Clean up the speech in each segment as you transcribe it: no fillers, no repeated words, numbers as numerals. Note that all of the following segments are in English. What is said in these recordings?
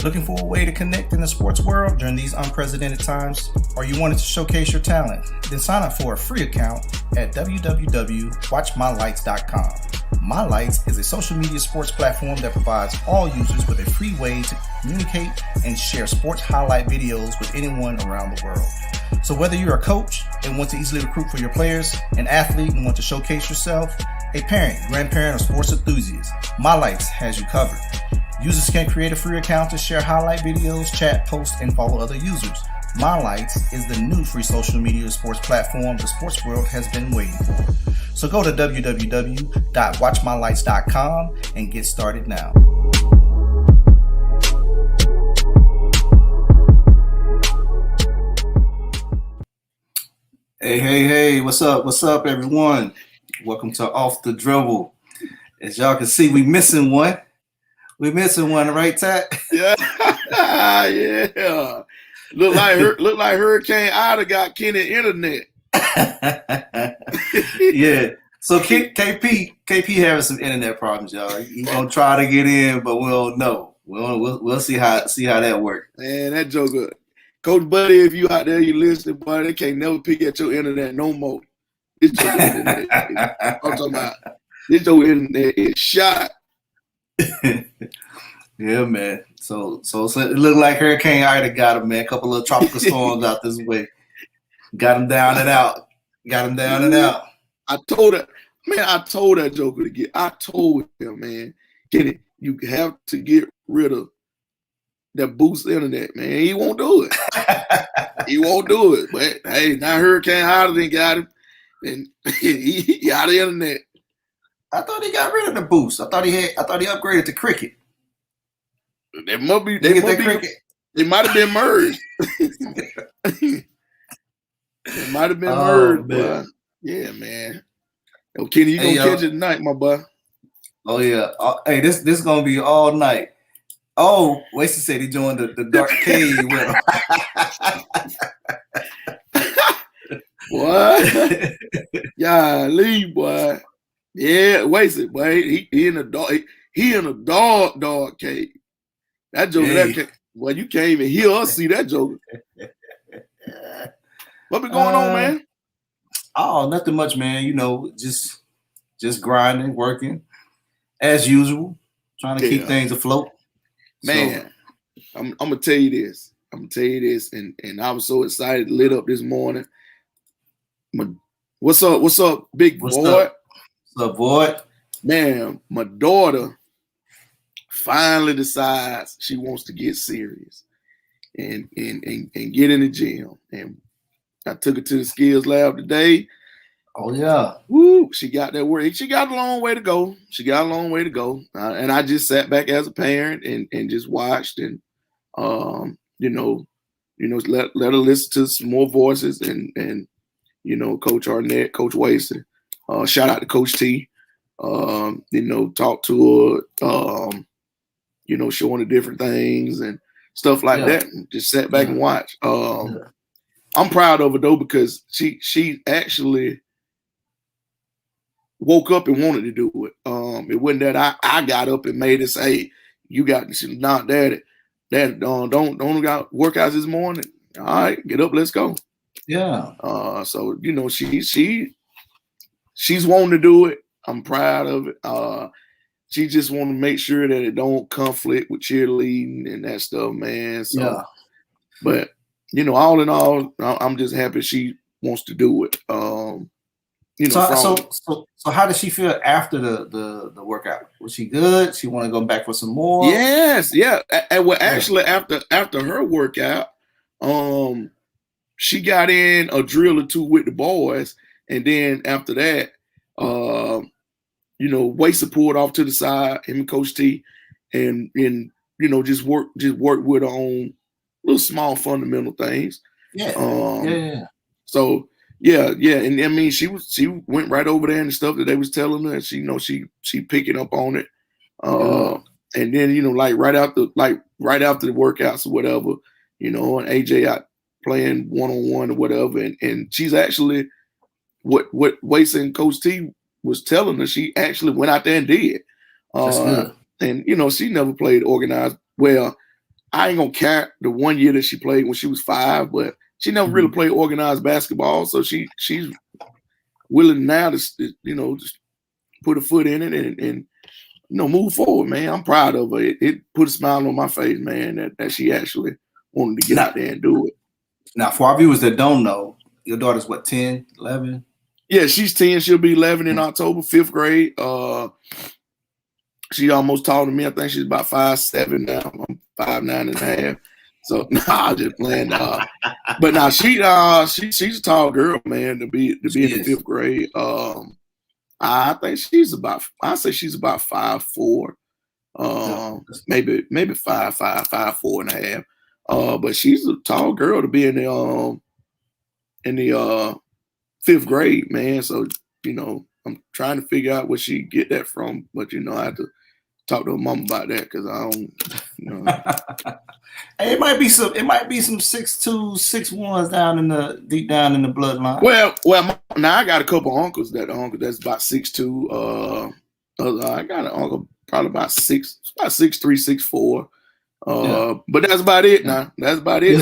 Looking for a way to connect in the sports world during these unprecedented times? Or you wanted to showcase your talent? Then sign up for a free account at www.watchmylights.com. My Lights is a social media sports platform that provides all users with a free way to communicate and share sports highlight videos with anyone around the world. So whether you're a coach and want to easily recruit for your players, an athlete and want to showcase yourself, a parent, grandparent, or sports enthusiast, My Lights has you covered. Users can create a free account to share highlight videos, chat, post, and follow other users. My Lights is the new free social media sports platform the sports world has been waiting for. So go to www.watchmylights.com and get started now. Hey, what's up, everyone? Welcome to Off the Dribble. As y'all can see, we missing one. Right, Tat? Yeah. Look like Hurricane Ida got Kenny internet. Yeah. So KP having some internet problems, y'all. He gonna try to get in, but we don't know. We'll see how that works. Man, that joker, Coach Buddy, if you out there, you listening, buddy, they can't never pick at your internet no more. This your internet. I'm talking about this your internet is shot. Yeah, man. So it looked like Hurricane Ida got him, man. A couple of tropical storms out this way. Got him down and out. I told that joker to get. I told him, man, Kenny, you have to get rid of that boost internet, man. He won't do it. But hey, now Hurricane Ida done got him, and he out of the internet. I thought he got rid of the boost. I thought he upgraded to Cricket. They might have been merged. It might have been merged, but yeah, man. Yo, Kenny, you gonna catch it tonight, my boy. Oh yeah. Hey, this gonna be all night. Oh, Wasted said he joined the dark cave with him. What? Yeah, leave, boy. Yeah, Wasted, boy. He in a dog cave. That joker, well, you can't even hear us see that joker. What been going on, man? Oh, nothing much, man. You know, just grinding, working as usual, trying to keep things afloat. Man, so, I'm gonna tell you this. And I was so excited, lit up this morning. What's up, big boy? What's up, boy? Man, my daughter finally decides she wants to get serious and get in the gym. And I took her to the skills lab today. Oh yeah. Woo, she got that work. She got a long way to go. And I just sat back as a parent and just watched and let her listen to some more voices and Coach Arnett, Coach Waston. Shout out to Coach T. Talk to her, showing the different things and stuff like that. And just sat back and watched. I'm proud of her though, because she actually woke up and wanted to do it. It wasn't that I got up and made her say, "You got not daddy. Dad, don't got workouts this morning. All right, get up, let's go." Yeah. So she's wanting to do it. I'm proud of it. She just want to make sure that it don't conflict with cheerleading and that stuff, man. So, yeah. But all in all, I'm just happy she wants to do it. So how did she feel after the workout? Was she good? She want to go back for some more? Yes, yeah. Well, actually, after her workout, she got in a drill or two with the boys, and then after that, Wasted pulled off to the side, him and Coach T, and just work with her on little small fundamental things. Yeah. So and I mean she went right over there and the stuff that they was telling her, and she picking up on it. And then right after the workouts or whatever, and AJ out playing one-on-one or whatever, and she's actually what Wasted and Coach T was telling her, she actually went out there and did. That's good. And she never played organized. Well, I ain't gonna count the 1 year that she played when she was 5, but she never really played organized basketball. So she's willing now to, you know, just put a foot in it and you know, move forward, man. I'm proud of her. It put a smile on my face, man, that she actually wanted to get out there and do it. Now, for our viewers that don't know, your daughter's what, 10, 11? Yeah, she's 10. She'll be 11 in October, 5th grade. She almost taller than me. I think she's about 5'7" now. I'm 5'9.5". So I'm just playing. But now she's a tall girl, man, to be in the 5th grade. I think she's about 5'4", maybe 5'5", 5'4.5". But she's a tall girl to be in the 5th grade, man. So, you know, I'm trying to figure out where she get that from, but you know, I have to talk to her mom about that because I don't, you know. Hey, it might be some 6'2", 6'1" deep down in the bloodline. Well, now I got a couple uncles that's about 6'2". I got an uncle probably about 6'3", 6'4". But that's about it now. That's about it.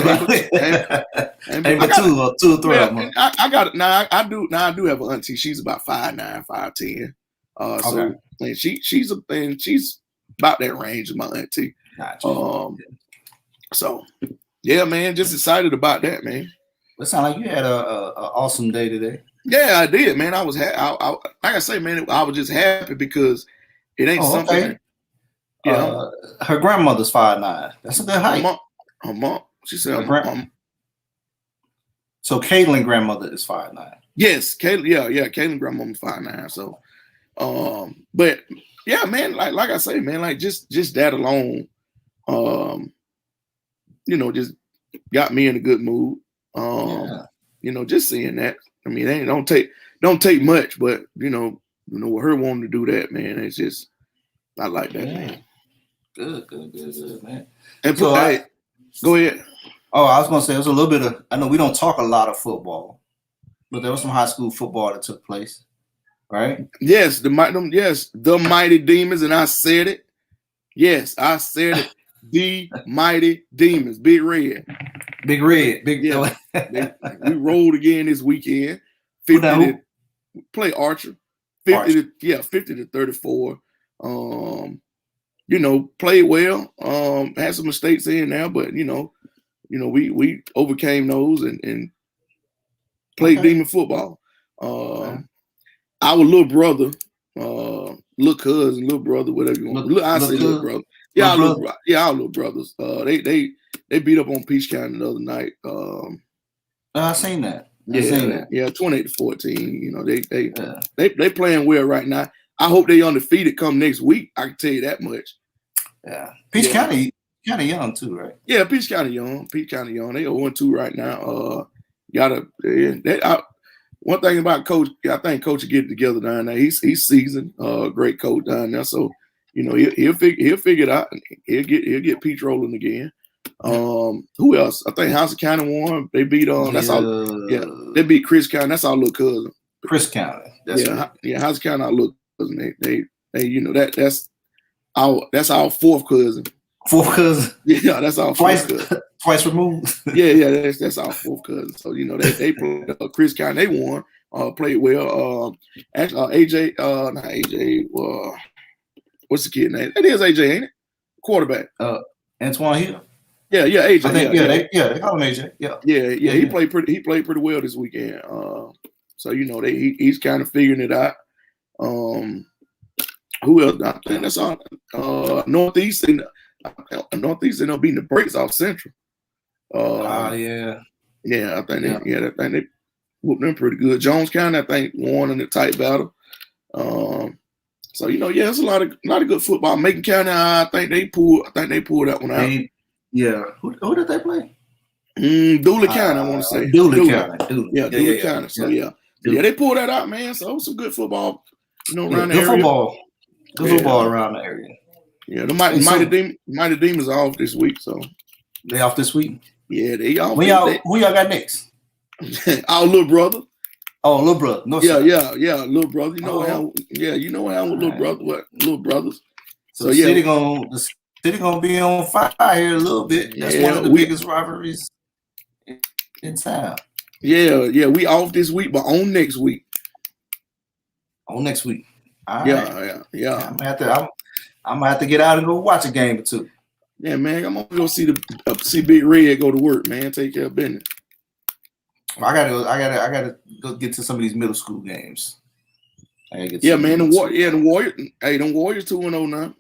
Two or three. I got it now. I do have an auntie. She's about 5'9", 5'10". So and she's about that range of my auntie. Gotcha. So yeah, man, just excited about that, man. It sounds like you had a awesome day today. Yeah, I did, man. I was like I say, man, I was just happy because it ain't something. Okay. Yeah, her grandmother's 5'9". That's a good height. Her mom. She said, so Caitlin grandmother is 5'9". Yes, Caitlin. Yeah. Caitlin grandmother's 5'9". So, but yeah, man, like I say, man, like just that alone, you know, just got me in a good mood. You know, just seeing that. I mean, it don't take much, but you know, with her wanting to do that, man, it's just I like that, man. Good, man. And so, go ahead. Oh, I was gonna say it was a little bit of. I know we don't talk a lot of football, but there was some high school football that took place, right? Yes, the Mighty Demons, and I said it. Yes, I said it. The Mighty Demons, Big Red. We rolled again this weekend. 50 to play Archer. 50 to 34. You know, played well. Had some mistakes in there, but you know, we overcame those and played demon football. Our little brother, little cousin, little brother, whatever you want. I say little brother. Yeah, our little brothers. They beat up on Peach County the other night. I seen that. Yeah, 28-14. You know, they playing well right now. I hope they undefeated come next week. I can tell you that much. Yeah. Peach County kind of young too, right? Yeah, Peach County young. They 0-2 right now. One thing about Coach, I think Coach will get it together down there. He's seasoned, great coach down there. So, you know, he'll figure it out. He'll get Peach rolling again. Who else? I think House County won. They beat they beat Chris County. That's our little cousin. Chris County. House County our little cousin. They you know that's our fourth cousin. Fourth cousin? Yeah, that's our fourth cousin. Twice removed. Yeah, that's our fourth cousin. So, you know, they played Chris County, they won, played well. Actually, AJ, not AJ, what's the kid name? It is AJ, ain't it? Quarterback. Antoine Hill. Yeah, AJ. I think, they call him AJ. Yeah. He played pretty well this weekend. So, you know, he's kind of figuring it out. Who else? I think that's all. Northeast ended up beating the brakes off Central. Yeah, I think they whooped them pretty good. Jones County, I think, won in a tight battle. So, you know, it's a lot of good football. Macon County, I think they pulled that one out. Who did they play? Dooley County, I want to say. Dooley County. Dooley County. So they pulled that out, man. So it was some good football, you know, around the area. Good football around the area. Yeah, the Mighty Demons are off this week, so they off this week. Yeah, they off. Who y'all got next? Our little brother. Oh, little brother. No, little brother. You know how with little brother. What little brothers? So the City gonna be on fire here a little bit. That's one of the biggest rivalries in town. Yeah. We off this week, but on next week. On next week. All right. Yeah. I'm gonna have to get out and go watch a game or two. Yeah, man. I'm gonna go see Big Red go to work, man. Take care of business. I gotta go get to some of these middle school games. Yeah, man. The Warriors. Hey, them Warriors 2-0 now.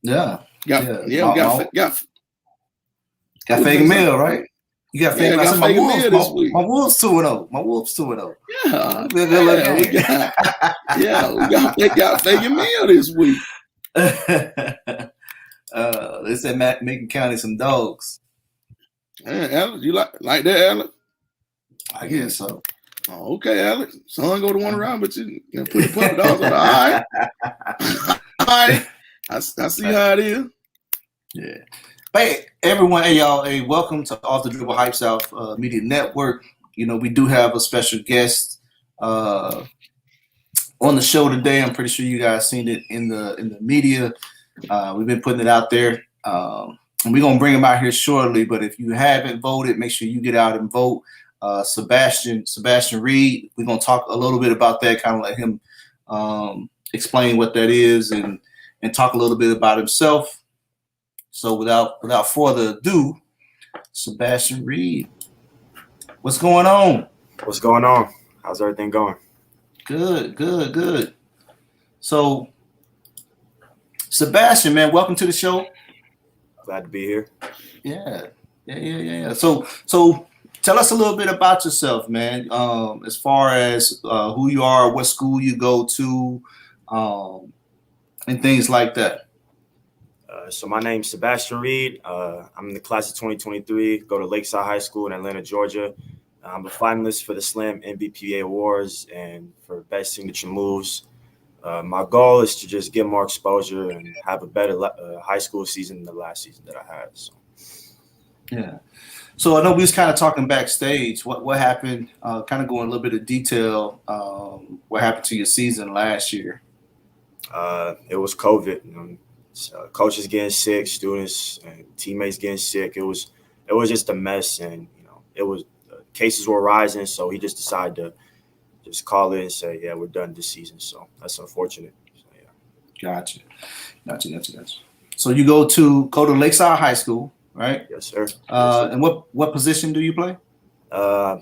Yeah. Got Fagan Mill, right? You got Fagan. Yeah, my Wolves 2-0. My Wolves 2-0. Yeah. They got Fagan Mill this week. They said Macon County some dogs. Yeah, Alex, you like that, Alex? I guess so. Oh, okay, Alex. Son go to one around, but you put the puppy dogs on. All right. All right. I see how it is. Yeah. Hey, everyone. Hey, y'all. Hey, welcome to Off the Dribble Hype South Media Network. We do have a special guest on the show today. I'm pretty sure you guys seen it in the media. We've been putting it out there. And we're going to bring him out here shortly. But if you haven't voted, make sure you get out and vote. Sebastian Reed. We're going to talk a little bit about that, kind of let him explain what that is and talk a little bit about himself. So without further ado, Sebastian Reed, what's going on? What's going on? How's everything going? Good. So, Sebastian, man, welcome to the show. Glad to be here. Yeah. So tell us a little bit about yourself, man. As far as who you are, what school you go to, and things like that. So my name's Sebastian Reed. I'm in the class of 2023. Go to Lakeside High School in Atlanta, Georgia. I'm a finalist for the Slam NBPA Awards and for Best Signature Moves. My goal is to just get more exposure and have a better high school season than the last season that I had. So. Yeah. So I know we was kind of talking backstage. What happened? Kind of going a little bit of detail. What happened to your season last year? It was COVID. Coaches getting sick, students and teammates getting sick. It was just a mess, and it was cases were rising. So he just decided to just call it and say, "Yeah, we're done this season." So that's unfortunate. So, yeah. Gotcha. So you go to Lakeside High School, right? Yes, sir. And what position do you play?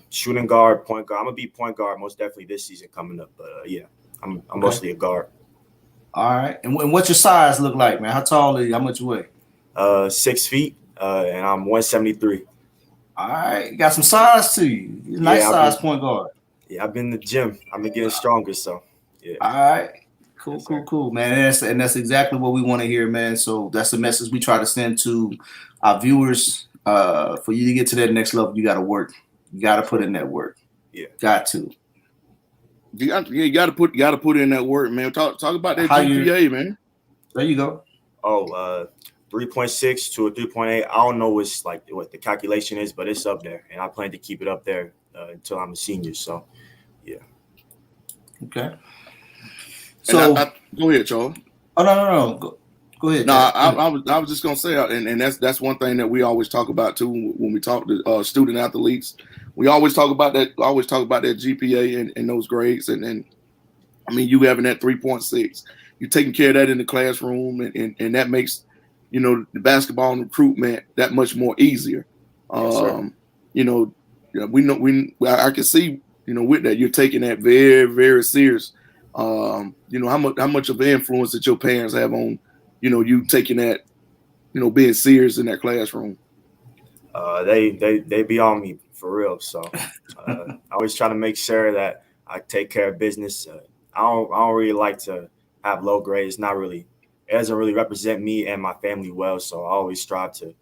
Shooting guard, point guard. I'm gonna be point guard most definitely this season coming up. But I'm mostly a guard. All right. And what's your size look like, man? How tall are you? How much you weigh? 6 feet, and I'm 173. All right. You got some size to you. You're nice size point guard. Yeah, I've been in the gym. I've been getting stronger, so yeah. All right. Cool, man. And that's exactly what we want to hear, man. So that's the message we try to send to our viewers. For you to get to that next level, you got to work. You got to put in that work. Yeah. Got to. You got to put in that work, man. Talk about that GPA, man. There you go. 3.6 to a 3.8. I don't know what the calculation is, but it's up there, and I plan to keep it up there until I'm a senior. So, yeah. Okay. So go ahead, Charles. Oh no. Go ahead. No, I was just gonna say, and that's one thing that we always talk about too when we talk to student athletes. We always talk about that. That GPA and those grades, and I mean, you having that 3.6, you're taking care of that in the classroom, and that makes the basketball and recruitment that much more easier. Yes, I can see with that you're taking that very, very serious. How much of an influence that your parents have on you taking that, being serious in that classroom. They be on me for real. So I always try to make sure that I take care of business. I don't really like to have low grades. It doesn't really represent me and my family well. So I always strive to,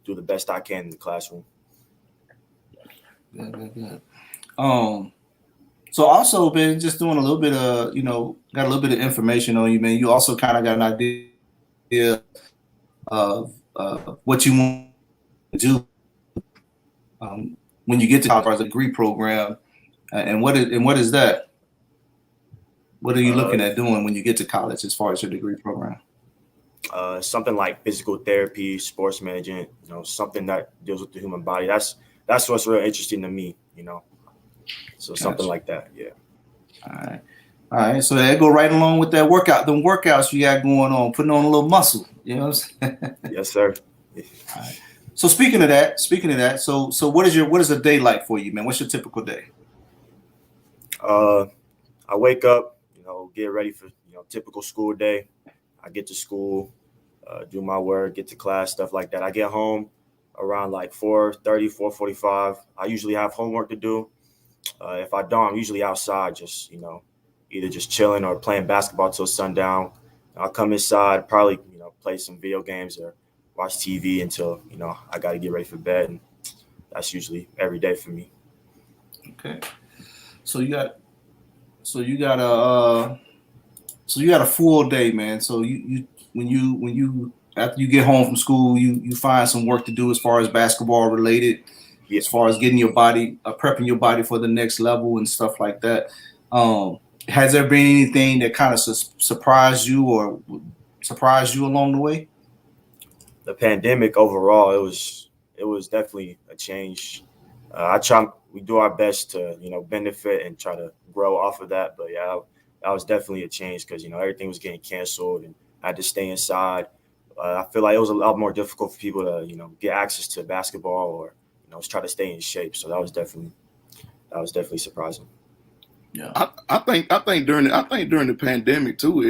do the best I can in the classroom. Good. So also been just doing a little bit of, got a little bit of information on you, man. You also kind of got an idea of what you want to do when you get to college as a degree program, and what is that? What are you looking at doing when you get to college as far as your degree program? something like physical therapy, sports management, something that deals with the human body. That's what's real interesting to me, So something Gotcha. like that, yeah. All right. So that go right along with that workout. Them workouts you got going on, putting on a little muscle. You know what I'm saying? Yes, sir. All right. So speaking of that, so what is a day like for you, man? What's your typical day? I wake up, get ready for typical school day. I get to school, do my work, get to class, stuff like that. I get home around like 4:30, 4:45. I usually have homework to do. If I don't, I'm usually outside, just either just chilling or playing basketball till sundown. I'll come inside, probably play some video games or watch TV until I got to get ready for bed, and that's usually every day for me. Okay. So you got a full day, man. So you when you after you get home from school, you find some work to do as far as basketball related, Yeah. as far as getting your body, prepping your body for the next level and stuff like that. Has there been anything that kind of surprised you along the way? The pandemic overall, it was definitely a change. We do our best to benefit and try to grow off of that, but yeah, that was definitely a change because everything was getting canceled and I had to stay inside. I feel like it was a lot more difficult for people to get access to basketball or try to stay in shape. So that was definitely surprising. Yeah, I think during the pandemic too,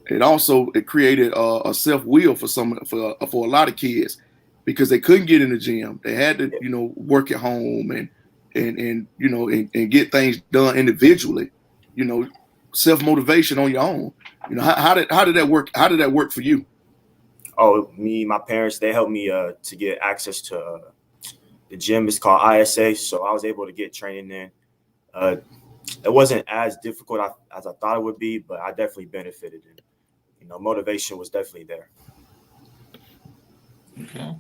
it created a self will for a lot of kids because they couldn't get in the gym. They had to work at home and get things done individually. Self motivation on your own. How did that work? How did that work for you? Oh, my parents, they helped me to get access to the gym. It's called ISA, so I was able to get training in. It wasn't as difficult as I thought it would be, but I definitely benefited. And motivation was definitely there. Okay.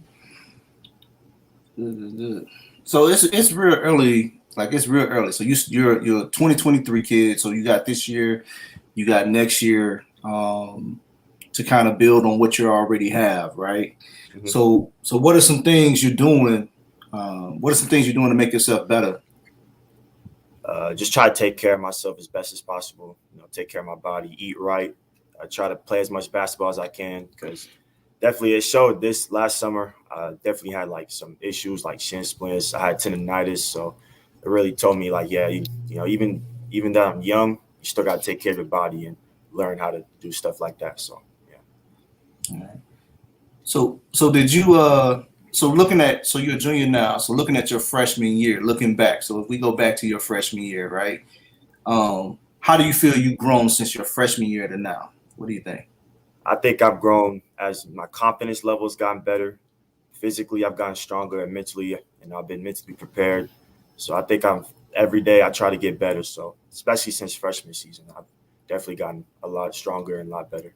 Good. So it's real early. Like it's real early. So you're a 2023 kid. So you got this year, you got next year to kind of build on what you already have, right? Mm-hmm. So what are some things you're doing? What are some things you're doing to make yourself better? Just try to take care of myself as best as possible. Take care of my body, eat right. I try to play as much basketball as I can because definitely it showed this last summer. I definitely had like some issues like shin splints. I had tendonitis, so it really told me like, yeah, even though I'm young, you still got to take care of your body and learn how to do stuff like that. So yeah. All right. So did you so you're a junior now. So looking at your freshman year, looking back. So if we go back to your freshman year, right? How do you feel you've grown since your freshman year to now? What do you think? I think I've grown as my confidence level has gotten better. Physically, I've gotten stronger, and mentally, and I've been mentally prepared. So I think every day I try to get better. So especially since freshman season, I've definitely gotten a lot stronger and a lot better.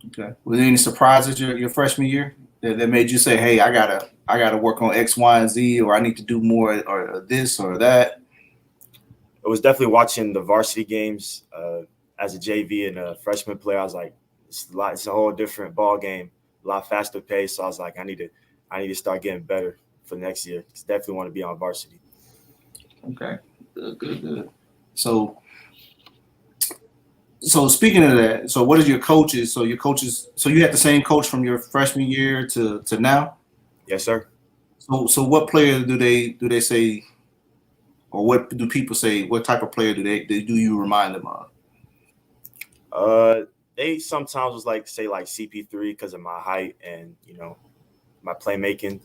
Okay. Were there any surprises your freshman year that made you say, "Hey, I gotta work on X, Y, and Z, or I need to do more, or this or that"? It was definitely watching the varsity games as a JV and a freshman player. I was like, it's a whole different ball game, a lot faster pace. So I was like, I need to start getting better for next year. I definitely want to be on varsity. Okay, good. So speaking of that, so what is your coaches? So you had the same coach from your freshman year to now? Yes, sir. So what player do they say, or what do people say? What type of player do you remind them of? They sometimes was like say like CP3 because of my height and my playmaking.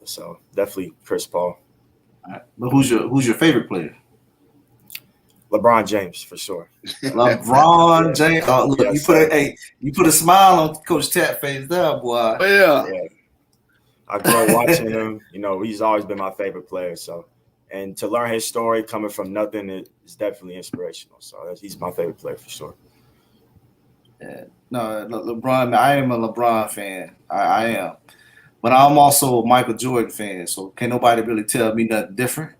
So definitely Chris Paul. All right. But who's your favorite player? LeBron James for sure. LeBron James. Oh, look, yes, you put a smile on Coach Tat face there, boy. Yeah. I grew up watching him. He's always been my favorite player. So, and to learn his story coming from nothing is definitely inspirational. So he's my favorite player for sure. Yeah. No, LeBron. I am a LeBron fan. I am, but I'm also a Michael Jordan fan. So can't nobody really tell me nothing different.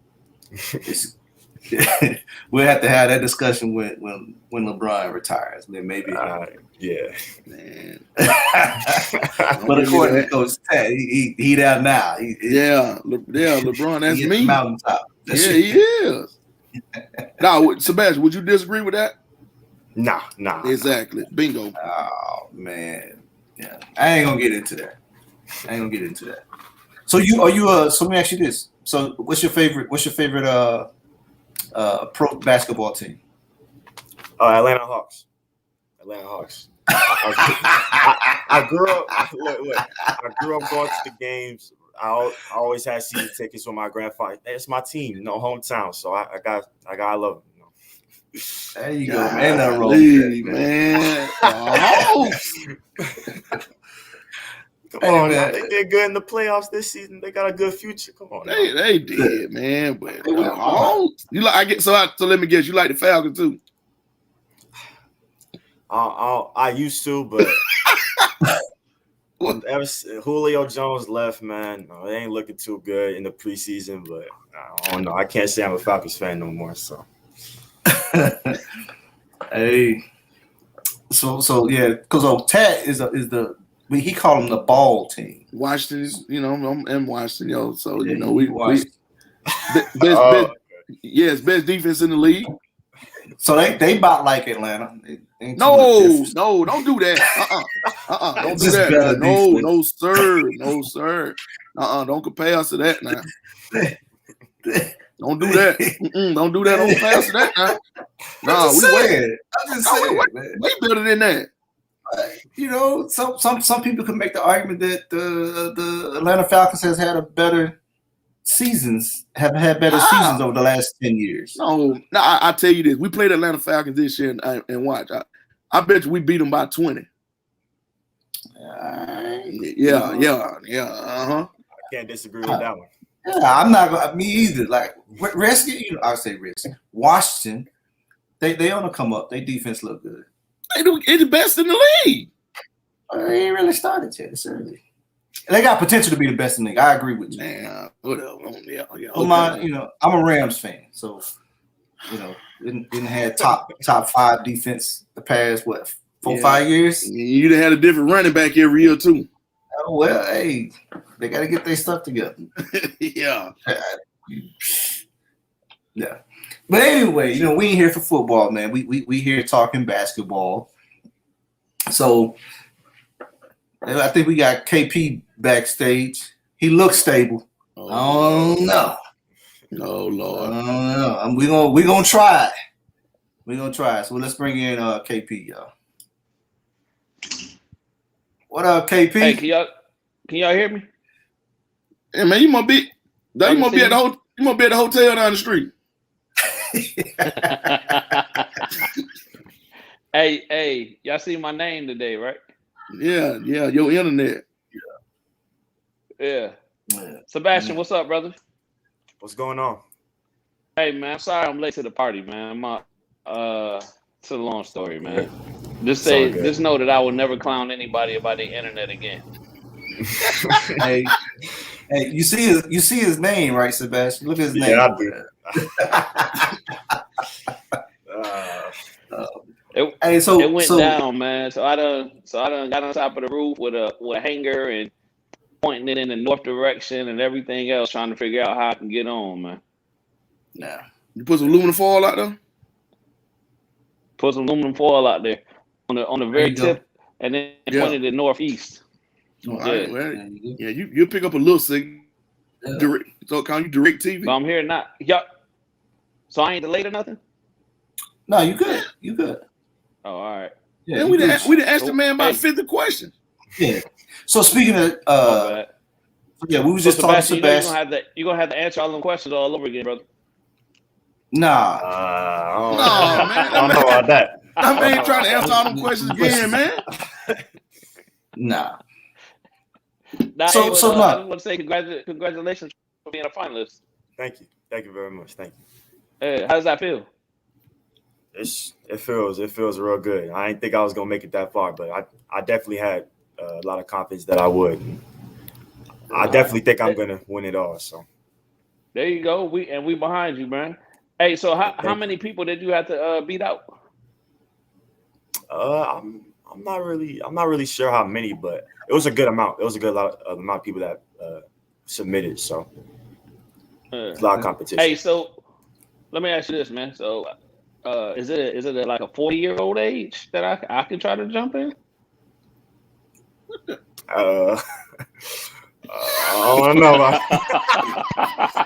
we'll have to have that discussion when LeBron retires. Then maybe. Yeah, man. But according to Coach Ted, he down now. LeBron, that's me. Mountaintop. Yeah, he is. Now, Sebastian, would you disagree with that? Nah. Exactly. Bingo. Oh man, yeah. I ain't gonna get into that. So so let me ask you this. So what's your favorite pro basketball team? Atlanta Hawks. I grew up. Look, I grew up going to the games. I always had season tickets with my grandfather. It's my team, hometown. So I love them. There you go, man. Nothing wrong with that, man. Come on, man. They did good in the playoffs this season. They got a good future. Come on, they did, man. But you like? So let me guess. You like the Falcons too? I used to, but ever Julio Jones left, man, it ain't looking too good in the preseason. But I don't know. I can't say I'm a Falcons fan no more. So, hey, so yeah, because Tat he called them the ball team. Washington is, I'm in Washington, So yeah, we best defense in the league. So they about like Atlanta. No, don't do that. Don't do that. No, sir. Don't compare us to that now. Don't do that. Don't do that. Don't compare us to that now. I'm just saying, way better than that. Some people can make the argument that the Atlanta Falcons have had better seasons over the last 10 years. No, I tell you this. We played Atlanta Falcons this year and watch. I bet you we beat them by 20. Yeah. I can't disagree with that one. Yeah, I'm not going. Me either. Like Redskins, I would say Redskins. Washington, they on the come up. Their defense look good. They're the best in the league. They ain't really started yet. It's early. They got potential to be the best in the league. I agree with you. Yeah, whatever. Yeah. I'm a Rams fan, so didn't have top 5 defense the past 4-5 years. You'd have had a different running back every year too. Oh, well, hey, they got to get their stuff together. Yeah. But anyway, we ain't here for football, man. We here talking basketball. So I think we got KP backstage. He looks stable. I don't know. No, Lord. I don't know. We're gonna try. We're gonna try. So let's bring in KP, y'all. What up, KP? Hey, can y'all hear me? Yeah, man, you must be at the hotel down the street. Hey, y'all see my name today, right? Yeah, your internet. Yeah. Sebastian, what's up, brother? What's going on? Hey, man, I'm sorry I'm late to the party, man. It's a long story, man. Just know that I will never clown anybody about the internet again. Hey, you see his name, right, Sebastian? Look at his name. Yeah, I do. It went down, man. So I done got on top of the roof with a hanger and pointing it in the north direction and everything else, trying to figure out how I can get on, man. Nah. You put some aluminum foil out there? Put some aluminum foil out there on the very tip, and then pointed it northeast. All right, well, you'll pick up a little signal. Yeah. So call you direct TV. So I'm here now. Yup. So I ain't delayed or nothing? No, you good. You good. Oh, all right. Yeah, we didn't ask the man about 50 questions. Yeah. So speaking of we was just talking to Sebastian. You're gonna have to answer all them questions all over again, brother. Nah. I don't know about that. I ain't trying to answer all them questions again, man. Nah. I just want to say congratulations for being a finalist. Thank you very much. Thank you. Hey, how does that feel? It feels real good. I didn't think I was gonna make it that far, but I definitely had a lot of confidence that I would. I definitely think I'm gonna win it all. So there you go. We behind you, man. Hey, so how many people did you have to beat out? I'm not really sure how many, but it was a good amount. It was a good amount of people that submitted. So a lot of competition. Hey, so let me ask you this, man. So is it like a 40-year-old age that I can try to jump in? I don't know.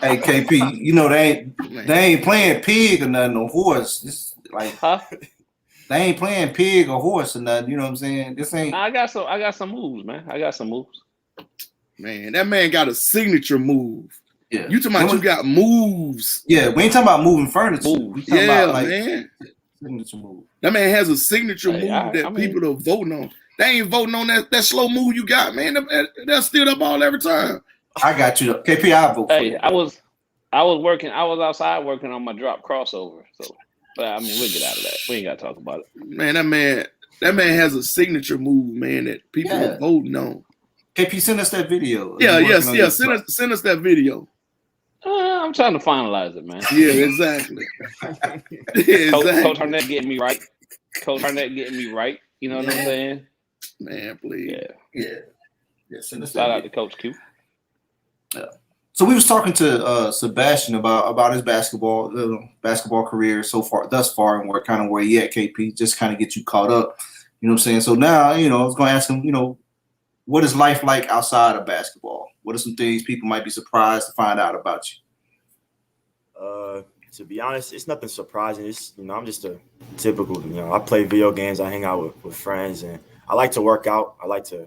Hey KP, you know they ain't playing pig or nothing, or horse. It's like they ain't playing pig or horse or nothing. You know what I'm saying? This ain't. I got some moves, man. I got some moves. Man, that man got a signature move. Yeah. You talking about you got moves? Yeah, we ain't talking about moving furniture. We talking about like man. Signature move. That man has a signature move that people are voting on. They ain't voting on that slow move you got, man. They'll steal that ball every time. I got you. KP, I vote for you. I was outside working on my drop crossover. So, but I mean, we'll get out of that. We ain't got to talk about it. Man, that man has a signature move, man, that people are voting on. KP, send us that video. Yeah. Send us that video. I'm trying to finalize it, man. Yeah, exactly. Coach Arnett getting me right. You know what I'm saying? Man, please. Yeah. Send us that Shout out to Coach Q. Yeah. So we was talking to Sebastian about his basketball career thus far, and where he at, KP, just kind of get you caught up. You know what I'm saying? So now, I was going to ask him, what is life like outside of basketball? What are some things people might be surprised to find out about you? To be honest, it's nothing surprising. It's I'm just a typical. I play video games. I hang out with friends, and I like to work out. I like to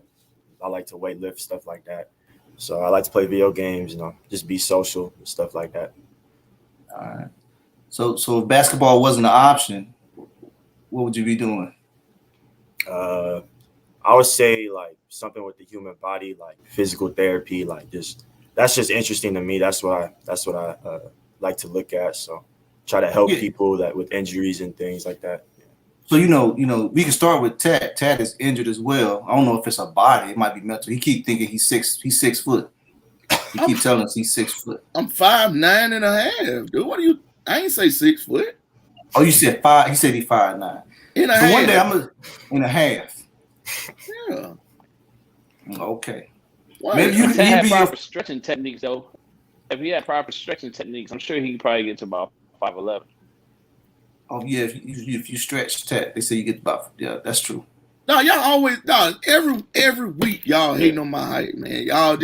weight lift, stuff like that. So I like to play video games. Just be social and stuff like that. All right. So if basketball wasn't an option, what would you be doing? I would say like something with the human body, like physical therapy, like that's just interesting to me. That's what I like to look at. So try to help people that with injuries and things like that. Yeah. So we can start with Tat. Tat is injured as well. I don't know if it's a body, it might be mental. He keep thinking he's 6 foot. He keep telling us he's 6 foot. I'm 5'9.5", dude. What are you? I ain't say 6 foot. Oh, you said 5. He said he's 5'9". In a so half. One day I'm in a half. Yeah. Okay. What? Maybe you can have proper stretching techniques though. If he had proper stretching techniques, I'm sure he could probably get to about 5'11". Oh yeah, if you stretch Tat, they say you get about that's true. No, y'all every week y'all hating on my height, man. Y'all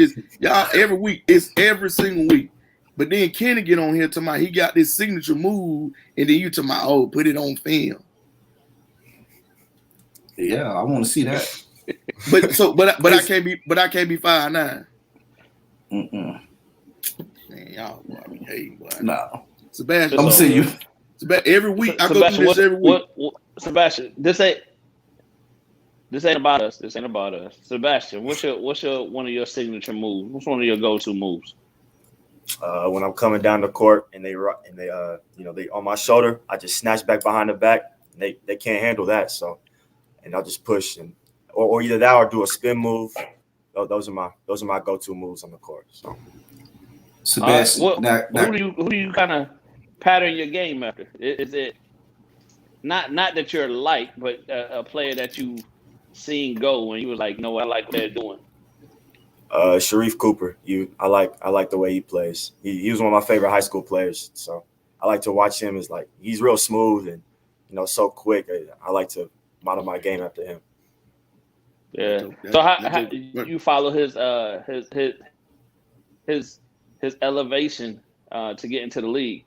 every week, it's every single week. But then Kenny get on here talking about he got this signature move, and then you talking about put it on film. Yeah, I want to see that. but I can't be 5'9". Man, y'all be hating, boy. No. Sebastian, I'm saying you. Every week I go through this every week. Sebastian, this ain't about us. This ain't about us. Sebastian, what's your one of your signature moves? What's one of your go-to moves? When I'm coming down the court and they on my shoulder, I just snatch back behind the back. They can't handle that, so and I'll just push or either that or do a spin move. Those are my go-to moves on the court. So Sebastian, who do you kind of pattern your game after? Is it not that you're light, but a player that you seen go and you was like, no, I like what they're doing? Sharif Cooper. I like the way he plays. He was one of my favorite high school players. So I like to watch him. He's real smooth and so quick. I like to model my game after him. Yeah. So how you follow his elevation to get into the league?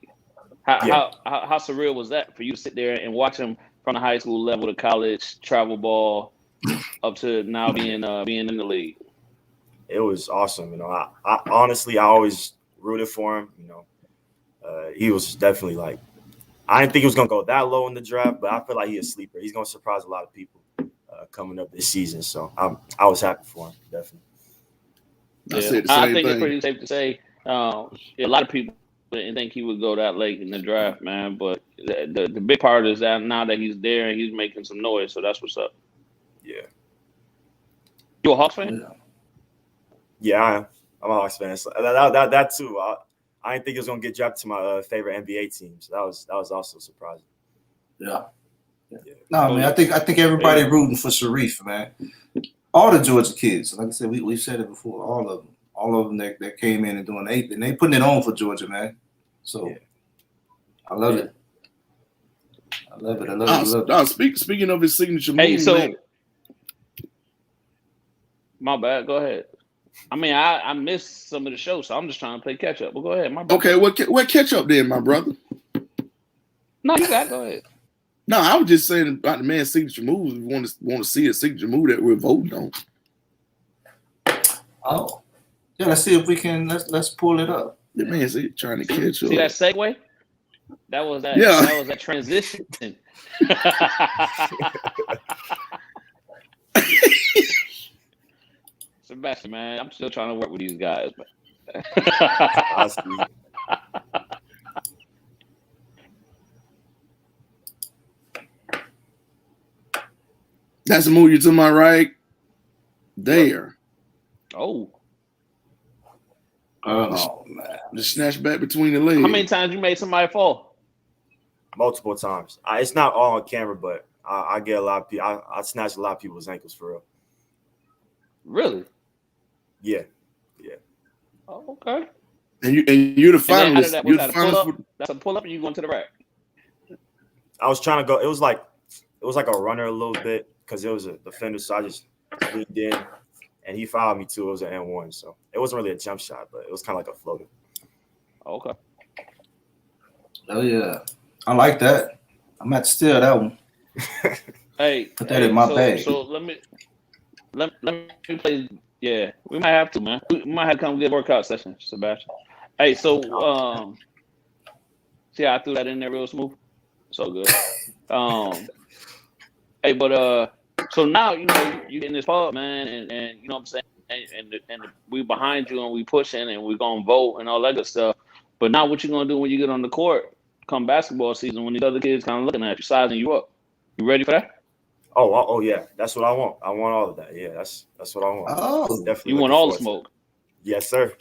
How surreal was that for you to sit there and watch him from the high school level to college, travel ball, up to now being in the league? It was awesome. I honestly always rooted for him. He was definitely I didn't think he was gonna go that low in the draft, but I feel like he's a sleeper. He's gonna surprise a lot of people coming up this season. So I was happy for him, definitely. I think it's pretty safe to say a lot of people didn't think he would go that late in the draft, man. But the big part is that now that he's there and he's making some noise, so that's what's up. Yeah. You a Hawks fan? Yeah, I am. I'm a Hawks fan. So that too. I didn't think he was gonna get drafted to my favorite NBA team. So that was also surprising. Yeah. No, man, I think everybody rooting for Sharif, man. All the Georgia kids, like I said, we've said it before. All of them that came in and doing they putting it on for Georgia, man. So I love it. I love it. Speaking of his signature move, man. My bad. Go ahead. I mean, I missed some of the show, so I'm just trying to play catch up. But go ahead, my brother. Okay, what catch up then, my brother? No, you got. Go ahead. No, I was just saying about the man's signature moves. We want to see a signature move that we're voting on. Oh, yeah. Let's see if we can. Let's pull it up. The man's trying to catch up. See that segue? That was that. Yeah. That was that transition. Sebastian, man, I'm still trying to work with these guys, man. That's the move you to my right. There. Oh, man. Just snatch back between the legs. how many times you made somebody fall? Multiple times. It's not all on camera, but I get a lot of people. I snatch a lot of people's ankles for real. Really? Yeah. Oh, okay. And you're the finalist. You're the finalist. That's a pull up, and you going to the rack. I was trying to go. It was like a runner a little bit because it was a defender, so I just leaned in, and he fouled me too. It was an N1, so it wasn't really a jump shot, but it was kind of like a floater. Okay. Oh yeah, I like that. I'm at to steal that one. Hey, put that in my bag. So let me play. Yeah, we might have to, man. We might have to come get a workout session, Sebastian. Hey, so see how I threw that in there real smooth? So good. Hey, but so now you know you in this pub, man, and you know what I'm saying, and we behind you and we pushing and we gonna vote and all that good stuff. But now what you gonna do when you get on the court come basketball season when these other kids kind of looking at you, sizing you up? You ready for that? Oh yeah, that's what I want. I want all of that. Yeah, that's what I want. Oh, definitely. You want all the smoke? Yes, sir.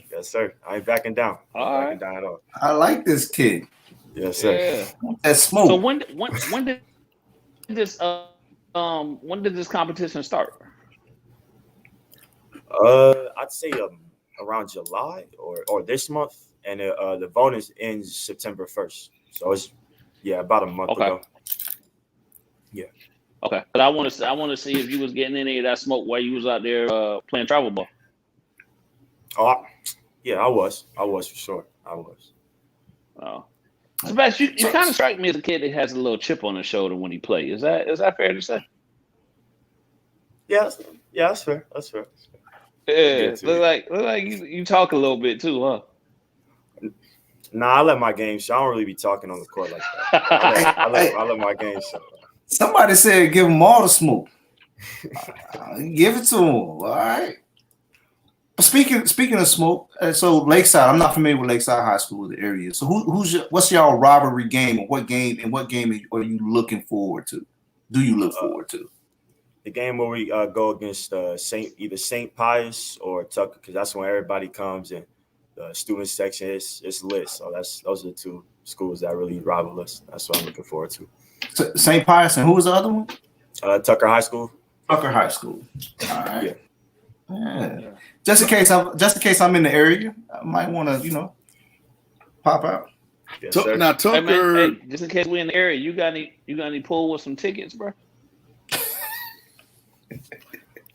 I ain't backing down. All right. Backing down at all. I like this kid. Yes, sir. Yeah. That smoke. So when did this competition start? I'd say around July or this month, and the voting ends September 1st. So it's about a month ago. Yeah. Okay, but I want to see if you was getting any of that smoke while you was out there playing travel ball. Oh, yeah, I was for sure. I was. Oh, Sebastian, you kind of strike me as a kid that has a little chip on his shoulder when he plays. Is that fair to say? Yeah, that's fair. That's fair. Yeah, look like you talk a little bit too, huh? Nah, I let my game show. I don't really be talking on the court like that. I let my game show. Somebody said give them all the smoke. Give it to them. All right. But speaking of smoke, so Lakeside, I'm not familiar with Lakeside High School, the area. So what's y'all rivalry game, and what game are you looking forward to? Do you look forward to? The game where we go against either St. Pius or Tucker, because that's when everybody comes and the student section is lit. So those are the two schools that really rival us. That's what I'm looking forward to. St. Pius, and who was the other one? Tucker High School. Tucker High School. All right. Yeah. Just in case I'm in the area, I might want to, pop out. Yes, Now Tucker. Hey, man, hey, just in case we in the area, you got any pull with some tickets, bro?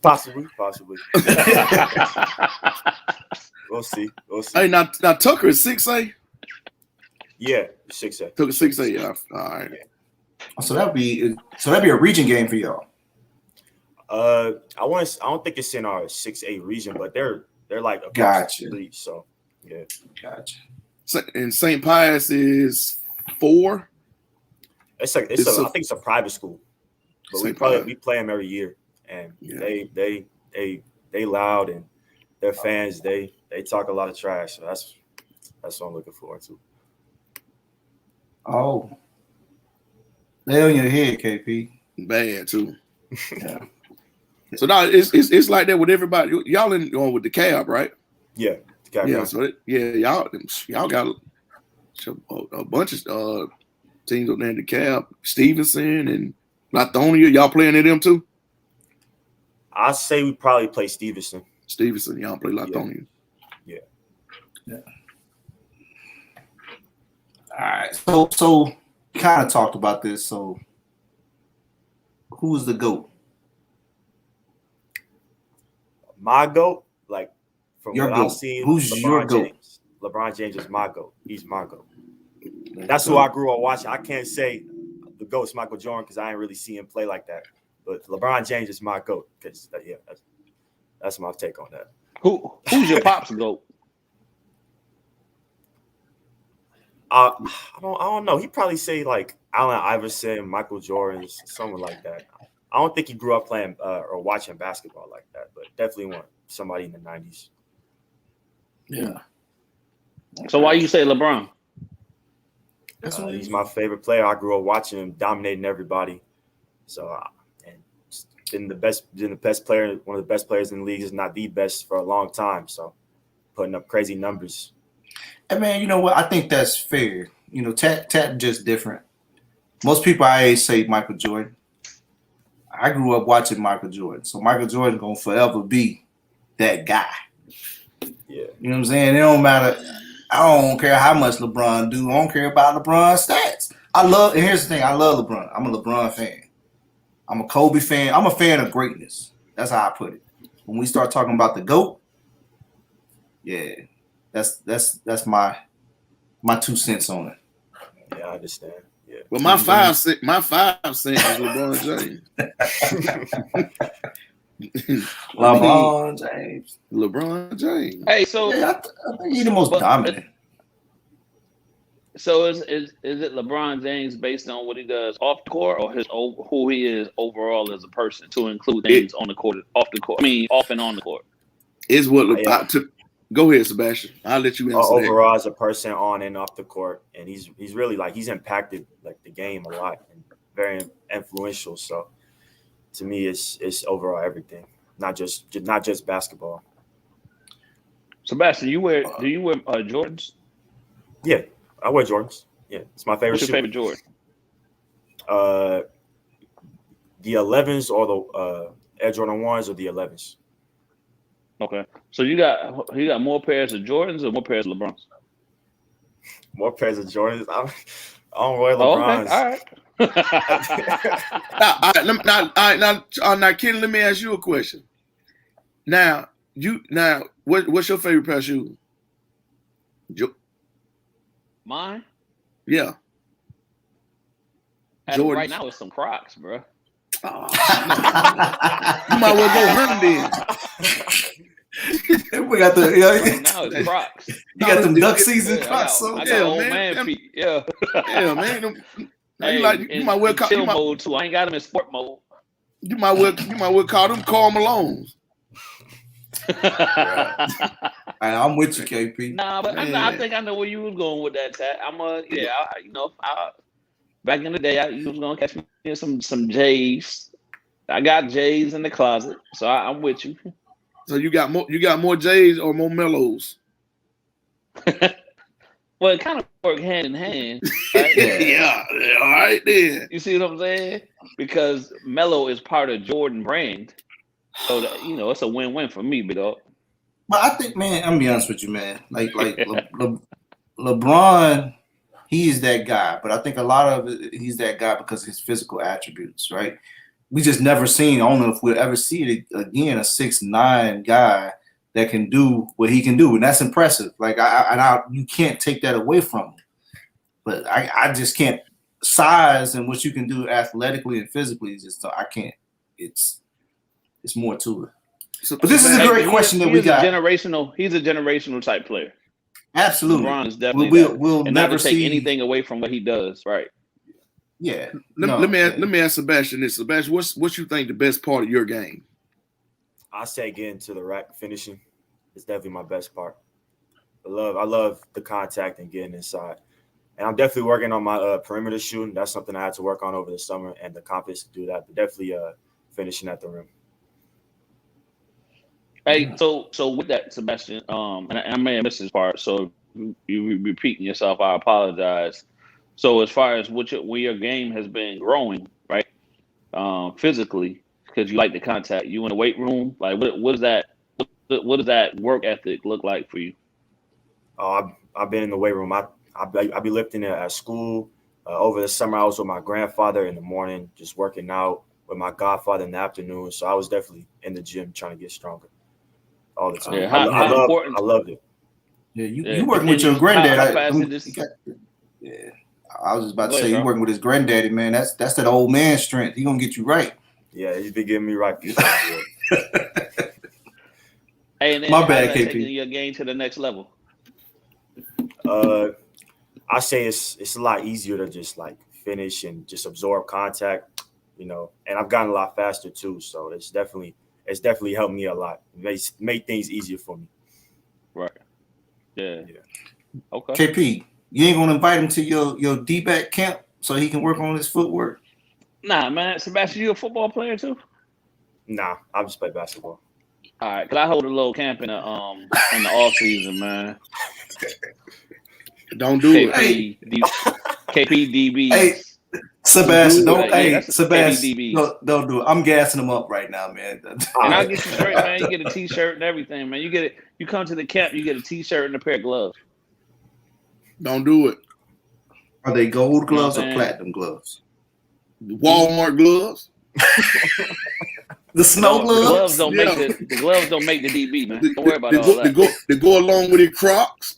Possibly. We'll see. Hey, now Tucker is 6A. Yeah, 6A. Tucker 6A. Yeah. All right. Yeah. So that'd be a region game for y'all. I don't think it's in our 6A region, but they're like a Gotcha. league, so yeah. Gotcha. And St. Pius is 4. I think it's a private school, but we play them every year, and they loud, and their fans they talk a lot of trash. So that's what I'm looking forward to. Oh, they on your head, KP. Bad too. Yeah. So now it's like that with everybody. Y'all in going with the cab, right? Yeah, Yeah, so y'all got a bunch of teams on there in the cab. Stevenson and Lithonia, y'all playing in them too? I say we probably play Stevenson. Y'all play Lithonia. Yeah. All right. So kind of talked about this. So who's the GOAT? My GOAT, like from Your what GOAT. I've seen, Who's your GOAT? LeBron James is my GOAT. He's my GOAT. That's who I grew up watching. I can't say the GOAT's Michael Jordan because I ain't really see him play like that. But LeBron James is my GOAT because that's my take on that. Who's your pops GOAT? I don't know. He'd probably say like Allen Iverson, Michael Jordan, someone like that. I don't think he grew up playing or watching basketball like that, but definitely want somebody in the 90s. Yeah. So why you say LeBron? He's my favorite player. I grew up watching him dominating everybody. So and been the best player, one of the best players in the league, is not the best for a long time. So putting up crazy numbers. Hey man, you know what? I think that's fair. You know, Tat just different. Most people I age say Michael Jordan. I grew up watching Michael Jordan, so Michael Jordan gonna forever be that guy. Yeah, you know what I'm saying. It don't matter. I don't care how much LeBron do. I don't care about LeBron's stats. And here's the thing. I love LeBron. I'm a LeBron fan. I'm a Kobe fan. I'm a fan of greatness. That's how I put it. When we start talking about the GOAT, yeah, that's my 2 cents on it. Yeah, I understand. Yeah. Well, my 5 cents is LeBron James. LeBron James. Hey, so yeah, I think he's the most dominant. So is it LeBron James based on what he does off the court, or who he is overall as a person, to include things on the court, off the court? I mean, off and on the court. Is what go ahead, Sebastian. I'll let you answer overall as a person on and off the court, and he's really he's impacted like the game a lot and very influential. So to me, it's overall everything, not just basketball. Sebastian, do you wear Jordans? Yeah, I wear Jordans. Yeah, it's my favorite. What's your favorite Jordan? The 11s or the Air Jordan 1s or the 11s. Okay, so you got more pairs of Jordans or more pairs of LeBrons? More pairs of Jordans. I don't wear LeBrons. All right. Now, Ken, let me ask you a question. Now, what's your favorite pair of shoes? Mine? Yeah. Right now, it's some Crocs, bro. Oh, you might well go hunting then. We got the now it's Crocs. You got them duck season Crocs. I got old man feet. Yeah. Yeah, man. You might well call mode too. I ain't got them in sport mode. You might well call them Karl Malones. I'm with you, KP. Nah, but I think I know where you was going with that, Tat. Back in the day, you was gonna catch me in some J's. I got J's in the closet, so I'm with you. So you got more J's or more Mellows? Well, it kind of work hand in hand. Right? Yeah, all right then. You see what I'm saying? Because Mellow is part of Jordan brand, so that, it's a win-win for me, big dog. But I think, man, I'm gonna be honest with you, man. Like LeBron, he's that guy. But I think a lot of it, he's that guy because of his physical attributes, right? We just never seen. I don't know if we'll ever see it again. A 6'9" guy that can do what he can do, and that's impressive. Like you can't take that away from him. But I just can't. Size and what you can do athletically and physically I can't. It's more to it. But this is a great question that we got. He's a generational type player. Absolutely. LeBron is definitely we'll never take anything away from what he does, right? Yeah. Let me ask Sebastian this. Sebastian, what you think the best part of your game? I say getting to the rack, finishing is definitely my best part. I love the contact and getting inside. And I'm definitely working on my perimeter shooting. That's something I had to work on over the summer and the confidence to do that. But definitely finishing at the rim. Hey, so with that, Sebastian, and I may have missed this part, so you repeating yourself, I apologize. So as far as where your game has been growing, right? Physically, because you like the contact, you in the weight room, like what is that? What does that work ethic look like for you? I've been in the weight room. I be lifting at school. Over the summer, I was with my grandfather in the morning, just working out with my godfather in the afternoon. So I was definitely in the gym trying to get stronger all the time. Yeah, I loved it. Yeah, you working with your granddad. I was just about to say, you working with his granddaddy, man. That's that old man strength. He gonna get you right. Yeah, he's been getting me right. Hey, and then my bad, KP. Taking your game to the next level. I say it's a lot easier to just like finish and just absorb contact, and I've gotten a lot faster too. So it's definitely helped me a lot. It made things easier for me. Right. Yeah. Okay. KP, you ain't gonna invite him to your D-back camp so he can work on his footwork? Nah, man. Sebastian, you a football player too? Nah, I just play basketball. All right, cause I hold a little camp in the off season, man. Don't do it. Hey. KPDB. Hey, Sebastian, don't do it. I'm gassing him up right now, man. And I'll get you straight, man. You get a T-shirt and everything, man. You come to the camp, you get a T-shirt and a pair of gloves. Don't do it. Are they gold gloves or platinum gloves? Walmart gloves. The snow gloves. The gloves don't make the DB, man. Don't worry about all that. They go along with your Crocs.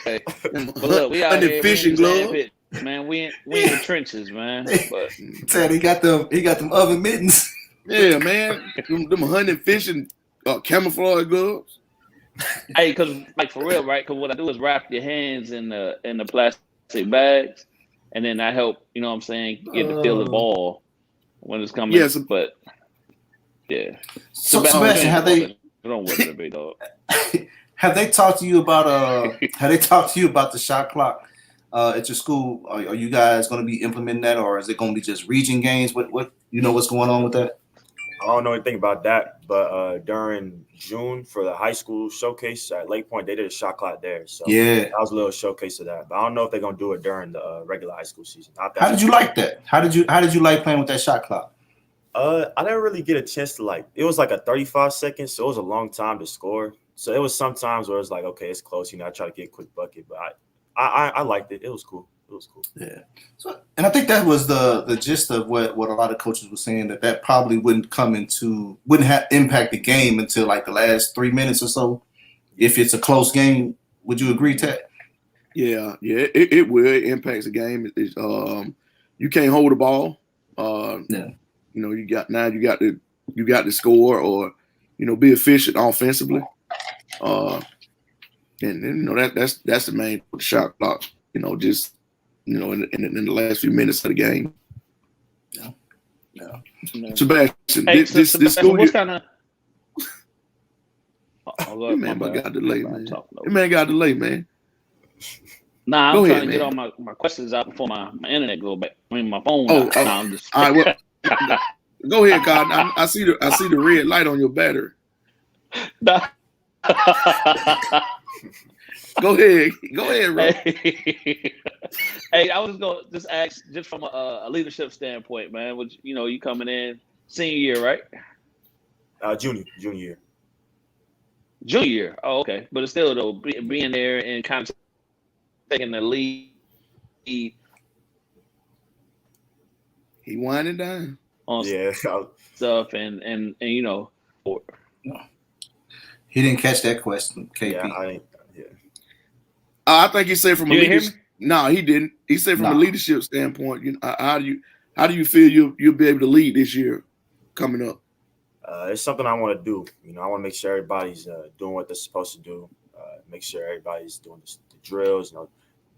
Okay. But look, we out here fishing gloves. Man, we in the trenches, man. But Ted, he got them oven mittens. Yeah, man. them hunting, fishing, camouflage gloves. Hey, cause like for real, right? Cause what I do is wrap your hands in the plastic bags, and then I help. You know what I'm saying? Get to feel the ball when it's coming. Yes, but yeah. So Sebastian, have they? Don't worry, big dog. Have they talked to you about the shot clock at your school? Are you guys going to be implementing that, or is it going to be just region games? What what's going on with that? I don't know anything about that, but during June for the high school showcase at Lake Point, they did a shot clock there. So yeah, that was a little showcase of that. But I don't know if they're gonna do it during the regular high school season. How did you like that? How did you like playing with that shot clock? I didn't really get a chance to it was like a 35 seconds, so it was a long time to score. So it was sometimes where it's like, okay, it's close. I try to get a quick bucket, but I liked it. It was cool. Yeah. So, and I think that was the gist of what a lot of coaches were saying, that probably wouldn't impact the game until like the last 3 minutes or so. If it's a close game, would you agree, Ted? Yeah. It will. It impacts the game. You can't hold the ball. Yeah. You got to score or be efficient offensively. And that's the main shot clock. Just in the last few minutes of the game. Yeah. Sebastian, hey, this school year. Kind of? Man got delayed, man. That man got delayed, man. Nah, I'm trying to get all my questions out before my internet go back. I mean, my phone. I'm just. All right, well, go ahead, God. I see the red light on your battery. Go ahead, bro. Hey, I was going to ask just from a leadership standpoint, man. Which you coming in senior year, right? Junior year. Junior year. Oh, okay. But it's still though being there and kind of taking the lead. He winding down On stuff and He didn't catch that question, KP. Yeah, I think he said from a leadership. No, he didn't. He said from a leadership standpoint. How do you feel you'll be able to lead this year coming up? It's something I want to do. I want to make sure everybody's doing what they're supposed to do. Make sure everybody's doing the drills.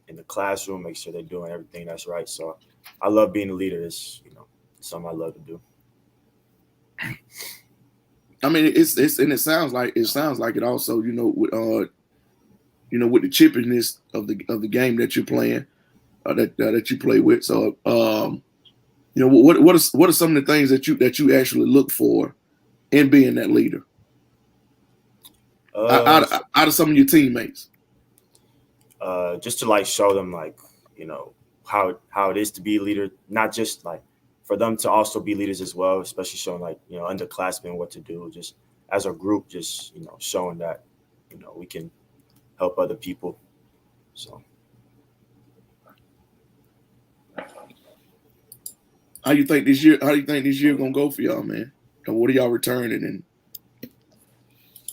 In the classroom, make sure they're doing everything that's right. So I love being a leader. It's something I love to do. I mean, it sounds like it also, with the chippiness of the game that you're playing, that you play with. So, what are some of the things that you actually look for in being that leader? out of some of your teammates? Just to like show them like, you know, how it is to be a leader, not just like for them to also be leaders as well, especially showing like, you know, underclassmen what to do, just as a group, just, you know, showing that, you know, we can help other people. So How you think this year gonna go for y'all, man? And what are y'all returning? And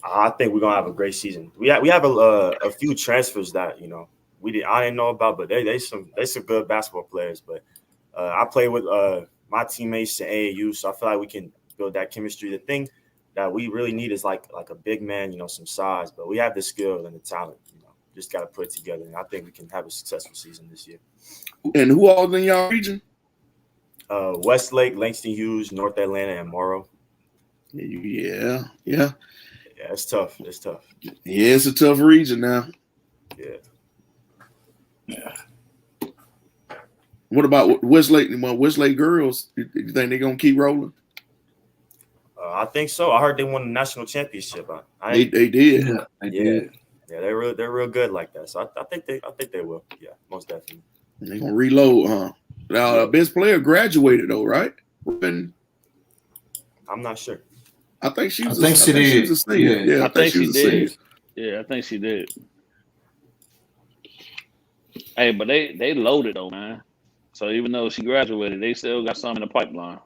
I think we're gonna have a great season. We have a few transfers that, you know, I didn't know about, but they some good basketball players. But I play with my teammates in AAU, so I feel like we can build that chemistry. The thing that we really need is like a big man, you know, some size. But we have the skill and the talent, you know, just got to put it together. And I think we can have a successful season this year. And who all in y'all region? Westlake, Langston Hughes, North Atlanta, and Morrow. Yeah. Yeah, it's tough. It's tough. Yeah, it's a tough region now. Yeah. What about Westlake? Westlake girls, you think they're gonna keep rolling? I think so. I heard they won the national championship. They did. Yeah, they did. Yeah, they're real good like that. So I think they will. Yeah, most definitely. They're gonna reload, huh? Now, best player graduated though, right? I'm not sure. I think she was. I think she did. A senior. Yeah, I think she did. Senior. Yeah, I think she did. Hey, but they loaded though, man. So even though she graduated, they still got some in the pipeline.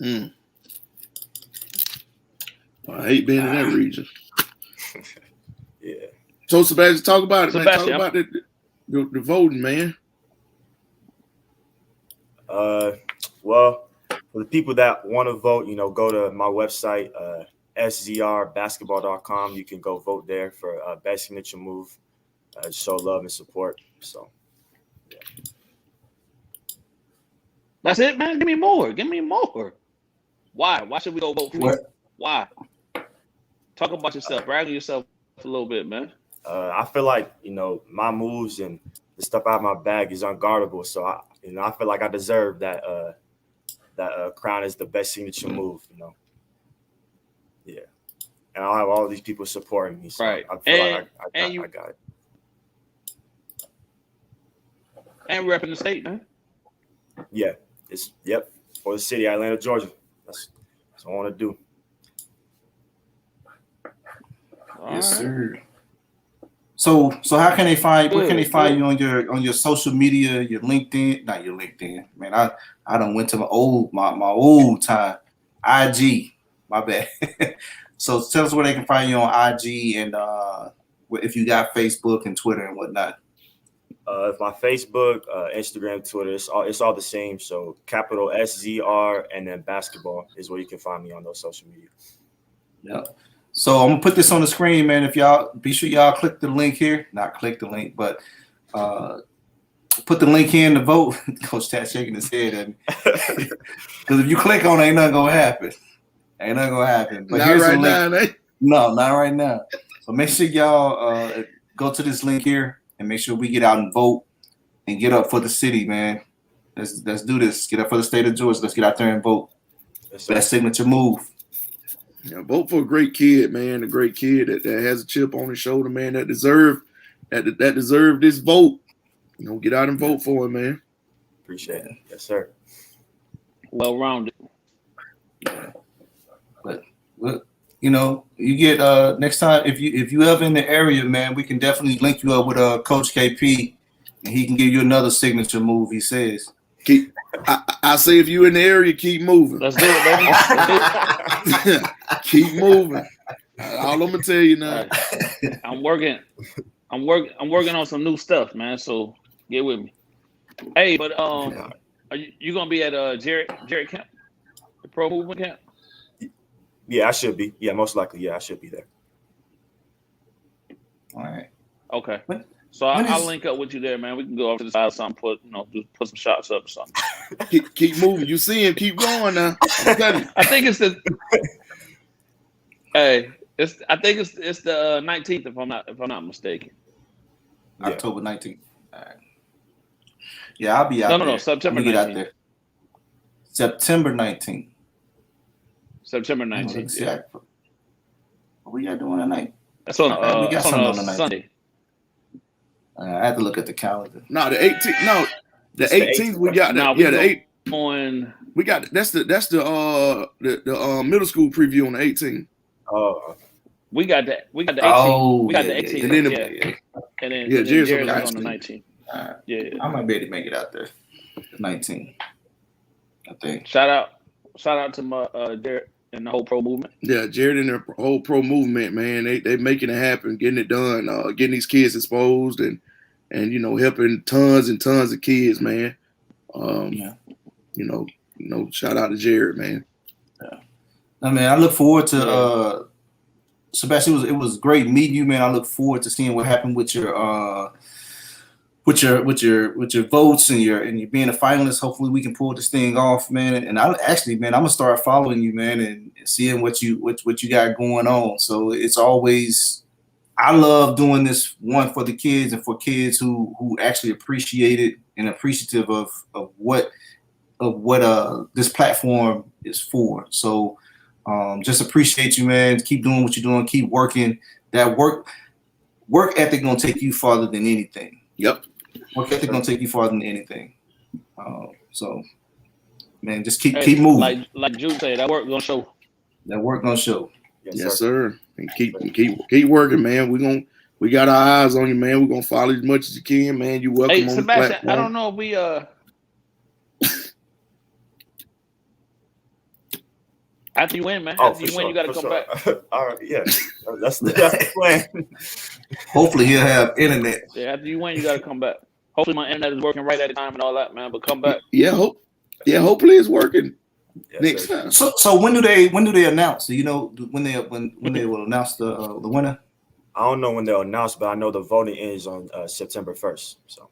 I hate being in that region. Yeah. So Sebastian, talk about it, man. Talk Sebastian, about the voting, man. Well, for the people that want to vote, you know, go to my website, szrbasketball.com. You can go vote there for best signature move. Show love and support. So, yeah. That's it, man. Give me more. Give me more. Why? Why should we go vote for you? Why? Talk about yourself. Brag on yourself a little bit, man. I feel like, you know, my moves and the stuff out of my bag is unguardable. So I feel like I deserve that crown as the best signature move. You know. Yeah. And I'll have all these people supporting me. So Right. I feel like I got it. And repping the state, man. Yeah. For the city, Atlanta, Georgia. That's what I want to do. Yes, sir. So how can they find? Where can they find you on your social media? Your LinkedIn? Not your LinkedIn, man. I done went to my old time IG. My bad. So tell us where they can find you on IG and if you got Facebook and Twitter and whatnot. My Facebook, Instagram, Twitter, it's all the same. So capital SZR and then basketball is where you can find me on those social media. Yeah. So I'm gonna put this on the screen, man. If y'all be sure y'all click the link here. Not click the link, but put the link in to vote. Coach Tat shaking his head, because if you click on it, ain't nothing gonna happen. Ain't nothing gonna happen. But not here's right the link. now, eh? No, not right now. So make sure y'all go to this link here and make sure we get out and vote and get up for the city, man. Let's do this. Get up for the state of Georgia. Let's get out there and vote. Best signature move. Yeah, vote for a great kid, man. A great kid that has a chip on his shoulder, man. That deserve this vote. You know, get out and vote for him, man. Appreciate it. Yes, sir. Well rounded. Yeah. But you know, you get next time if you ever in the area, man, we can definitely link you up with Coach KP, and he can give you another signature move. He says. I say if you in the area, keep moving. Let's do it, baby. Keep moving. All I'm gonna tell you now. Right. I'm working on some new stuff, man. So get with me. Hey, but are you gonna be at Jarrett camp, the pro movement camp? Yeah, I should be. Yeah, most likely. Yeah, I should be there. All right. Okay. So I'll link up with you there, man. We can go off to the side or something, put some shots up or something. Keep moving. You see him, keep going now. I think it's the I think it's the 19th if I'm not mistaken. Yeah. October 19th. All right. Yeah, I'll be out there. No, September 19th. Get out there. September 19th. September 19th. Yeah. What we got doing tonight? That's on we got something on tonight. Sunday. I have to look at the calendar. No, the 18th. No, the 18th. We got Nah, the 8th. On. We got that's the middle school preview on the 18th. Oh, we got the 18th. Oh, we got the 18th. And then and then Jared's on on the the 19th. Yeah, I might be able to make it out there. 19, I think. Shout out to my Jared and the whole pro movement. Yeah, Jared and the whole pro movement, man. They making it happen, getting it done, getting these kids exposed and helping tons and tons of kids, man. Shout out to Jared, man. Yeah. I mean, I look forward to Sebastian. It was great meeting you, man. I look forward to seeing what happened with your votes and your being a finalist. Hopefully, we can pull this thing off, man. And I'm gonna start following you, man, and seeing what you got going on. So it's always, I love doing this one for the kids and for kids who actually appreciate it and appreciative of what this platform is for. So just appreciate you, man. Keep doing what you're doing. Keep working. That work ethic gonna take you farther than anything. Yep. Work ethic gonna take you farther than anything. So, man, just keep moving. Like Jude said, that work gonna show. That work gonna show. Yes, sir. And keep working, man. We got our eyes on you, man. We're gonna follow as much as you can, man. You welcome on Sebastian, the platform. I don't know if we after you win, man. After you win, you gotta come back. All right, yeah. That's the plan. Hopefully he'll have internet. Yeah, after you win, you gotta come back. Hopefully my internet is working right at the time and all that, man. But come back. Yeah, hopefully it's working. Yes, next sir. time. So when do they announce? Do you know when they will announce the winner? I don't know when they'll announce, but I know the voting ends on September 1st. So,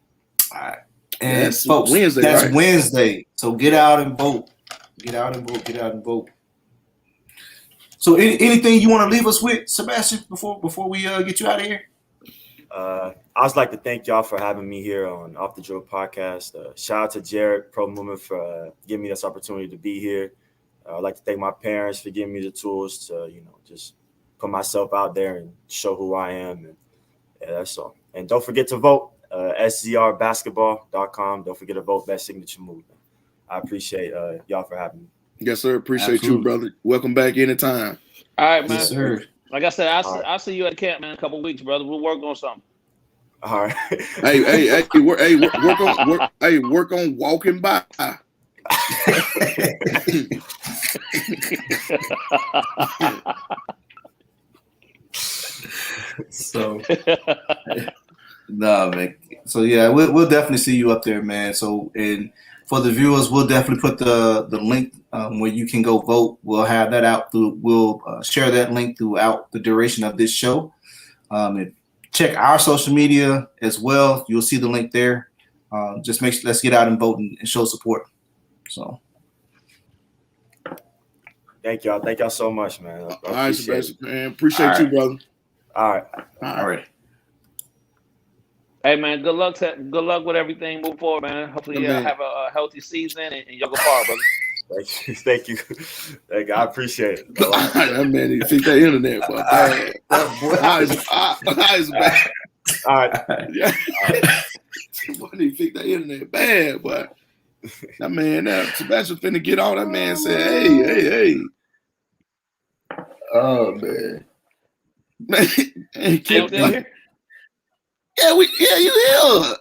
all right, and that's folks, Wednesday. That's right? Wednesday. So get out and vote. Get out and vote. Get out and vote. So anything you want to leave us with, Sebastian, before we get you out of here? I would like to thank y'all for having me here on Off the Drill podcast. Shout out to Jared Pro Movement for giving me this opportunity to be here. I'd like to thank my parents for giving me the tools to, just put myself out there and show who I am. And yeah, that's all. And don't forget to vote, szrbasketball.com. Don't forget to vote Best Signature Move. I appreciate y'all for having me. Yes, sir. Appreciate you, brother. Welcome back anytime. All right, man. Yes, sir. Like I said, I'll see you at camp, man, in a couple of weeks, brother. We'll work on something. All right. Work on walking by. So, nah, man. So yeah, we'll definitely see you up there, man. So, and for the viewers, we'll definitely put the link where you can go vote. We'll have that out we'll share that link throughout the duration of this show. And check our social media as well. You'll see the link there. Just let's get out and vote and show support. So. Thank y'all. Thank y'all so much, man. All right, Sebastian, man. Appreciate you, brother. All right. All right. Hey, man, good luck with everything moving forward, man. Hopefully you have a healthy season and y'all go far, brother. Thank you. I appreciate it. That man need to fix that internet, but eyes bad. All right. Yeah. Boy, need to fix that internet bad, but that man, Sebastian finna get on. That man said, hey. Oh man. Man, You here? You here.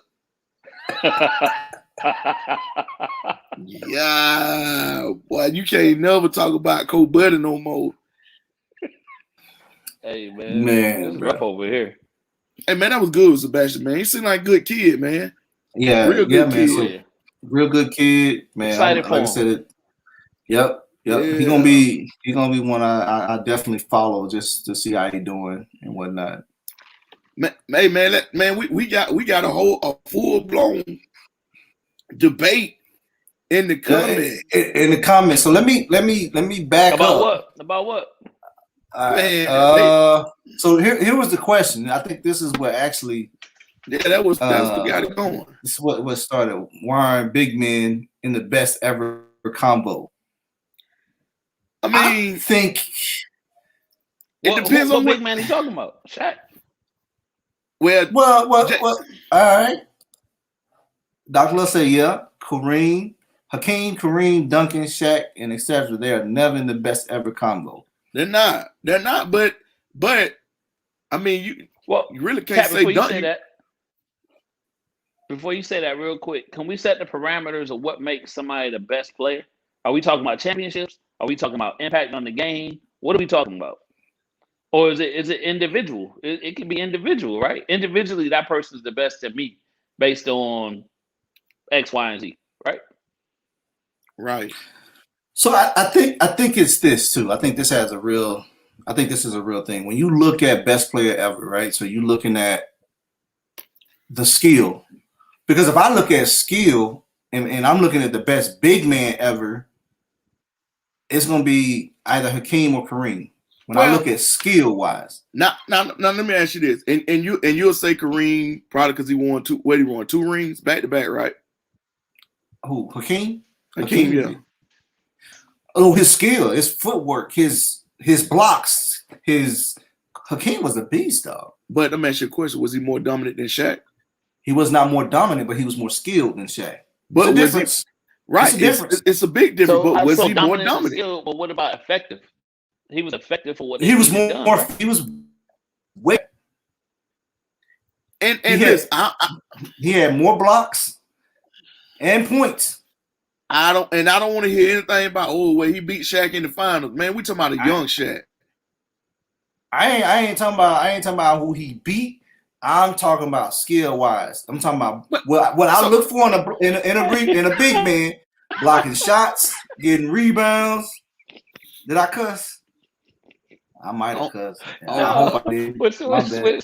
Yeah, boy, you can't never talk about Cold Buddy no more. Hey, man. It's rough over here. Hey, man, that was good, Sebastian, man. He seemed like a good kid, man. Yeah, real good man. kid. So, real good kid, man. Excited for him. I said, yep. Yeah. He's gonna be one I definitely follow just to see how he doing and whatnot. Hey, man, we got a full blown debate in the comments. In the comments. So let me back up. About what? Man, so here was the question. I think this is what actually. Yeah, that was what got it going. This is what started. Warren big men in the best ever combo. I mean, I think It depends on what big man he talking about. Shaq. Well, all right. Dr. Love said, yeah, Kareem, Hakeem, Kareem, Duncan, Shaq, and etc. They are never in the best ever combo. They're not. But I mean, you really can't Pat, say Duncan. Before you say that, real quick, can we set the parameters of what makes somebody the best player? Are we talking about championships? Are we talking about impact on the game? What are we talking about? Or is it individual? It can be individual, right? Individually, that person is the best to me based on X, Y, and Z, right? Right. So I think it's this too. I think this is a real thing. When you look at best player ever, right? So you're looking at the skill. Because if I look at skill and I'm looking at the best big man ever, it's gonna be either Hakeem or Kareem. When I look at skill wise. Now let me ask you this. And you'll say Kareem probably because he won two rings back to back, right? Who? Hakeem? Hakeem, yeah. Oh, his skill, his footwork, his blocks, Hakeem was a beast, dog. But let me ask you a question. Was he more dominant than Shaq? He was not more dominant, but he was more skilled than Shaq. But was he, right? It's a big difference. But was he more dominant? Skill, but what about effective? He was effective for what he was more. Done, right? He was way. And he had more blocks and points. I don't want to hear anything about he beat Shaq in the finals. Man, we talking about a young Shaq. I ain't talking about who he beat. I'm talking about skill wise. I'm talking about what I look for in a big man, blocking shots, getting rebounds. Did I cuss? I might have cussed. I hope I did. What's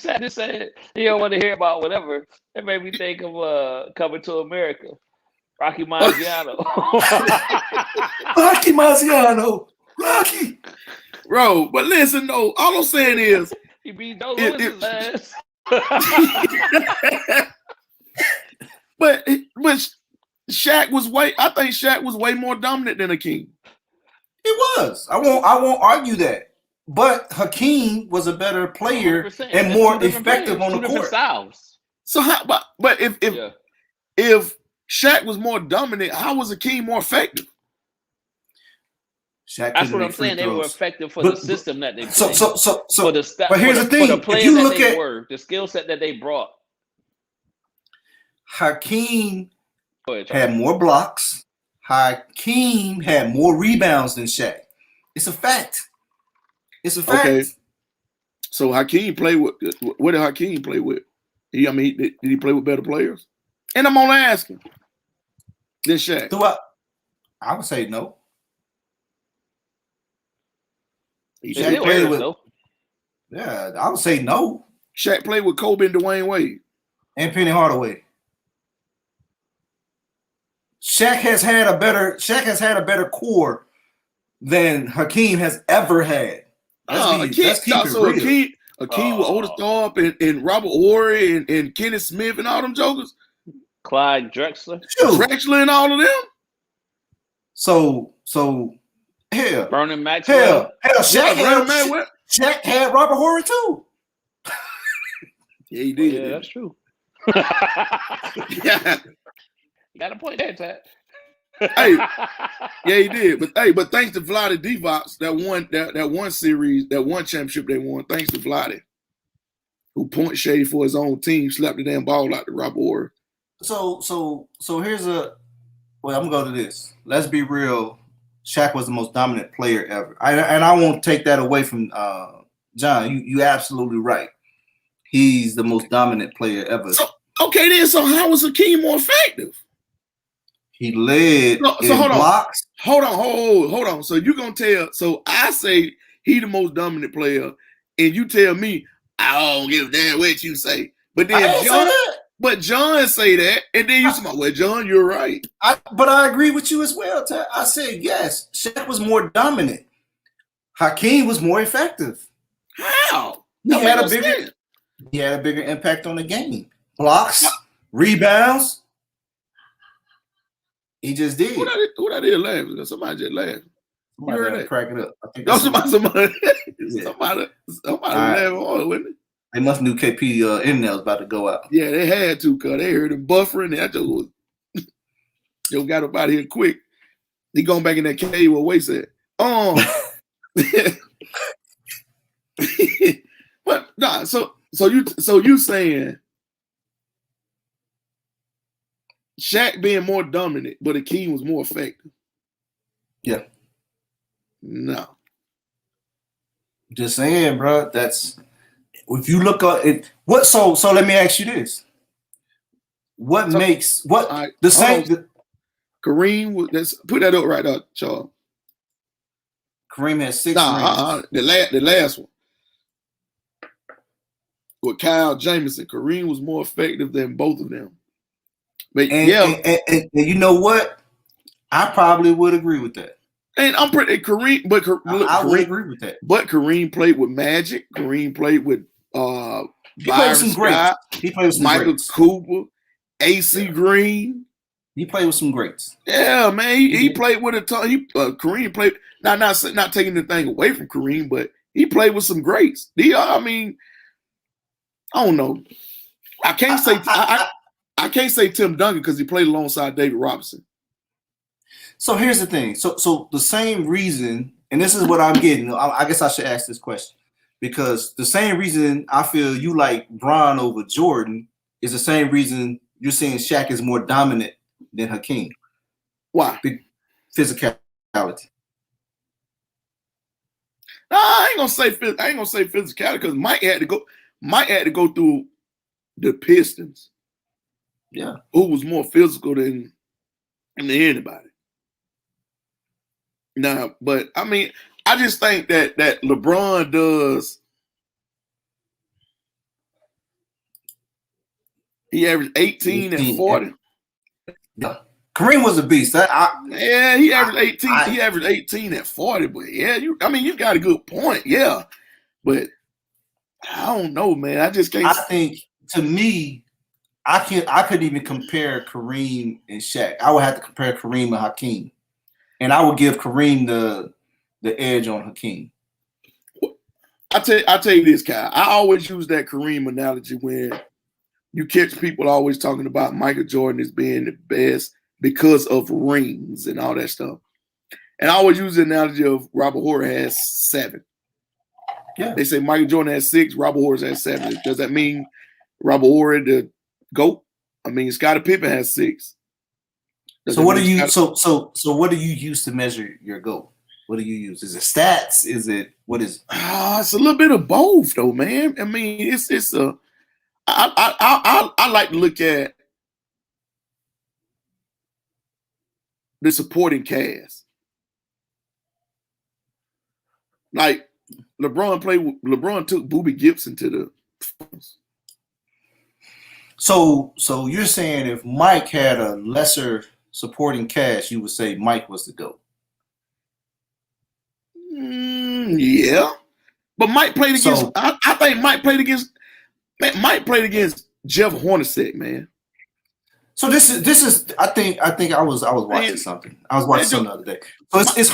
sad to say? You don't want to hear about whatever. It made me think of Coming to America. Rocky Marciano. Rocky. Bro, but listen, though, all I'm saying is he beat Joe Louis' ass. but Shaq was I think Shaq was way more dominant than Hakeem. He was. I won't argue that. But Hakeem was a better player and more effective on the court. Styles. So how? But if Shaq was more dominant, how was Hakeem more effective? That's what I'm saying. They were effective for the system that they played. But here's the thing: if you look at the skill set that they brought, Hakeem had more blocks. Hakeem had more rebounds than Shaq. It's a fact. It's a fact. Okay. So Hakeem played with. What did Hakeem play with? Did he play with better players? And I'm only asking. Than Shaq. I would say no. Shaq played with. Yeah, I would say no. Shaq played with Kobe and Dwayne Wade and Penny Hardaway. Shaq has had a better core than Hakeem has ever had. Let's keep it real. Hakeem with Otis Thorpe and Robert Horry and Kenneth Smith and all them jokers. Clyde Drexler. Drexler and all of them. So hell. Vernon Maxwell. Hell, Shaq had Robert Horry too. Yeah, he did. Yeah, that's true. Yeah. You got a point there, Ted. Hey, yeah, he did. But thanks to Vlade Divac, that one series, that one championship they won, thanks to Vlade, who point shade for his own team, slapped the damn ball out to Robert Horry. So here's I'm gonna go to this. Let's be real. Shaq was the most dominant player ever. I won't take that away from John. You absolutely right. He's the most dominant player ever. So how was Hakeem more effective? He led in blocks. Hold on. So you're gonna tell? So I say he the most dominant player, and you tell me I don't give a damn what you say. But then John say that, and then you say, "Well, John, you're right." But I agree with you as well. I said yes. Shaq was more dominant. Hakeem was more effective. How? He had a bigger impact on the game. Blocks, rebounds. He just did. Who that is laughing? Somebody just laughed. Somebody heard got that? cracking up. I think No, that's somebody yeah. laughed hard, wasn't it? They must knew KP internet was about to go out. Yeah, they had to, cause they heard him buffering. That just was, yo, got up out of here quick. He going back in that cave where Way said, but nah, so you saying Shaq being more dominant, but Hakeem was more effective? Yeah. No. Just saying, bro. That's if you look at it. What? So let me ask you this: What makes what the same? Kareem was. Let's put that up right up, Charles. Kareem had 6 rings. The last one with Kyle Jamison. Kareem was more effective than both of them. But and you know what? I probably would agree with that. And I'm pretty Kareem, but I would agree with that. But Kareem played with Magic. Kareem played with he played with some greats. He played with some Michael greats. Cooper, AC Green. He played with some greats. Yeah, man. He played with a ton. Kareem played not taking the thing away from Kareem, but he played with some greats. I mean, I don't know. I can't say I can't say Tim Duncan because he played alongside David Robinson. So here's the thing. So the same reason, and this is what I'm getting. I guess I should ask this question because the same reason I feel you like Bron over Jordan is the same reason you're saying Shaq is more dominant than Hakeem. Why? Physicality. I ain't gonna say physicality because Mike had to go through the Pistons. Yeah. Who was more physical than anybody. Nah, but I mean, I just think that LeBron does. He averaged 18 and 40. Yeah. Kareem was a beast. Yeah, he averaged 18. He averaged 18 at 40. But yeah, you got a good point. Yeah, but I don't know, man. I just can't. I think to me, I couldn't even compare Kareem and Shaq. I would have to compare Kareem and Hakeem, and I would give Kareem the edge on Hakeem. I tell you this, Kyle. I always use that Kareem analogy when you catch people always talking about Michael Jordan as being the best because of rings and all that stuff. And I always use the analogy of Robert Horry has 7. Yeah. They say Michael Jordan has 6, Robert Horry has 7. Does that mean Robert Horry the GOAT? I mean, Scottie Pippen has 6. So what do you so what do you use to measure your GOAT? What do you use? Is it stats? Is it what is it? It's a little bit of both though, man. I mean, I like to look at the supporting cast. Like LeBron took Boobie Gibson to the finals. So you're saying if Mike had a lesser supporting cast, you would say Mike was the GOAT. Yeah. But Mike played against I think Mike played against Jeff Hornacek, man. So this is I think I was watching something. I was watching something the other day. So it's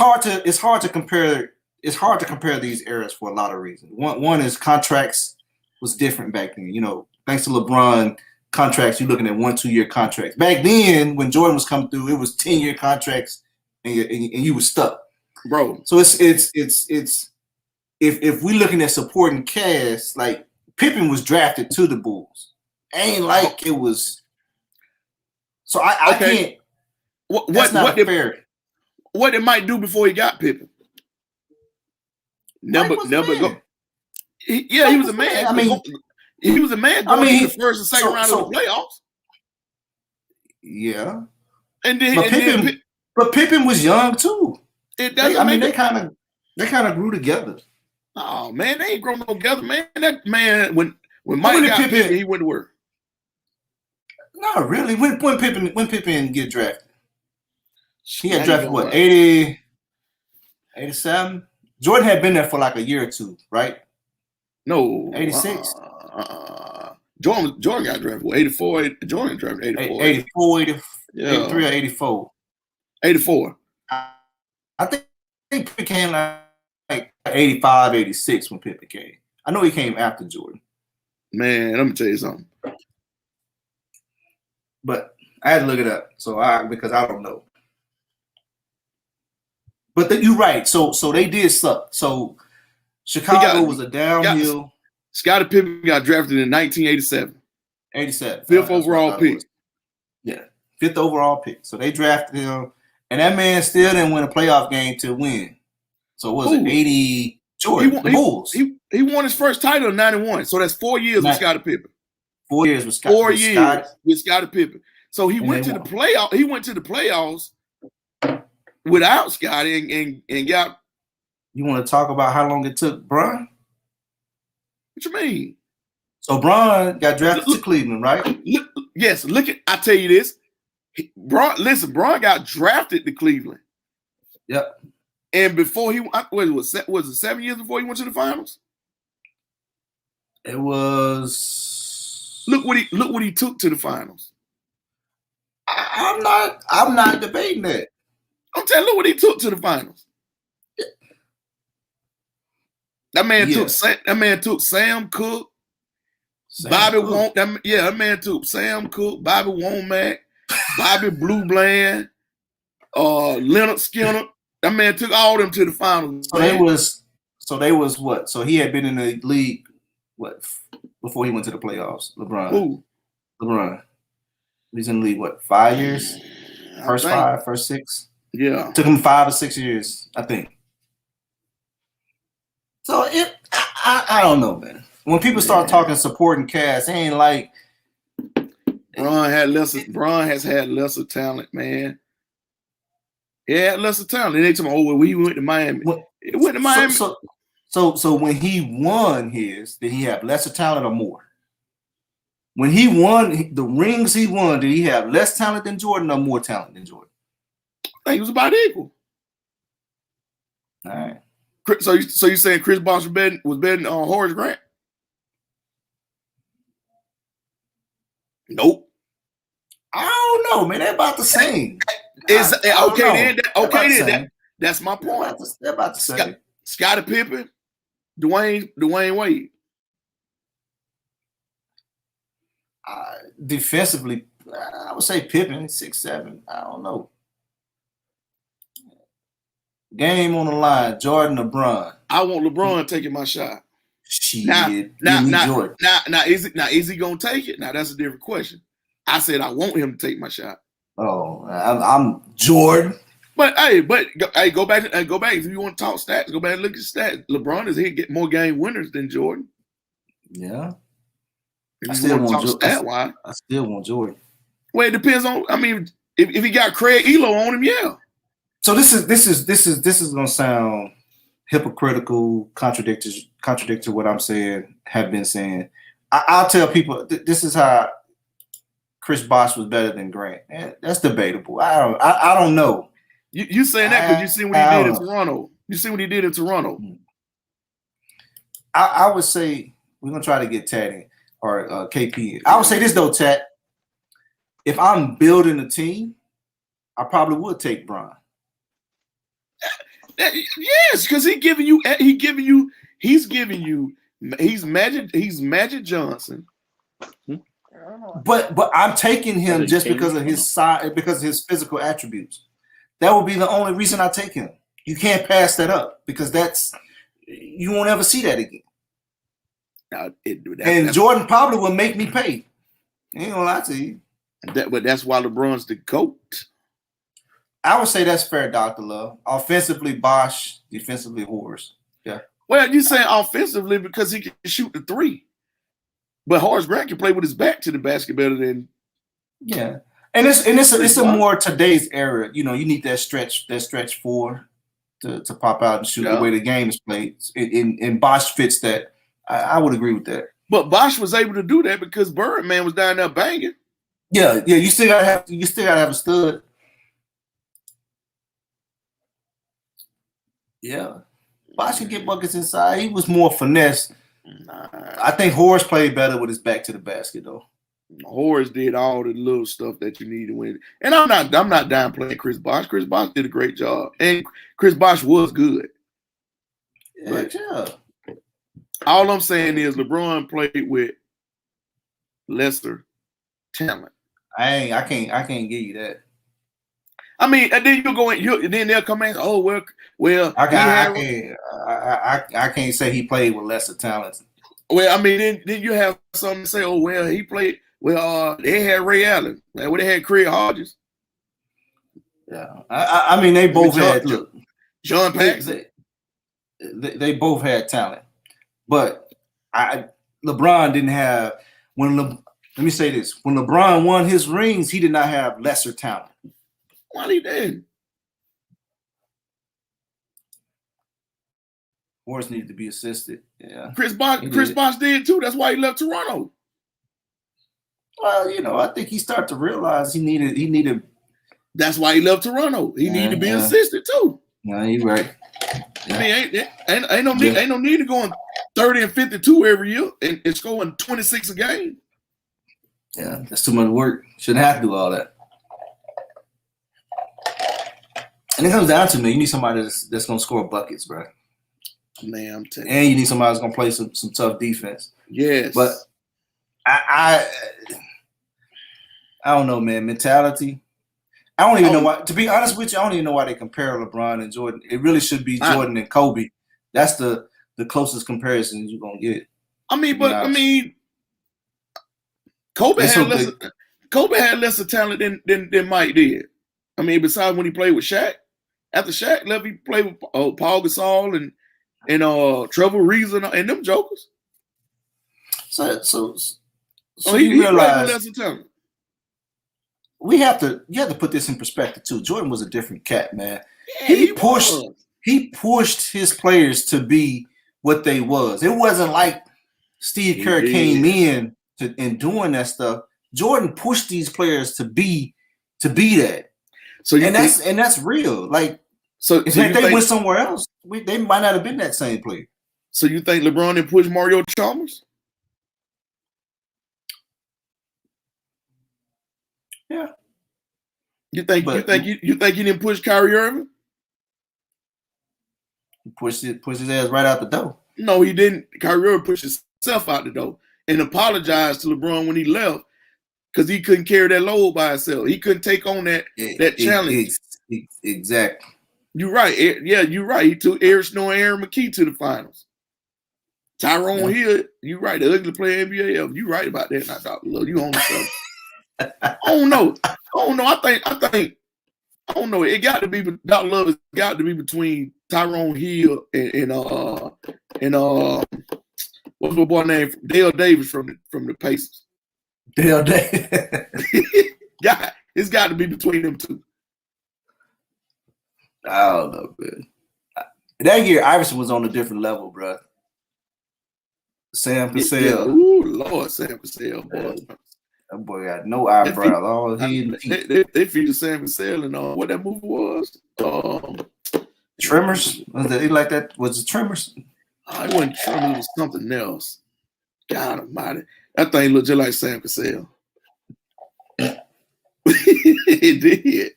hard to compare these eras for a lot of reasons. One is contracts was different back then. You know, thanks to LeBron, contracts, you're looking at 1-2 year contracts. Back then, when Jordan was coming through, it was 10-year contracts and you were stuck. Bro. So it's if we're looking at supporting cast, like Pippen was drafted to the Bulls. Ain't like it was. So I can't. What did Mike do before he got Pippen? Never go. He was a man. I mean, he was a man going to the first and second round of the playoffs. Yeah, and then but Pippen was young too. It doesn't. They kind of grew together. Oh man, they ain't grown together, man. That man when Mike got Pippen, he went to work. No, really. When Pippen get drafted, he had drafted what 80, 87. Jordan had been there for like a year or two, right? No, 86. Jordan got drafted. 84. Jordan drafted 84. 84, 83 yeah. or 84. 84. I think think Pippen came like 85, 86 when Pippen came. I know he came after Jordan. Man, let me tell you something. But I had to look it up, because I don't know. But you're right. So they did suck. So Chicago was a downhill. Scottie Pippen got drafted in 1987. 87. Fifth overall pick. Yeah, 5th overall pick. So they drafted him, and that man still didn't win a playoff game to win. So what was it 80? Jordan, the Bulls. He won his first title in 91. So that's 4 years with Scottie Pippen. 4 years with Scottie. 4 years with Scottie Pippen. So he went to the playoff. He went to the playoffs without Scottie and got. You want to talk about how long it took Bron? What you mean? So Bron got drafted to Cleveland, right? I tell you this. Bron got drafted to Cleveland. Yep. And before was it 7 years before he went to the finals? It was. Look what he took to the finals. I'm not debating that. I'm telling you, look what he took to the finals. That man took Sam Cooke, Bobby Womack. That man took Sam Cooke, Bobby Womack, Bobby Blue Bland, Leonard Skinner. That man took all them to the finals. So they was what? So he had been in the league before he went to the playoffs. LeBron. Who? LeBron. He's in the league, 5 years? First 6? Yeah. Took him 5 or 6 years, I think. So I don't know, man. When people start talking supporting cast, it ain't like Bron has had lesser talent, man. He had lesser talent. They told me, he went to Miami. He went to Miami. So when he won his, did he have lesser talent or more? When he won the rings he won, did he have less talent than Jordan or more talent than Jordan? I think he was about equal. All right. So you saying Chris Bosh was better than Horace Grant? Nope. I don't know, man. They're about the same. That's my point. They're about the same. Scottie Pippen, Dwayne Wade. Defensively, I would say Pippen 6'7". I don't know. Game on the line, Jordan or Bron. I want LeBron taking my shot. Now, is he gonna take it? Now that's a different question. I said I want him to take my shot. Oh, I'm Jordan. But go back. If you want to talk stats, go back and look at stats. LeBron is here get more game winners than Jordan. Yeah. I still want Jordan. Well, it depends on. I mean, if he got Craig Elo on him, yeah. So this is gonna sound hypocritical, contradictory what I'm saying, have been saying. I'll tell people this is how Chris Bosh was better than Grant. That's debatable. I don't know. You saying that because you see what he did in Toronto. You see what he did in Toronto. I would say we're gonna try to get Taddy or KP. I would say this though, Tat. If I'm building a team, I probably would take Bron. Yes, because he's Magic Johnson. But I'm taking him just because of his size, because of his physical attributes. That would be the only reason I take him. You can't pass that up because you won't ever see that again. And Jordan probably will make me pay. I ain't gonna lie to you. But that's why LeBron's the GOAT. I would say that's fair, Dr. Love. Offensively, Bosh. Defensively, Horace. Yeah. Well, you saying offensively because he can shoot the three. But Horace Grant can play with his back to the basket better than. Yeah. And it's a more today's era. You know, you need that stretch four to pop out and shoot the way the game is played. And Bosh fits that. I would agree with that. But Bosh was able to do that because Birdman was down there banging. Yeah. You still gotta have a stud. Yeah. Bosh can get buckets inside. He was more finesse. I think Horace played better with his back to the basket, though. Horace did all the little stuff that you need to win. And I'm not downplaying Chris Bosh. Chris Bosh did a great job. And Chris Bosh was good. Yeah. All I'm saying is LeBron played with lesser talent. I can't give you that. I mean, and then then they'll come in. Oh well. I can't say he played with lesser talent. Well, I mean, then you have something to say. Oh well, he played. Well, they had Ray Allen. Well, they had Craig Hodges. Yeah, I mean, they both had John Paxson. They both had talent, but LeBron didn't have let me say this: when LeBron won his rings, he did not have lesser talent. Well, he did. Horace needed to be assisted. Yeah, Chris Bosh did too. That's why he left Toronto. Well, I think he started to realize he needed. That's why he left Toronto. He needed to be assisted too. No, you're right. Yeah. I mean, ain't no need to go on 30 and 52 every year and scoring 26 a game. Yeah, that's too much work. Shouldn't have to do all that. And it comes down to me. You need somebody that's gonna score buckets, bro. Man, I'm telling you. And you need somebody that's gonna play some tough defense. Yes. But I don't know, man. Mentality. I don't even know why. To be honest with you, I don't even know why they compare LeBron and Jordan. It really should be Jordan and Kobe. That's the closest comparison you're gonna get. Kobe had lesser talent than Mike did. I mean, besides when he played with Shaq. After Shaq left, he played with Paul Gasol and Trevor Ariza and them jokers. So he realize played with lesser talent. You have to put this in perspective too. Jordan was a different cat, man. Yeah, he pushed his players to be what they was. It wasn't like Steve Kerr came in and doing that stuff. Jordan pushed these players to be that. So that's real. Like, if they went somewhere else, they might not have been that same player. So you think LeBron didn't push Mario Chalmers? Yeah. You think he didn't push Kyrie Irving? He pushed his ass right out the door. No, he didn't. Kyrie Irving pushed himself out the door and apologized to LeBron when he left because he couldn't carry that load by himself. He couldn't take on that challenge. Exactly. You're right. Yeah, you're right. He took Eric Snow and Aaron McKee to the finals. Tyrone Hill, you're right. The ugly player NBA ever. You're right about that. Now, Dr. Love, you own yourself. I don't know. I think. I don't know. It got to be. Dr. Love has got to be between Tyrone Hill and what's my boy name? Dale Davis from the Pacers. Dale Davis. Yeah, it's got to be between them two. I don't know, man. That year, Iverson was on a different level, bro. Sam Cassell. Yeah. Ooh, Lord, Sam Cassell, boy. That boy got no eyebrows. They featured Sam Cassell in what that movie was. Tremors? Was it like that? Was it Tremors? It wasn't Tremors. It was something else. God almighty. That thing looked just like Sam Cassell. It did.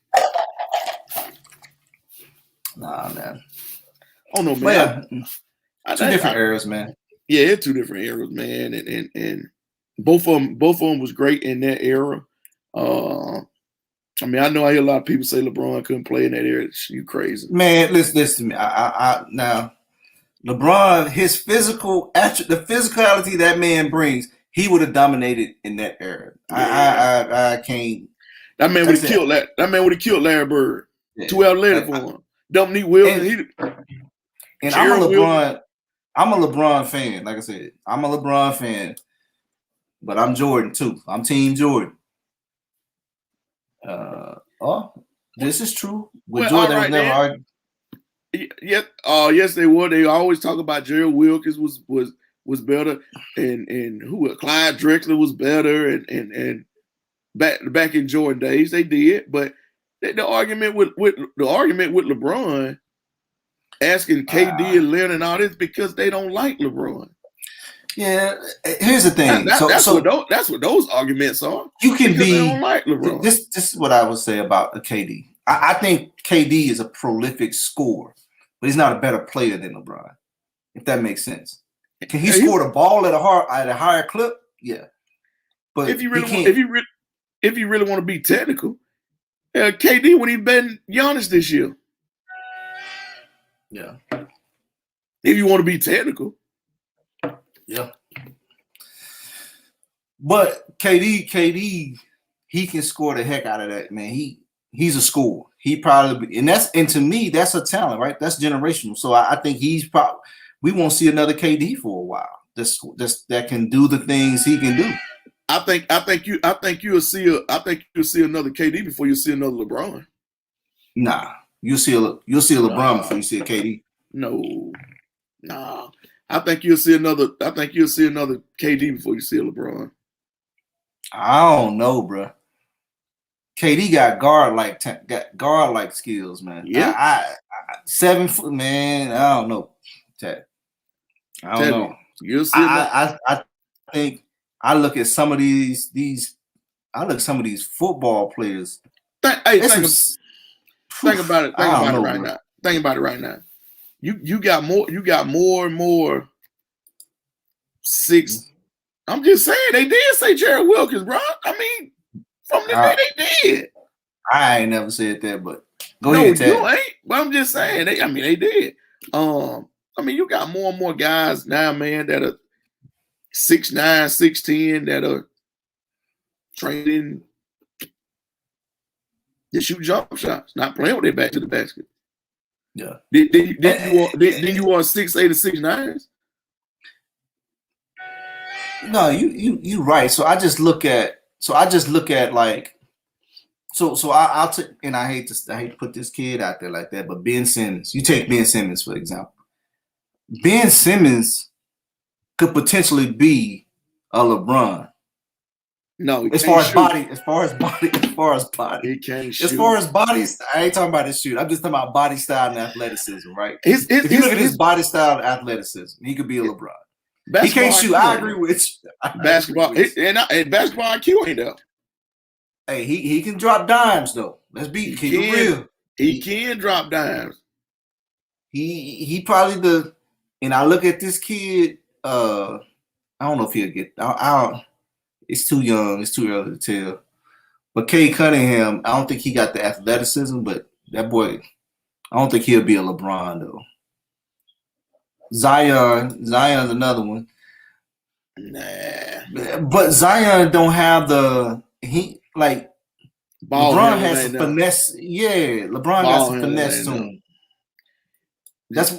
Nah, man. Oh no, man. Two different eras, man. Yeah, it's two different eras, man, and both of them was great in that era. I mean, I know I hear a lot of people say LeBron couldn't play in that era. You crazy, man? Listen to me. Now, LeBron, the physicality that man brings, he would have dominated in that era. Yeah. I can't. That man would have killed that. That man would have killed Larry Bird. Yeah. 2 hours later for him. Dominique Wilson. And I'm a LeBron fan. Like I said, I'm a LeBron fan, but I'm Jordan too. I'm Team Jordan. This is true. With Jordan, right, never argued. Yeah. Yes, they were. They always talk about Gerald Wilkins was better, and who? Clyde Drexler was better, and back in Jordan days they did. But the argument with LeBron, asking KD and Leonard and all this because they don't like LeBron. Yeah, here's the thing. That's what those arguments are. You can because be. they don't like LeBron. This is what I would say about a KD. I think KD is a prolific scorer, but he's not a better player than LeBron. If that makes sense. Can he score the ball at a higher clip? Yeah. But if you really want to be technical, KD when he been Giannis this year. Yeah. If you want to be technical. Yeah. But KD, he can score the heck out of that, man. He's a scorer. He probably and to me, that's a talent, right? That's generational. So I think we won't see another KD for a while. That can do the things he can do. I think you'll see another KD before you see another LeBron. Nah, you'll see a LeBron before you see a KD. No. I think you'll see another KD before you see a LeBron. I don't know, bro. KD got guard like skills, man. Yeah, I 7 foot, man. I don't know. I don't know. You'll see. I think I look at some of these. I look at some of these football players. Think about it. Think about it right now. You got more and more six. I'm just saying they did say Jared Wilkins, bro. I mean, from the day they did. I ain't never said that, but go ahead, Ted. You ain't. But I'm just saying they did. I mean, you got more and more guys now, man, that are 6'9", 6'10", that are training to shoot jump shots, not playing with their back to the basket. Yeah. Did you want 6'8" or 6'9"? No, you right. So I just look at like I'll take, and I hate to put this kid out there like that, but Ben Simmons. You take Ben Simmons for example. Ben Simmons could potentially be a LeBron. No, as far as body. He can't shoot. As far as body, I ain't talking about his shoot. I'm just talking about body style and athleticism, right? If you look at his body style and athleticism, he could be a LeBron. He can't shoot. I agree with you. Basketball and basketball IQ ain't there. Hey, he can drop dimes though. Let's keep it real. He can drop dimes. He probably and I look at this kid. I don't know if he'll get. It's too young. It's too early to tell. But Cade Cunningham, I don't think he got the athleticism. But that boy, I don't think he'll be a LeBron though. Zion's another one. Nah. But Zion don't have LeBron has some finesse. Yeah, LeBron got some finesse to him. That's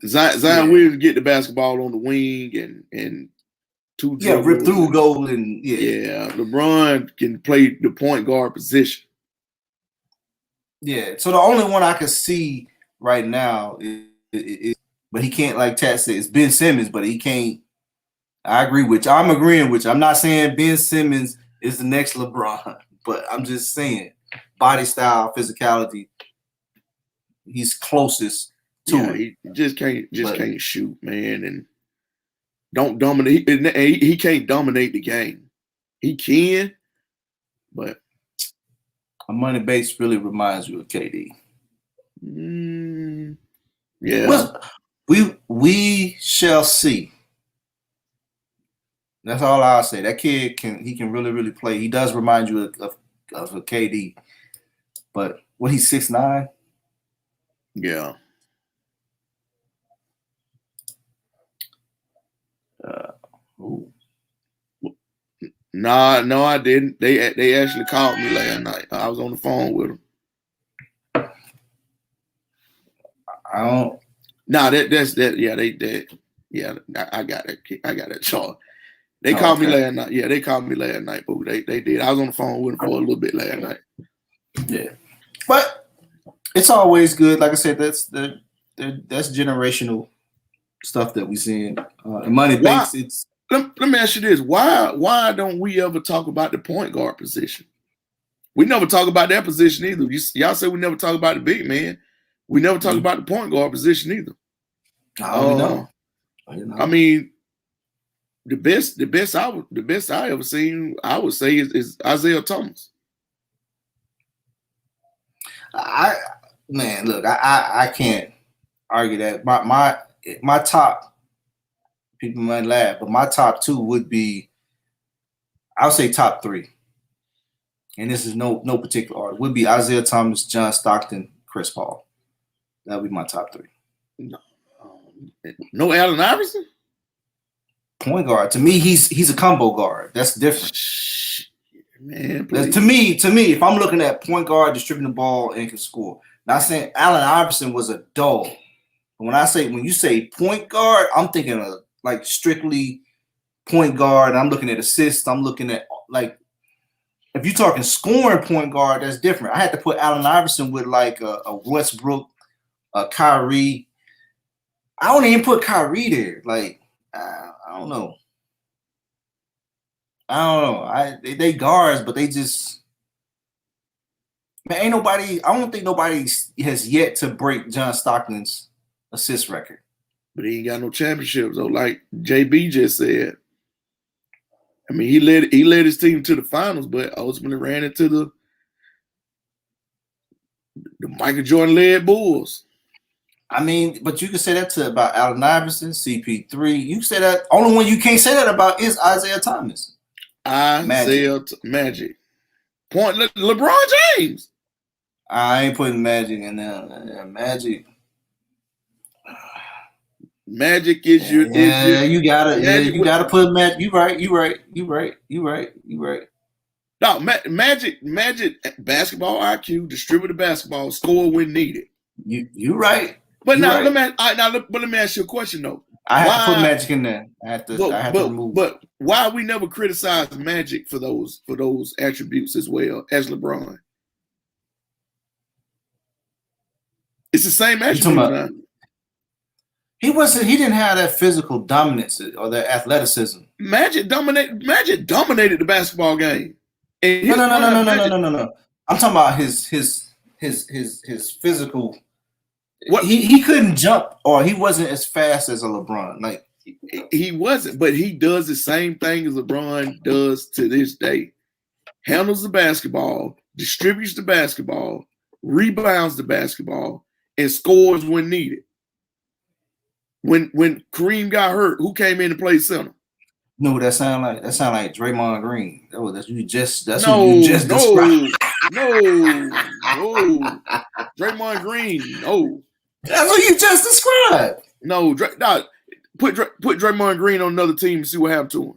Zion Williams get the basketball on the wing and rip through goal and LeBron can play the point guard position. Yeah, so the only one I can see right now is but he can't, like Tat said, it's Ben Simmons, but he can't. I agree with you. I'm agreeing with you. I'm not saying Ben Simmons is the next LeBron, but I'm just saying body style, physicality, he's closest to it. He just can't shoot, man, and don't dominate. He can't dominate the game. He can, but a money base really reminds you of KD. Yeah. Well, we shall see. That's all I'll say. That kid can really, really play. He does remind you of a KD. But he's 6'9"? Yeah. No, I didn't. They actually called me last night. I was on the phone with them. I don't. No, that's that. Yeah, they did. Yeah, I got it. I got that chart. They called me last night. Yeah, they called me last night, but they did. I was on the phone with them for a little bit last night. Yeah, but it's always good. Like I said, that's generational stuff that we seeing. And money thinks it's. Let me ask you this: Why don't we ever talk about the point guard position? We never talk about that position either. Y'all say we never talk about the big man. We never talk about the point guard position either. No. I mean, the best I ever seen, I would say is Isaiah Thomas. I can't argue that. My top, people might laugh, but my top two would be, I'll say top three, and this is no particular order, would be Isaiah Thomas, John Stockton, Chris Paul. That would be my top three. No Allen Iverson? Point guard. To me, he's a combo guard. That's different. Man, to me, if I'm looking at point guard, distributing the ball and can score. Not saying Allen Iverson was a dog. But when you say point guard, I'm thinking of like strictly point guard. I'm looking at assists. I'm looking at like, if you're talking scoring point guard, that's different. I had to put Allen Iverson with like a Westbrook, a Kyrie. I don't even put Kyrie there. Like, I don't know. They guards, but they just, man, ain't nobody. I don't think nobody has yet to break John Stockton's assist record. But he ain't got no championships though. Like JB just said. I mean, he led his team to the finals, but ultimately ran into the Michael Jordan led Bulls. I mean, but you can say that about Allen Iverson, CP3. You can say that. Only one you can't say that about is Isaiah Thomas. Magic. Point LeBron James. I ain't putting Magic in there. Magic. Magic is your. You gotta put Magic. You right. No, Magic. Basketball IQ, distribute the basketball, score when needed. You right. But let me ask you a question though. I have to put Magic in there. I have to remove. But why we never criticize Magic for those attributes as well as LeBron? It's the same attribute. He didn't have that physical dominance or that athleticism. Magic dominated the basketball game. No. I'm talking about his physical. What he couldn't jump, or he wasn't as fast as a LeBron. Like he wasn't, but he does the same thing as LeBron does to this day. Handles the basketball, distributes the basketball, rebounds the basketball, and scores when needed. When Kareem got hurt, who came in and played center? No, that sound like Draymond Green. That's who you just described. No. Draymond Green, no. That's what you just described. No, put Draymond Green on another team and see what happened to him.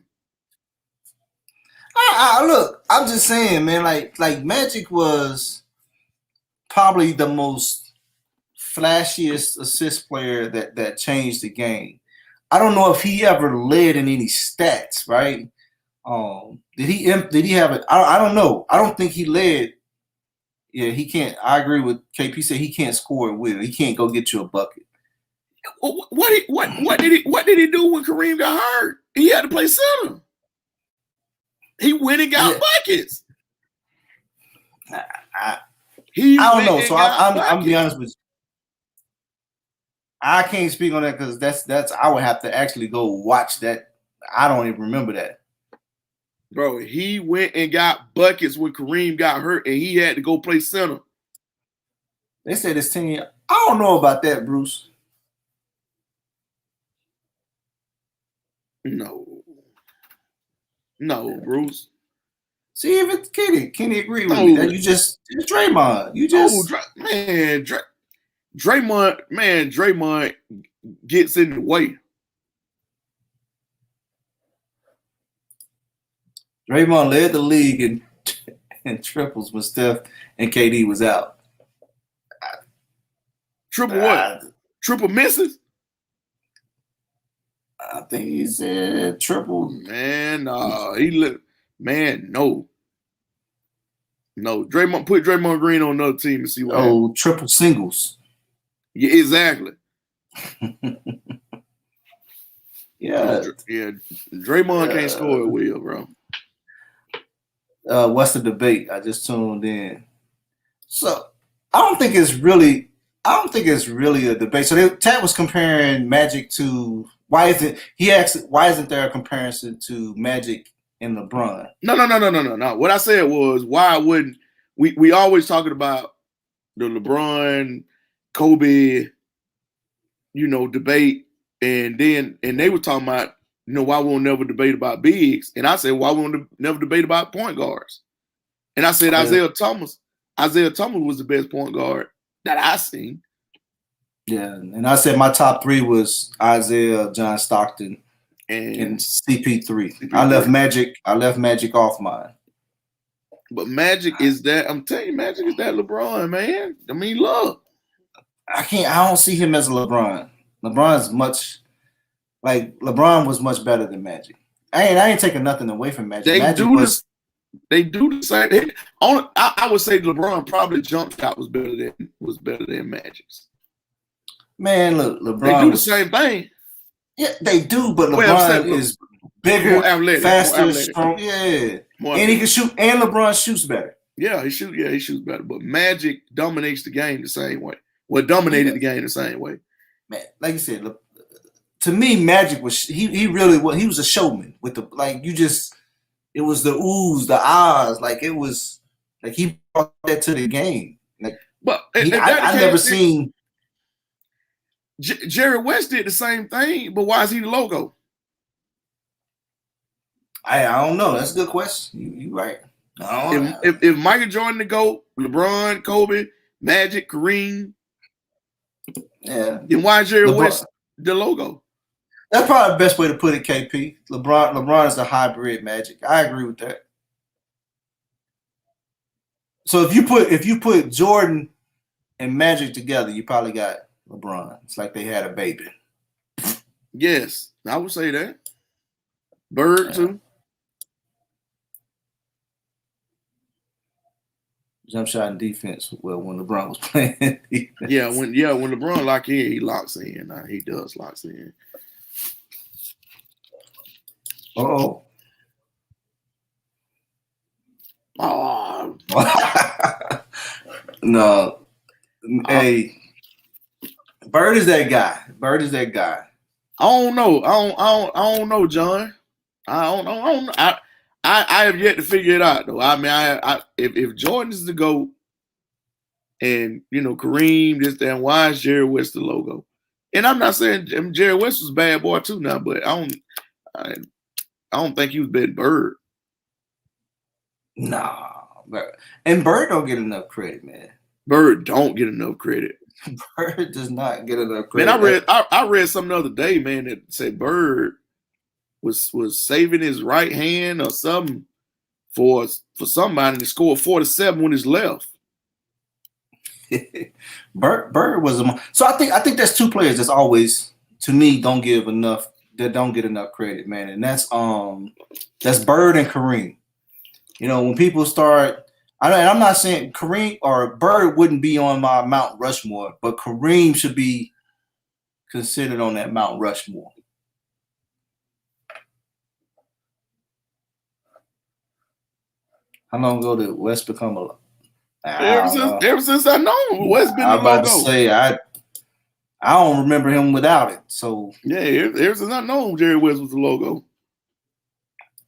Look, I'm just saying, man. Like Magic was probably the most flashiest assist player that changed the game. I don't know if he ever led in any stats, right? Did he have it? I don't know. I don't think he led. Yeah, he can't. I agree with KP. Said he can't score at will. He can't go get you a bucket. What did he do when Kareem got hurt? He had to play center. He went and got buckets. I don't know. So I'm be honest with you. I can't speak on that because that's I would have to actually go watch that. I don't even remember that. Bro, he went and got buckets when Kareem got hurt and he had to go play center. They said it's 10 years. I don't know about that, Bruce. No, Bruce. See if it's Kenny agree with me. That it's Draymond. Draymond gets in the way. Draymond led the league in triples when Steph and KD was out. Triple what? Triple misses? I think he said triple. Man, no. No. Put Draymond Green on another team and see what happens. Triple singles. Yeah, exactly. Yeah. Draymond can't score at will, bro. What's the debate? I just tuned in. So I don't think it's really a debate. So Tat was comparing Magic to Why isn't he asked? Why isn't there a comparison to Magic and LeBron? No. What I said was, why wouldn't we always talking about the LeBron, Kobe, debate, and they were talking about, why we won't never debate about bigs, and I said, why we won't never debate about point guards, and I said Isaiah Thomas was the best point guard that I seen. Yeah, and I said my top 3 was Isaiah, John Stockton, and CP3. I left Magic off mine. But Magic is that, I'm telling you, Magic is that LeBron, man. I mean, look. I don't see him as a LeBron. LeBron was much better than Magic. I ain't taking nothing away from Magic. They do the same. I would say LeBron probably jump shot was better than Magic's. Man, look, LeBron. They do the same thing. Yeah, they do, but LeBron is bigger, faster, strong. Yeah, and he can shoot. And LeBron shoots better. Yeah, he shoots better. But Magic dominates the game the same way. Well, dominated the game the same way. Man, like you said, to me, Magic was he really was. He was a showman with the it was the oohs, the ahs, it was he brought that to the game. But I never seen. Jerry West did the same thing, but why is he the logo? I don't know. That's a good question. You right. If Michael Jordan the GOAT, LeBron, Kobe, Magic, Kareem, then why is Jerry West the logo? That's probably the best way to put it, KP. LeBron is a hybrid Magic. I agree with that. So if you put Jordan and Magic together, you probably got LeBron. It's like they had a baby. Yes, I would say that. Bird too. Jump shot and defense. Well, when LeBron was playing defense. when LeBron lock in, he locks in. He does locks in. Oh. No. Hey. Bird is that guy. I don't know. I don't know, John. I don't know. I have yet to figure it out though. I mean, if Jordan is the GOAT, and Kareem, this, that, why is Jerry West the logo? And I'm not saying Jerry West was a bad boy too now, but I don't think he was better than Bird. Nah, and Bird don't get enough credit, man. Bird don't get enough credit. Bird does not get enough credit. Man, I read something the other day, man, that said Bird was saving his right hand or something for somebody to score 47 when he's left. Bird was so I think there's 2 players that's always, to me, don't get enough credit, man, and that's Bird and Kareem. When people start. I'm not saying Kareem or Bird wouldn't be on my Mount Rushmore, but Kareem should be considered on that Mount Rushmore. How long ago did West become a? Ever since I know West been. I'm about to say I don't remember him without it. So yeah, ever since I know Jerry West was the logo.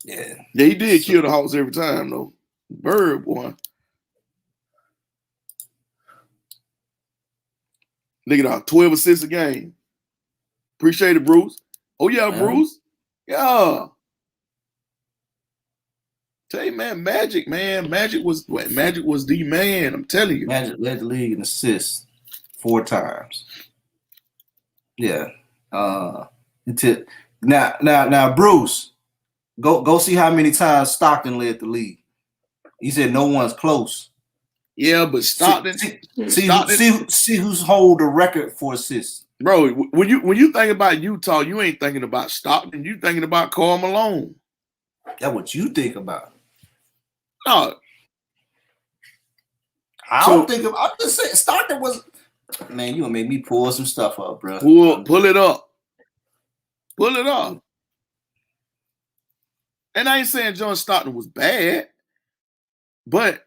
Yeah, he did kill the Hawks every time though. Bird, boy. Look at that, 12 assists a game. Appreciate it, Bruce. Oh yeah, Bruce. Yeah. Tell you, man, Magic was the man. I'm telling you. Magic led the league in assists 4 times. Yeah. Now, Bruce, go see how many times Stockton led the league. He said no one's close. Yeah, but Stockton. See who's hold the record for assists. Bro, when you think about Utah, you ain't thinking about Stockton. You thinking about Karl Malone. That's what you think about. No. I'm just saying Stockton was. Man, you gonna make me pull some stuff up, bro. Pull it up. Pull it up. And I ain't saying John Stockton was bad, but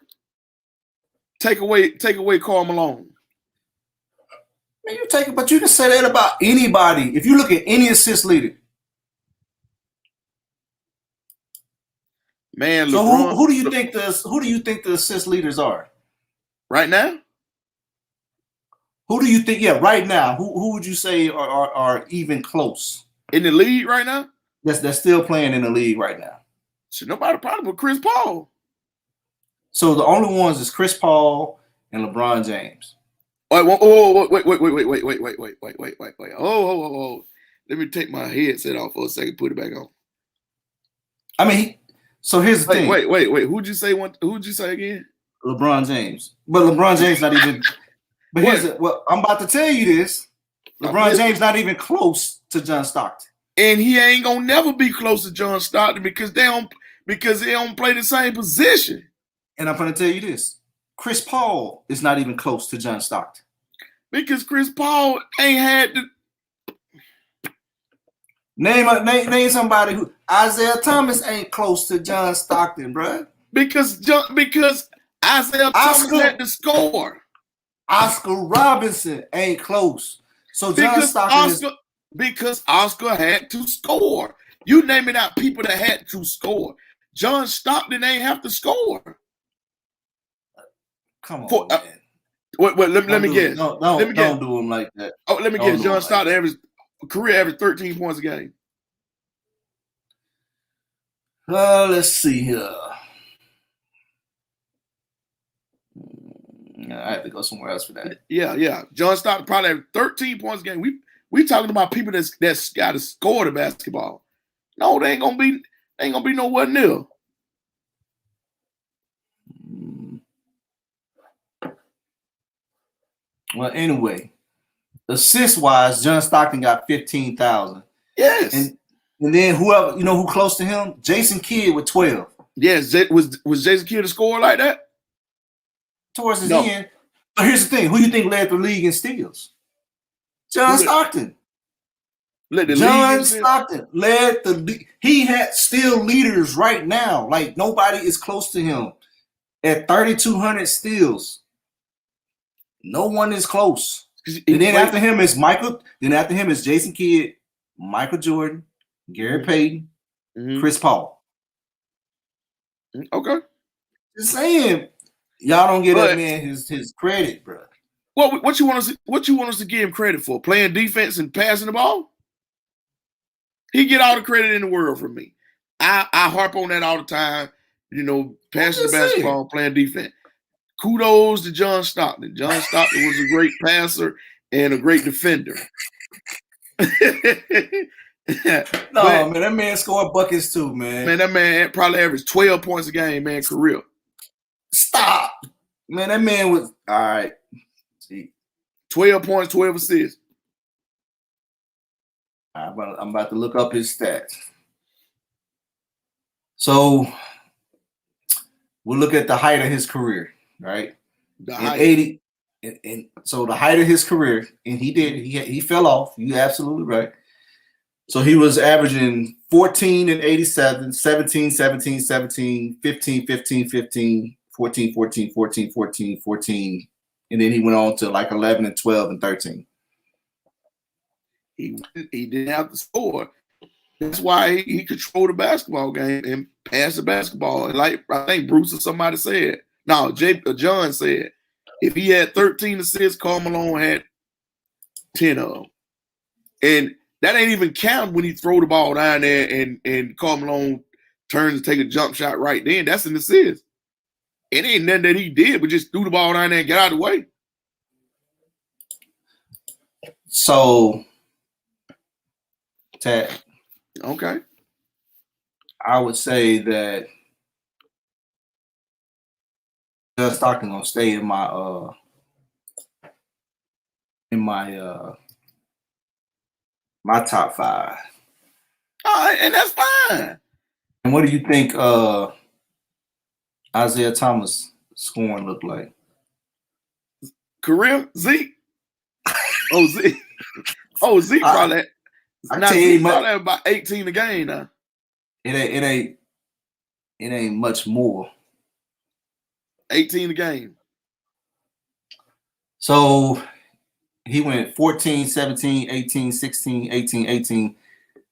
take away Karl Malone. Man, you take it, but you can say that about anybody. If you look at any assist leader. Man, so LeBron, who do you think the assist leaders are right now? Who do you think? Yeah, right now. Who would you say are even close in the league right now? That's still playing in the league right now. So nobody probably but Chris Paul. So the only ones is Chris Paul and LeBron James. Wait. Oh. Let me take my headset off for a second. Put it back on. I mean, so here's the thing. Wait. Who'd you say again? LeBron James. But LeBron James not even. But I'm about to tell you this. LeBron James not even close to John Stockton. And he ain't gonna never be close to John Stockton because they don't play the same position. And I'm gonna tell you this. Chris Paul is not even close to John Stockton. Because Chris Paul ain't had the name somebody who Isaiah Thomas ain't close to John Stockton, bro. Because Isaiah Thomas had to score. Oscar Robinson ain't close. So John Stockton because Oscar had to score. You naming out people that had to score. John Stockton ain't have to score. Come on, man. Wait, let me guess. Don't do him like that. Oh, let me guess. John Stockton career average 13 points a game. Let's see here. I have to go somewhere else for that. Yeah. John Stockton probably had 13 points a game. We talking about people that's got to score the basketball. No, they ain't gonna be nowhere near. Well, anyway, assist-wise, John Stockton got 15,000. Yes. And then who close to him? Jason Kidd with 12. Yes, was Jason Kidd a scorer like that? Towards his end. But here's the thing. Who do you think led the league in steals? John Stockton. John Stockton led the league. He had steal leaders right now. Like, nobody is close to him at 3,200 steals. No one is close. And then after him is Michael. Then after him is Jason Kidd, Michael Jordan, Gary Payton, Chris Paul. Okay. Just saying, y'all don't give that man his credit, bro. What you want us to give him credit for? Playing defense and passing the ball? He get all the credit in the world from me. I harp on that all the time. Passing the basketball, playing defense. Kudos to John Stockton. John Stockton was a great passer and a great defender. Man, that man scored buckets too, man. Man, that man probably averaged 12 points a game, man, career. Stop. Man, that man was all right. See. 12 points, 12 assists. I'm about to look up his stats. So we'll look at the height of his career, right? The height. 80, and so the height of his career, and he fell off. You're absolutely right. So he was averaging 14 and 87, 17, 17, 17, 15, 15, 15, 14, 14, 14, 14, 14. And then he went on to like 11 and 12 and 13. He didn't have to score. That's why he controlled the basketball game and passed the basketball. And like I think Bruce or somebody said, no, John said, if he had 13 assists, Karl Malone had 10 of them. And that ain't even count when he throw the ball down there and Karl Malone turns to take a jump shot right then. That's an assist. It ain't nothing that he did, but just threw the ball down there and get out of the way. So, Ted. Okay. I would say that John Stockton gonna stay in my top 5. And that's fine. And what do you think Isaiah Thomas scoring look like? Career Zeke. Zeke. Zeke probably. Zeke probably about 18 a game now. It ain't much more. 18 a game. So he went 14, 17, 18, 16, 18, 18,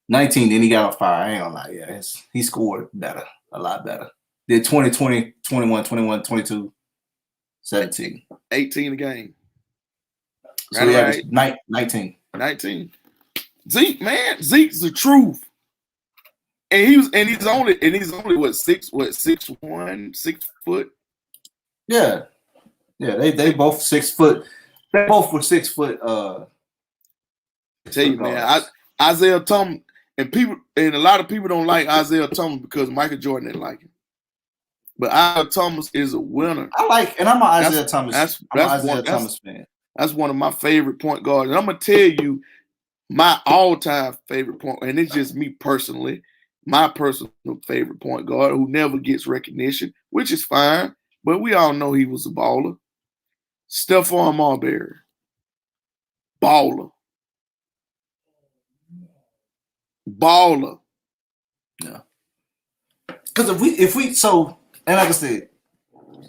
19. Then he got on fire. I ain't gonna lie. Yeah, he scored better, a lot better. Did 20, 20, 21, 21, 22, 17. 18 a game. So he averaged 19. 19. Zeke's the truth. And he's only what 6'1", 6 foot. Yeah. They both 6 foot. They both were 6 foot. I tell you, man, Isaiah Thomas and a lot of people don't like Isaiah Thomas because Michael Jordan didn't like him. But Isaiah Thomas is a winner. I'm an Isaiah Thomas. I'm an Isaiah Thomas fan. That's one of my favorite point guards. And I'm gonna tell you my all-time favorite point, and it's just me personally, my personal favorite point guard who never gets recognition, which is fine, but we all know he was a baller. Stephon Marbury. Baller. Yeah. Because if we and like I said,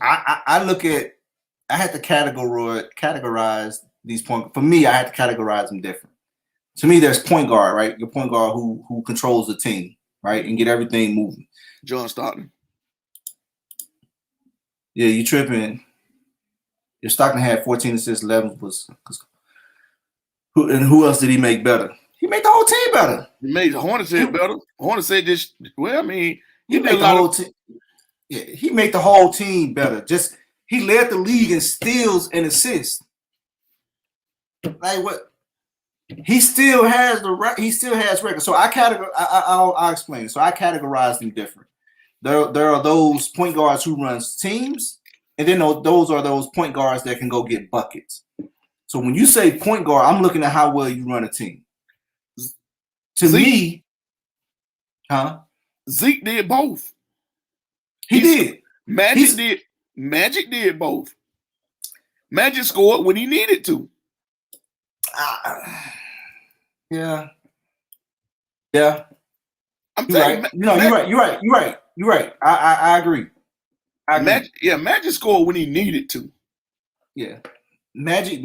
I look at, I had to categorize these points. For me, I had to categorize them different. To me, there's point guard, right? Your point guard who controls the team, right, and get everything moving. John Stockton. Yeah, you tripping. Your Stockton had 14 assists, 11 was. Who else did he make better? He made the whole team better. He made Hornacek better. Hornacek just, well, I mean, he made the whole team. Yeah, he made the whole team better. Just he led the league in steals and assists. Like what? He still has records. So I'll explain. So I categorize them different. There are those point guards who runs teams, and then those are those point guards that can go get buckets. So when you say point guard, I'm looking at how well you run a team. To me, Zeke did both. He did. Magic did both. Magic scored when he needed to. Yeah. I'm saying, right. No, you're right. I agree. Magic scored when he needed to. Yeah. Magic,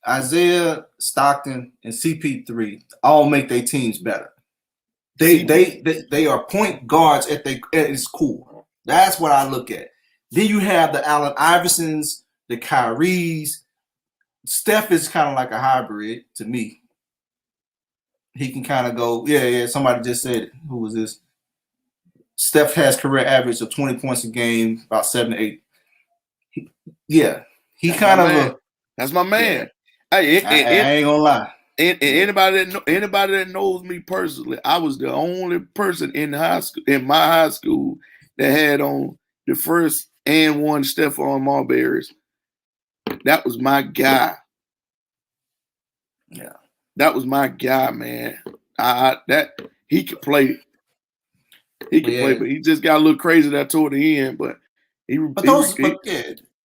Isaiah, Stockton, and CP3 all make their teams better. They are point guards at its core. That's what I look at. Then you have the Allen Iversons, the Kyries. Steph is kind of like a hybrid to me. He can kind of go, yeah. Somebody just said it. Who was this? Steph has career average of 20 points a game, about 7 to 8. He kind of that's my man. Yeah. Hey, I ain't gonna lie. And anybody that knows me personally, I was the only person in my high school that had on the first and one Stephon Marbury's. That was my guy. Yeah, that was my guy, man. That he could play. He could play, but he just got a little crazy that toward the end. But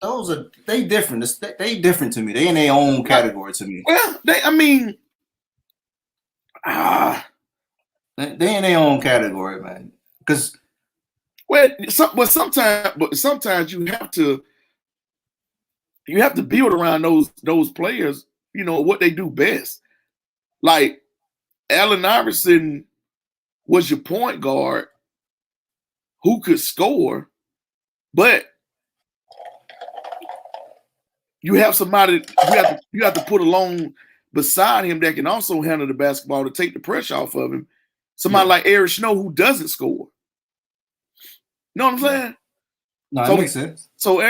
those are they different. They different to me. They in their own category to me. Well, they in their own category, man. Because sometimes you have to build around those players. You know what they do best. Like Allen Iverson was your point guard who could score, but you have somebody you have to put along beside him that can also handle the basketball to take the pressure off of him. Somebody like Eric Snow who doesn't score. You know what I'm saying? No, that makes sense. So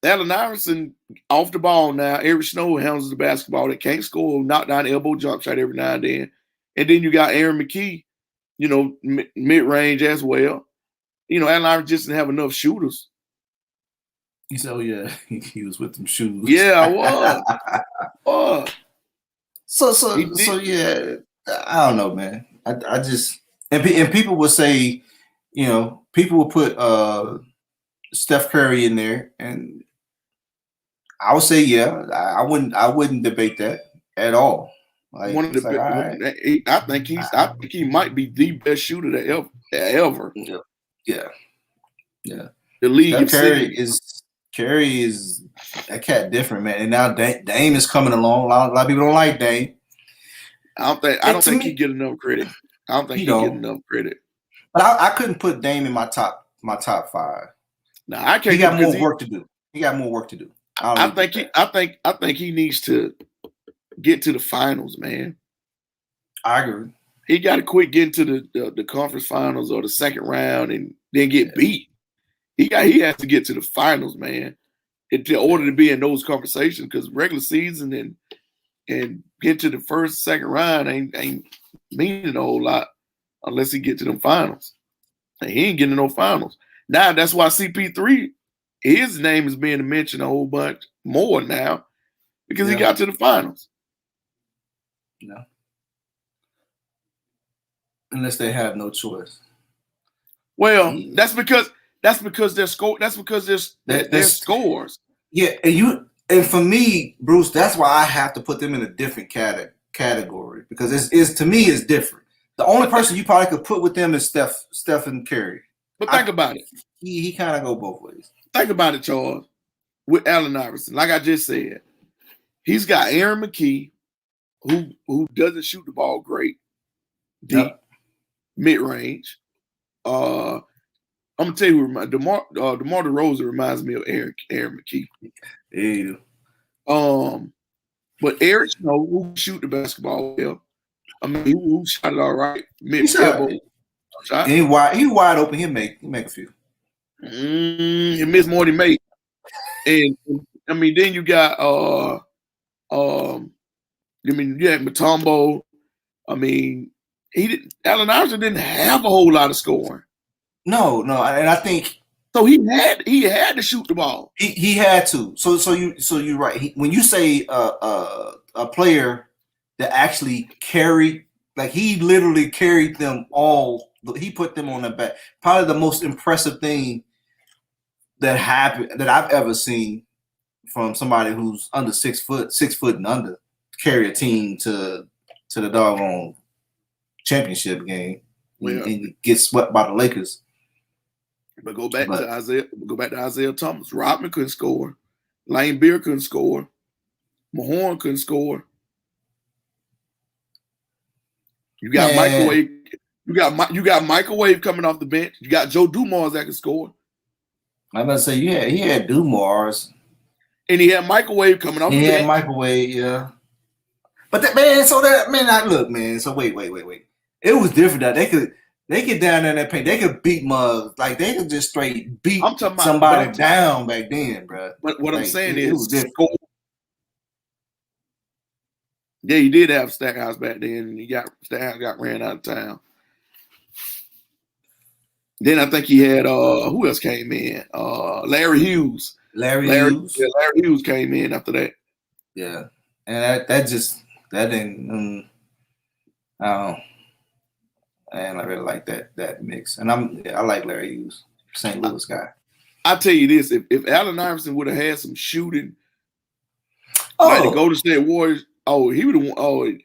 Allen Iverson off the ball now. Eric Snow handles the basketball that can't score, knock down elbow jump shot every now and then. And then you got Aaron McKee, mid-range as well. Allen Iverson just didn't have enough shooters. He said, "Oh yeah, he was with them shoes." Yeah, I was. So yeah, I don't know, man. I just and people would say, people will put Steph Curry in there, and I would say, yeah, I wouldn't debate that at all. Like, I think he might be the best shooter that ever. Yeah. The league Steph Curry is Curry is that cat different, man. And now Dame is coming along. A lot of people don't like Dame. I don't think he get enough credit. I don't think he get enough credit. But I couldn't put Dame in my top 5. No, I can't. He got more work to do. He got more work to do. I think he needs to get to the finals, man. I agree. He got to quit getting to the conference finals or the second round and then get beat. He has to get to the finals, man, in order to be in those conversations. Because regular season and get to the first, second round ain't meaning a whole lot unless he get to them finals. And he ain't getting no finals. Now that's why CP3, his name is being mentioned a whole bunch more now because he got to the finals. No. Unless they have no choice. Well, that's because they're scores. Yeah, and for me, Bruce, that's why I have to put them in a different category because it's to me it's different. The only person you probably could put with them is Stephen Curry. But think about it. He kind of go both ways. Think about it, Charles. With Allen Iverson, like I just said, he's got Aaron McKee, who doesn't shoot the ball great, deep, mid-range. I'm gonna tell you who DeMar DeRozan reminds me of Aaron McKee. Yeah. But Eric Snow, who shoot the basketball well, I mean, who shot it all right, mid-elbow shot. He wide open. He make a few. He missed more than he made. And I mean, then you got Mutombo. I mean, Allen Iverson didn't have a whole lot of scoring. No, and I think so. He had to shoot the ball. He had to. So you're right. When you say a player that actually carried, like he literally carried them all. He put them on the back. Probably the most impressive thing that happened that I've ever seen from somebody who's under 6 foot and under carry a team to the doggone championship game and get swept by the Lakers. But go back to Isaiah Thomas. Rodman couldn't score. Lane Beer couldn't score. Mahorn couldn't score. You got Microwave. You got Microwave coming off the bench. You got Joe Dumars that can score. I'm about to say he had Dumars. And he had Microwave coming off the bench. He had Microwave, yeah. But look, man. So wait. It was different that they get down there in that paint. They could beat mugs. Like they could just straight beat somebody down back then, bro. But what I'm saying is score. Yeah, you did have Stackhouse back then, and Stackhouse got ran out of town. Then I think he had who else came in? Larry Hughes. Larry Hughes came in after that. Yeah, and that didn't. I really like that mix, and I like Larry Hughes, St. Louis guy. I'll tell you this: if Allen Iverson would have had some shooting, like the Golden State Warriors, he would have won.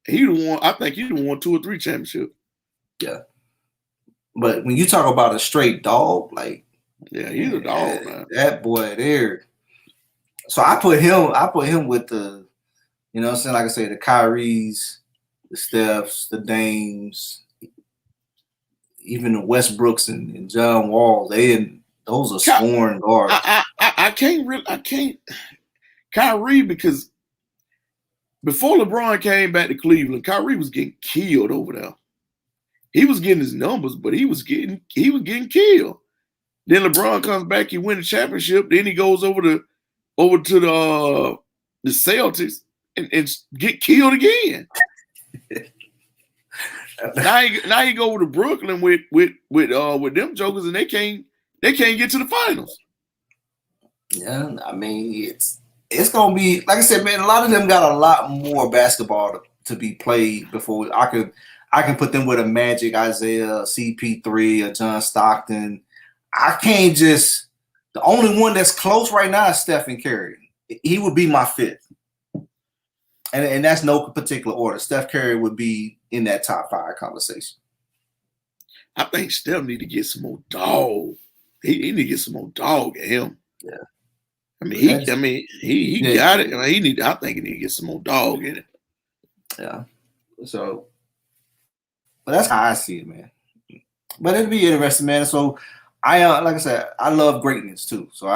He would have won. I think he'd have won 2 or 3 championships. Yeah, but when you talk about a straight dog, like he's a dog, man. That boy there. So I put him with the, you know what I'm saying, like I say, the Kyries, the Stephs, the Dames, even the Westbrooks and John Wall. Those are scoring guards. I can't Kyrie, because before LeBron came back to Cleveland, Kyrie was getting killed over there. He was getting his numbers, but he was getting killed. Then LeBron comes back, he wins the championship. Then he goes over to the Celtics and get killed again. now he go over to Brooklyn with them jokers, and they can't get to the finals. Yeah, I mean it's gonna be, like I said, man. A lot of them got a lot more basketball to be played before I can put them with a Magic, Isaiah, CP3, or John Stockton. I can't just. The only one that's close right now is Stephen Curry. He would be my 5th, and that's no particular order. Steph Curry would be in that top 5 conversation. I think Steph need to get some more dog. He need to get some more dog at him. Yeah. I mean, he got it. I mean, I think he need to get some more dog in it. Yeah. So, but that's how I see it, man. But it'd be interesting, man. So, like I said, I love greatness too. So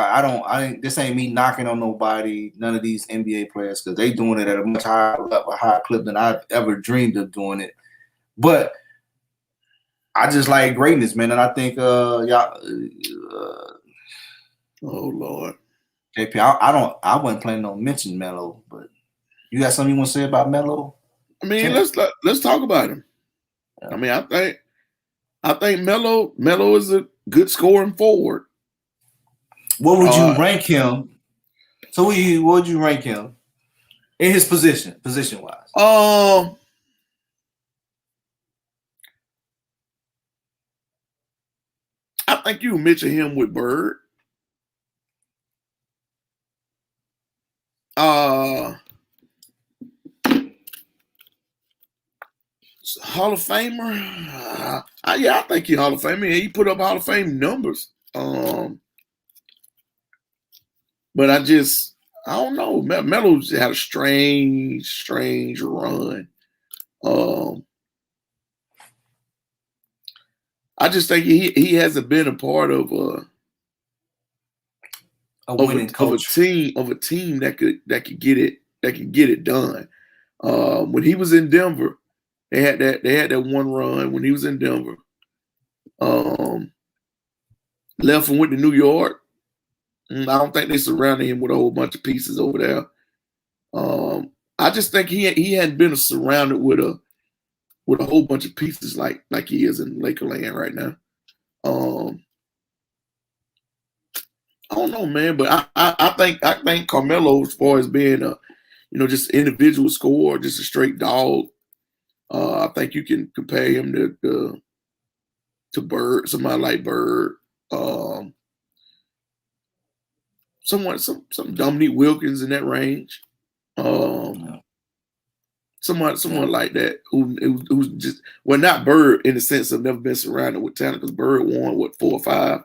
this ain't me knocking on nobody, none of these NBA players, because they doing it at a much higher clip than I've ever dreamed of doing it. But I just like greatness, man, and I think y'all. Oh Lord. JP, I wasn't planning on mentioning Melo, but you got something you want to say about Melo? I mean, let's talk about him. Yeah. I mean, I think Melo is a good scoring forward. What would you rank him? So what would you rank him in his position wise? I think you mentioned him with Bird. Hall of Famer. Yeah, I think he's Hall of Famer. He put up Hall of Fame numbers. But I don't know. Melo had a strange run. I just think he hasn't been a part of a winning coach. of a team that could get it done. When he was in Denver, they had that one run when he was in Denver. Left and went to New York. I don't think they surrounded him with a whole bunch of pieces over there. I just think he hadn't been surrounded with a whole bunch of pieces like he is in Lakerland right now. I don't know, man, but I think Carmelo, as far as being a just individual scorer, just a straight dog. I think you can compare him to Bird, somebody like Bird. Some Dominique Wilkins in that range. Someone like that who's just not Bird in the sense of never been surrounded with talent, because Bird won 4 or 5.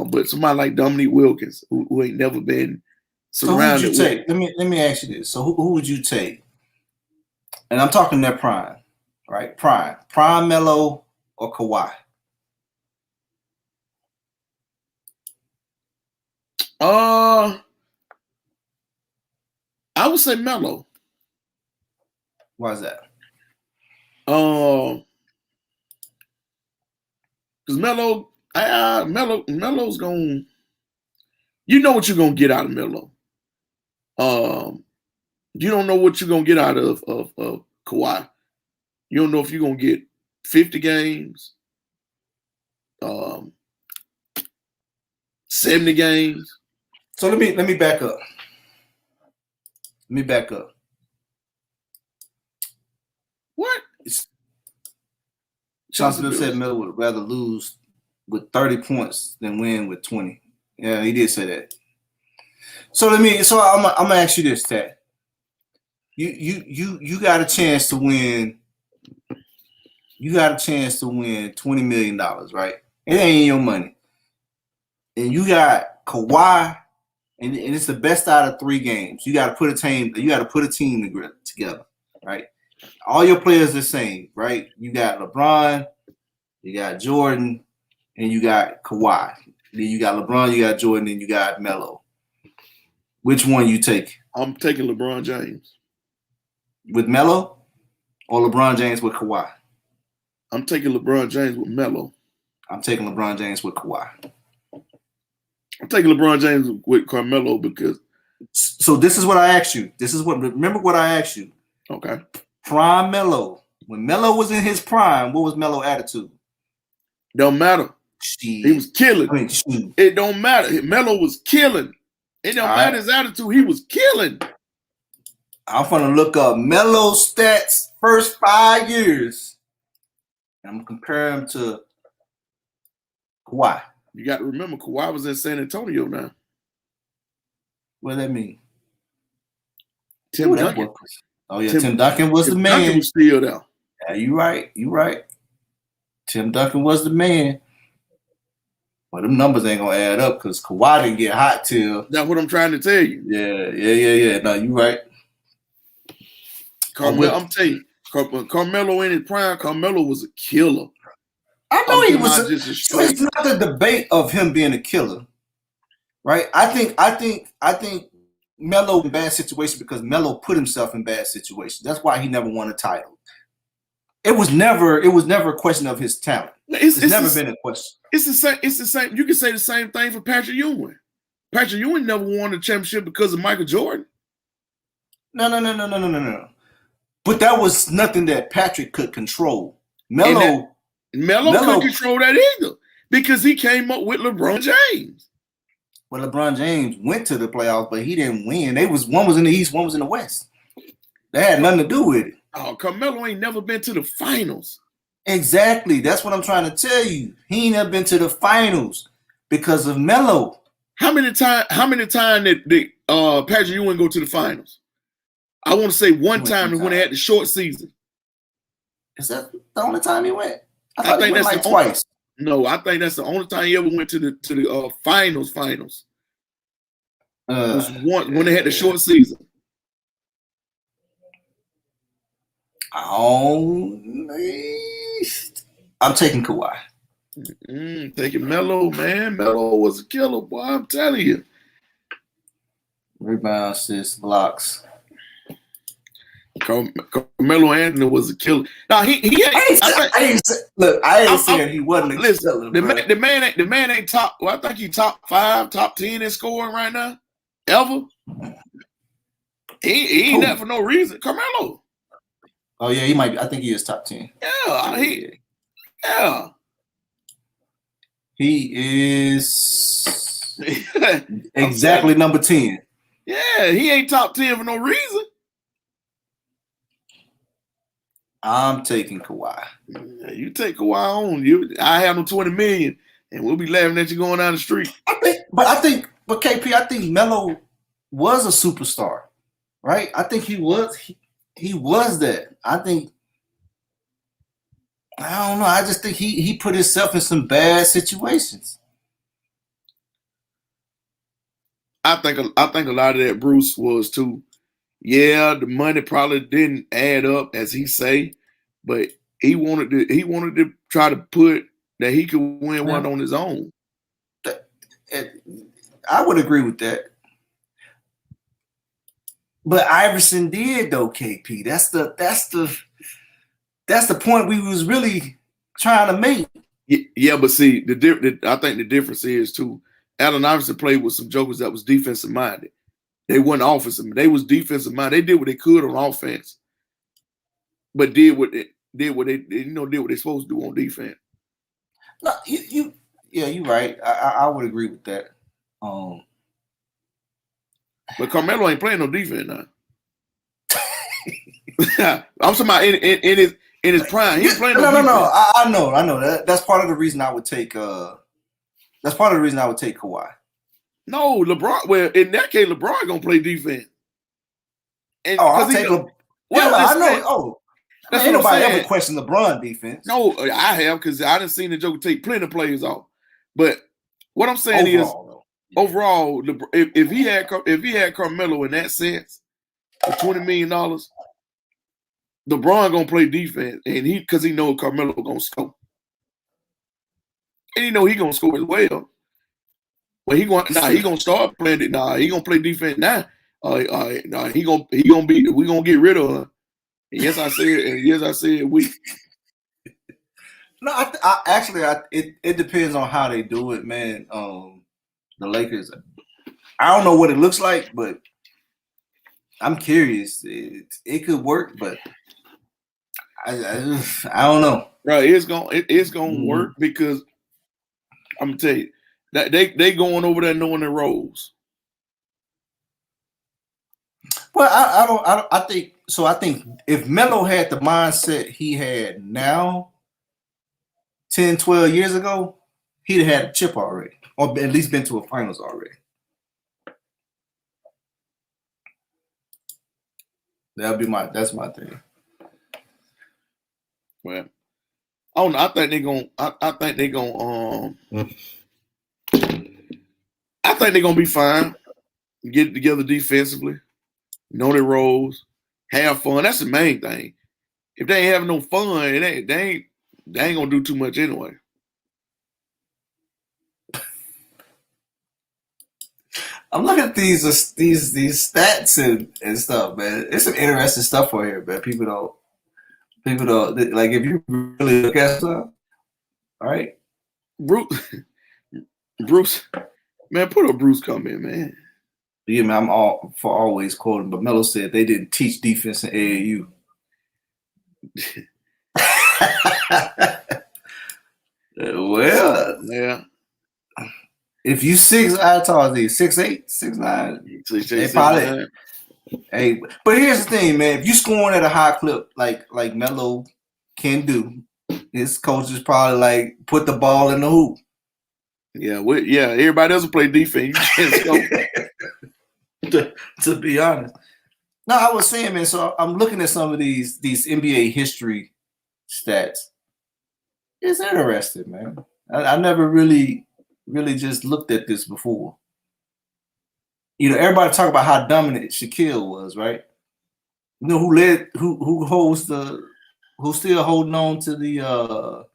But somebody like Dominique Wilkins who ain't never been surrounded. So who would you take? Let me ask you this. So who would you take? And I'm talking their prime, right? Prime Melo or Kawhi? I would say Melo. Why is that? Because Melo's going. You know what you're gonna get out of Melo. You don't know what you're gonna get out of Kawhi. You don't know if you're gonna get 50 games, 70 games. So let me back up. What? Johnson said Melo would rather lose with 30 points than win with 20. Yeah, he did say that. So I'm gonna ask you this, Tat. You got a chance to win. You got a chance to win $20 million, right? It ain't your money. And you got Kawhi, and it's the best out of 3 games. You got to put a team together, right? All your players the same, right? You got LeBron, you got Jordan, and you got Kawhi. Then you got LeBron, you got Jordan, and you got Melo. Which one you take? I'm taking LeBron James. With Melo or LeBron James with Kawhi? I'm taking LeBron James with Melo. I'm taking LeBron James with Kawhi. I'm taking LeBron James with Carmelo because. So this is what I asked you. Remember what I asked you. Okay. Prime Melo. When Melo was in his prime, what was Melo's attitude? Don't matter. He was killing. It don't matter. Melo was killing. It don't matter his attitude. He was killing. I'm gonna look up Melo's stats first 5 years. I'm gonna compare him to Kawhi. You got to remember, Kawhi was in San Antonio now. What does that mean? Tim Duncan. Oh yeah, Tim Duncan was the man. Duncan was still there. Yeah, you right. Tim Duncan was the man. Well, them numbers ain't gonna add up because Kawhi didn't get hot till. That's what I'm trying to tell you. Yeah. No, you right. I'm telling you, Carmelo in his prime, Carmelo was a killer. I know he was. It's not the debate of him being a killer, right? I think Melo in bad situation because Melo put himself in bad situations. That's why he never won a title. It was never a question of his talent. It's never been a question. It's the same. You can say the same thing for Patrick Ewing. Patrick Ewing never won a championship because of Michael Jordan. No. But that was nothing that Patrick could control. Melo couldn't control that either because he came up with LeBron James. Well, LeBron James went to the playoffs, but he didn't win. One was in the East, one was in the West. That had nothing to do with it. Oh, Carmelo ain't never been to the finals. Exactly. That's what I'm trying to tell you. He ain't never been to the finals because of Melo. How many times did Patrick Ewing go to the finals? I want to say one time when they had the short season. Is that the only time he went? I think that's like twice. No, I think that's the only time he ever went to the finals. Was one when they had the short season. I'm taking Kawhi. Taking Melo, man. Melo was a killer, boy. I'm telling you. Rebounds, assists, blocks. Carmelo Anthony was a killer. Now he I ain't saying he wasn't a killer. The man ain't top. Well, I think he top 5, top 10 in scoring right now. Ever. He ain't that for no reason. Carmelo. Oh yeah, he might be. I think he is top 10. Yeah. He is exactly number 10. Yeah, he ain't top 10 for no reason. I'm taking Kawhi. You take Kawhi on. I have him 20 million, and we'll be laughing at you going down the street. But KP, I think Melo was a superstar, right? I think he was. He was that. I don't know. I just think he put himself in some bad situations. I think a lot of that Bruce was too. Yeah, the money probably didn't add up as he say, but he wanted to try to put that he could win one on his own. I would agree with that. But Iverson did though, KP. That's the point we was really trying to make. Yeah, but see, I think the difference is too. Allen Iverson played with some jokers that was defensive minded. They weren't offensive. They was defensive minded. They did what they could on offense, but did what they supposed to do on defense. No, you're right. I would agree with that. But Carmelo ain't playing no defense now. I'm talking about in his prime. He ain't playing no defense. No. I know. That's part of the reason I would take. That's part of the reason I would take Kawhi. No, LeBron. Well, in that case, LeBron gonna play defense. And I'll take LeBron. Well, I know. Ain't nobody ever questioned LeBron defense. No, I have because I done seen the Joker take plenty of players off. But what I'm saying overall, if he had Carmelo in that sense for $20 million, LeBron gonna play defense, and because he know Carmelo gonna score, and he know he gonna score as well. But he gonna start playing it. He gonna play defense now. We gonna get rid of him. And yes, I said we. No, it depends on how they do it, man. The Lakers, I don't know what it looks like, but I'm curious. It could work, but I don't know. Right, it's gonna work because I'm gonna tell you that they going over there knowing their roles. Well, I think so. I think if Melo had the mindset he had now, 10, 12 years ago, he'd have had a chip already, or at least been to a finals already. That's my thing. Well, I don't know. I think they're gonna I think they're gonna be fine. Get it together defensively, know their roles, have fun. That's the main thing. If they ain't having no fun, they ain't gonna do too much anyway. I'm looking at these stats and stuff, man. It's some interesting stuff for here, man. People don't like if you really look at stuff. All right, Bruce, man, put a Bruce comment, man. Yeah, man. I'm all for always quoting, but Melo said they didn't teach defense in AAU. Well, yeah. If you how tall are these? 6'8", 6'9"? They probably. Hey, but here's the thing, man. If you scoring at a high clip like Melo can do, his coach is probably like put the ball in the hoop. Yeah, everybody else will play defense. You can't score. to be honest. No, I was saying, man, so I'm looking at some of these NBA history stats. It's interesting, man. I never really just looked at this before. You know, everybody talk about how dominant Shaquille was, right? You know who's still holding on to the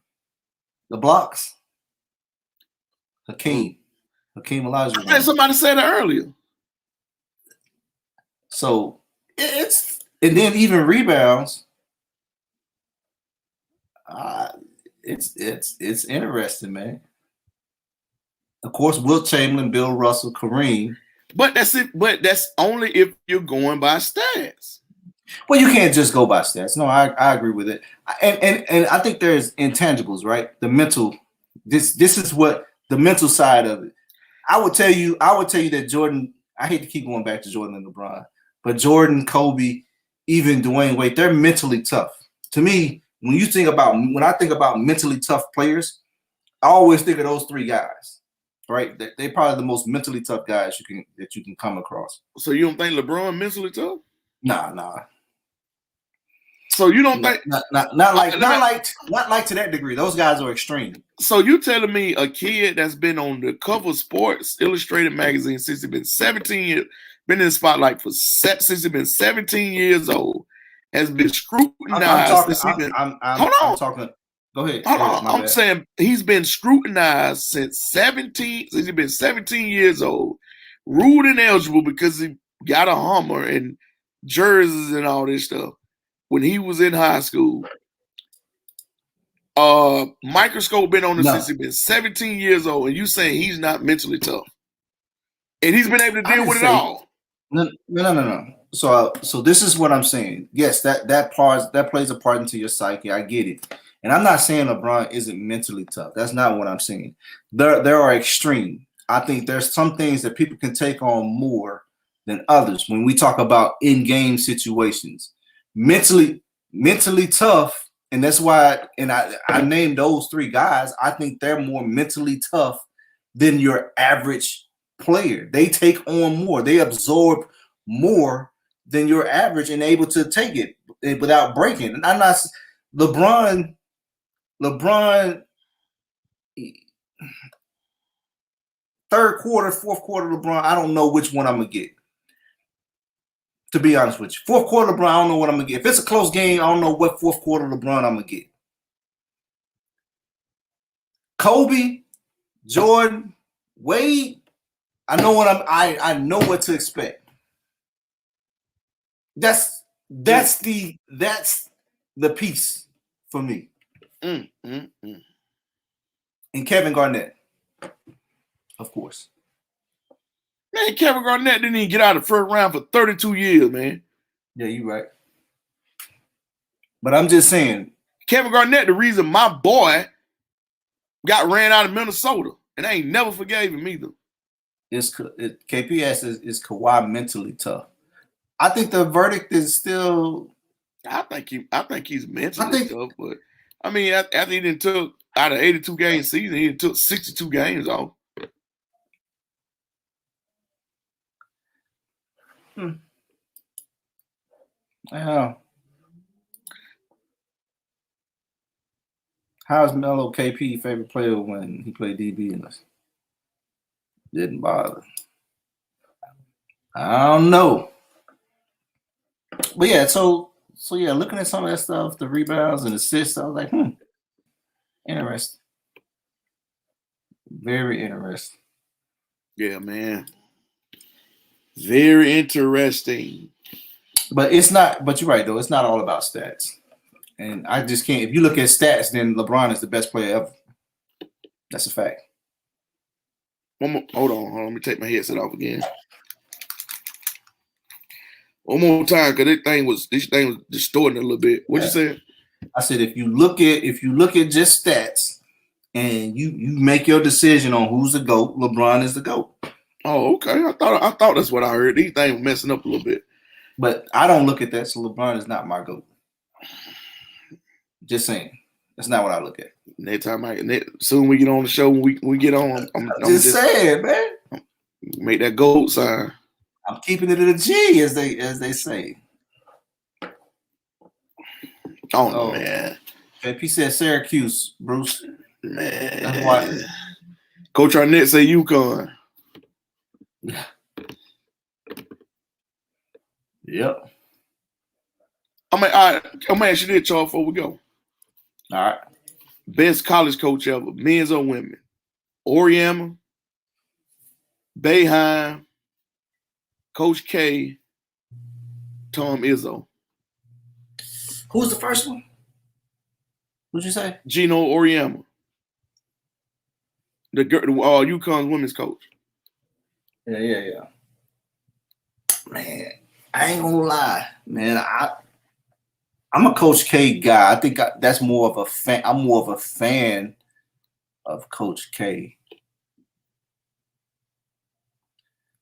blocks? Hakeem Olajuwon. I heard somebody say that earlier. So and then even rebounds. It's interesting, man. Of course, Wilt Chamberlain, Bill Russell, Kareem. But that's it. But that's only if you're going by stats. Well, you can't just go by stats. No, I agree with it. And I think there's intangibles, right? The mental. This is what the mental side of it. I would tell you that Jordan. I hate to keep going back to Jordan and LeBron, but Jordan, Kobe, even Dwayne Wade, they're mentally tough. To me, when I think about mentally tough players, I always think of those three guys. Right, they're probably the most mentally tough guys that you can come across. So you don't think LeBron mentally tough? Nah. So you don't think not like to that degree. Those guys are extreme. So you telling me a kid that's been on the cover of Sports Illustrated magazine since he's been 17 years, been in the spotlight since he's been 17 years old, has been scrutinized. Go ahead. I'm saying he's been scrutinized since he's been 17 years old, ruled ineligible because he got a Hummer and jerseys and all this stuff when he was in high school. Microscope been on him since he's been 17 years old, and you saying he's not mentally tough, and he's been able to deal with it all. No. So this is what I'm saying. Yes, that plays a part into your psyche. I get it. And I'm not saying LeBron isn't mentally tough. That's not what I'm saying. There are extreme. I think there's some things that people can take on more than others when we talk about in-game situations. Mentally tough, and that's why I named those three guys. I think they're more mentally tough than your average player. They take on more. They absorb more than your average and able to take it without breaking. And I'm not LeBron, third quarter, fourth quarter LeBron, I don't know which one I'm going to get. To be honest with you. Fourth quarter LeBron, I don't know what I'm going to get. If it's a close game, I don't know what fourth quarter LeBron I'm going to get. Kobe, Jordan, Wade, I know what to expect. That's the piece for me. And Kevin Garnett, of course. Man, Kevin Garnett didn't even get out of the first round for 32 years, man. Yeah, you're right. But I'm just saying. Kevin Garnett, the reason my boy got ran out of Minnesota, and I ain't never forgave him either. KPS is Kawhi mentally tough. I think the verdict is still. I think he's mentally tough, but I mean, after he didn't took out of 82 game season, he took 62 games off. Yeah. How's Melo KP favorite player when he played DB in us? Didn't bother. I don't know. But yeah, so yeah, looking at some of that stuff, the rebounds and assists, I was like, interesting. Very interesting. Yeah, man. Very interesting. But it's not, but you're right though, it's not all about stats. And I just can't, if you look at stats, then LeBron is the best player ever. That's a fact. Hold on, let me take my headset off again. One more time, because this thing was distorting a little bit. What you said? I said if you look at just stats and you make your decision on who's the GOAT, LeBron is the GOAT. Oh, okay. I thought that's what I heard. These things were messing up a little bit. But I don't look at that, so LeBron is not my GOAT. Just saying. That's not what I look at. Next time soon we get on the show, when we get on, I'm just saying, man. Make that GOAT sign. I'm keeping it at a G, as they say. Oh man. He said Syracuse, Bruce. Man. That's why. Coach Arnett say UConn. Yep. I'm gonna ask you this, Charles, before we go. All right. Best college coach ever, men's or women? Oriama, Boeheim, Coach K, Tom Izzo. Who's the first one? What'd you say? Gino Oriama. The UConn's women's coach. Yeah. Man, I ain't gonna lie, man. I'm a Coach K guy. I think that's more of a fan. I'm more of a fan of Coach K.